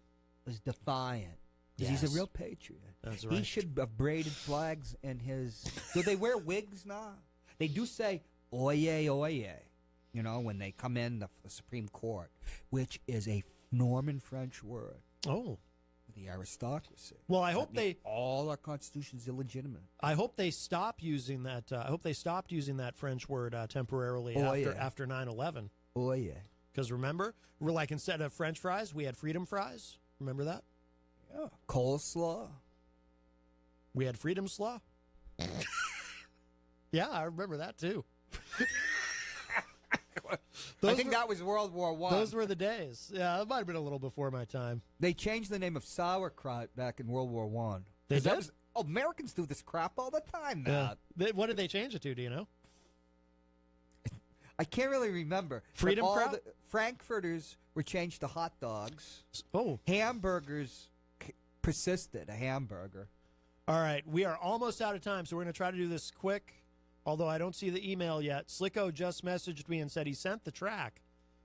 was defiant. Yes. He's a real patriot. That's right. He should have braided flags in his... Do they wear wigs now? They do say, oyez, oyez, when they come in the Supreme Court, which is a Norman French word. Oh. The aristocracy. Well, I hope all our constitution's illegitimate. I hope they stop using that. I hope they stopped using that French word temporarily after 9/11. Oh yeah. Because remember, we're like instead of French fries, we had freedom fries. Remember that? Yeah. Coleslaw. We had freedom slaw. Yeah, I remember that too. I think that was World War I. Those were the days. Yeah, it might have been a little before my time. They changed the name of sauerkraut back in World War I. They did? Americans do this crap all the time now. Yeah. What did they change it to, do you know? I can't really remember. Freedom Kraut? Frankfurters were changed to hot dogs. Oh. Hamburgers persisted, a hamburger. All right, we are almost out of time, so we're going to try to do this quick. Although I don't see the email yet. Slicko just messaged me and said he sent the track.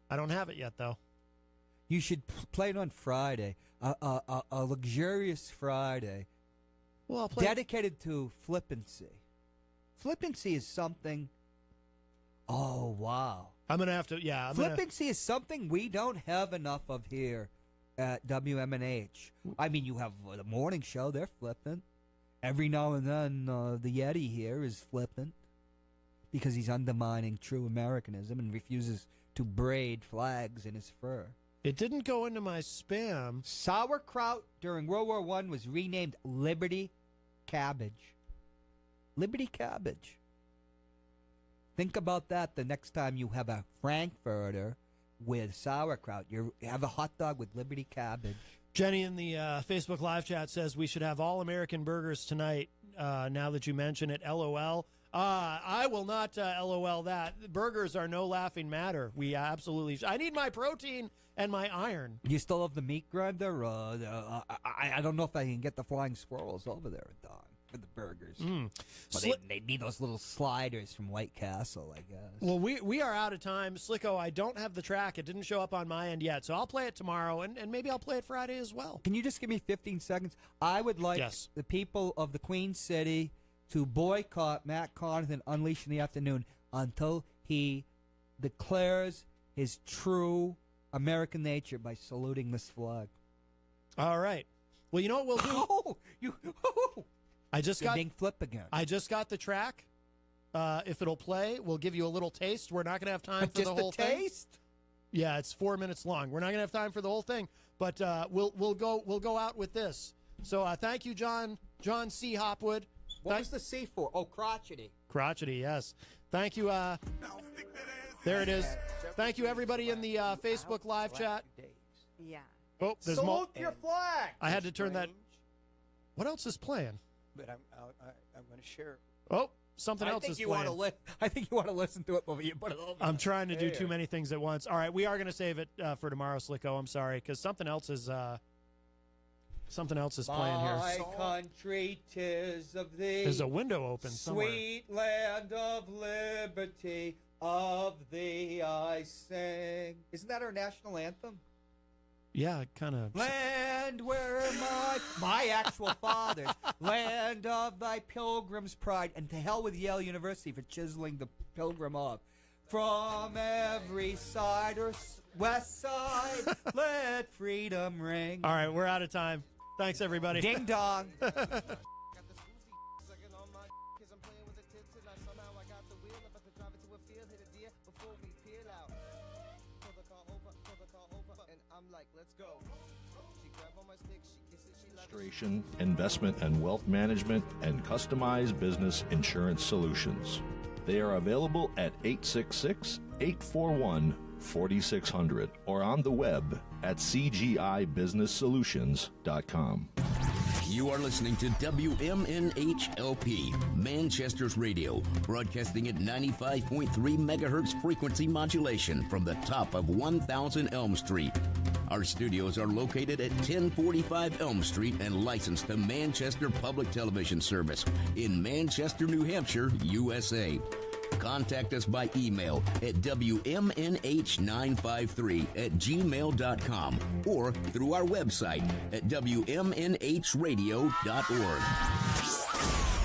I don't have it yet, though. You should play it on Friday. A luxurious Friday. Well, I'll play dedicated to flippancy. Flippancy is something... Oh, wow. I'm going to have to... Yeah. Flippancy is something we don't have enough of here at WMNH. I mean, you have the morning show. They're flippant. Every now and then, the Yeti here is flippant. Because he's undermining true Americanism and refuses to braid flags in his fur. It didn't go into my spam. Sauerkraut during World War I was renamed Liberty Cabbage. Liberty Cabbage. Think about that the next time you have a Frankfurter with sauerkraut. You have a hot dog with Liberty Cabbage. Jenny in the Facebook live chat says we should have all American burgers tonight. Now that you mention it, LOL. I will not LOL that. Burgers are no laughing matter. We absolutely... I need my protein and my iron. You still have the meat grinder? I don't know if I can get the flying squirrels over there at dawn. for the burgers. Mm. Well, they need those little sliders from White Castle, I guess. Well, we are out of time. Slicko, I don't have the track. It didn't show up on my end yet, so I'll play it tomorrow, and maybe I'll play it Friday as well. Can you just give me 15 seconds? I would like the people of the Queen City to boycott Matt Connarton Unleashed in the Afternoon until he declares his true American nature by saluting this flag. All right. Well, you know what we'll do? I just got flip again. I just got the track. If it'll play, we'll give you a little taste. We're not going to have time for the whole thing. Taste? Yeah, it's 4 minutes long. We're not going to have time for the whole thing, but we'll go out with this. So thank you, John C. Hopwood. What was the C for? Oh, crotchety. Crotchety, yes. Thank you. There it is. Thank you, everybody in the Facebook live chat. Yeah. Oh, there's Salute your flag. I had to turn that. What else is playing? But I'm going to share. Oh, something else is playing. I think you want to listen to it before you put it over. I'm trying to do too many things at once. All right, we are going to save it for tomorrow, Slicko. I'm sorry, because something else is playing here. My country, 'tis of thee. There's a window open somewhere. Sweet land of liberty, of thee I sing. Isn't that our national anthem? Yeah, kind of. Land where my actual fathers, land of thy pilgrim's pride, and to hell with Yale University for chiseling the pilgrim of. From every side or west side, let freedom ring. All right, we're out of time. Thanks, everybody. Ding dong. Investment and wealth management, and customized business insurance solutions. They are available at 866-841-4600 or on the web at cgibusinesssolutions.com. You are listening to WMNHLP, Manchester's radio, broadcasting at 95.3 megahertz frequency modulation from the top of 1000 Elm Street. Our studios are located at 1045 Elm Street and licensed to Manchester Public Television Service in Manchester, New Hampshire, USA. Contact us by email at WMNH953@gmail.com or through our website at WMNHradio.org.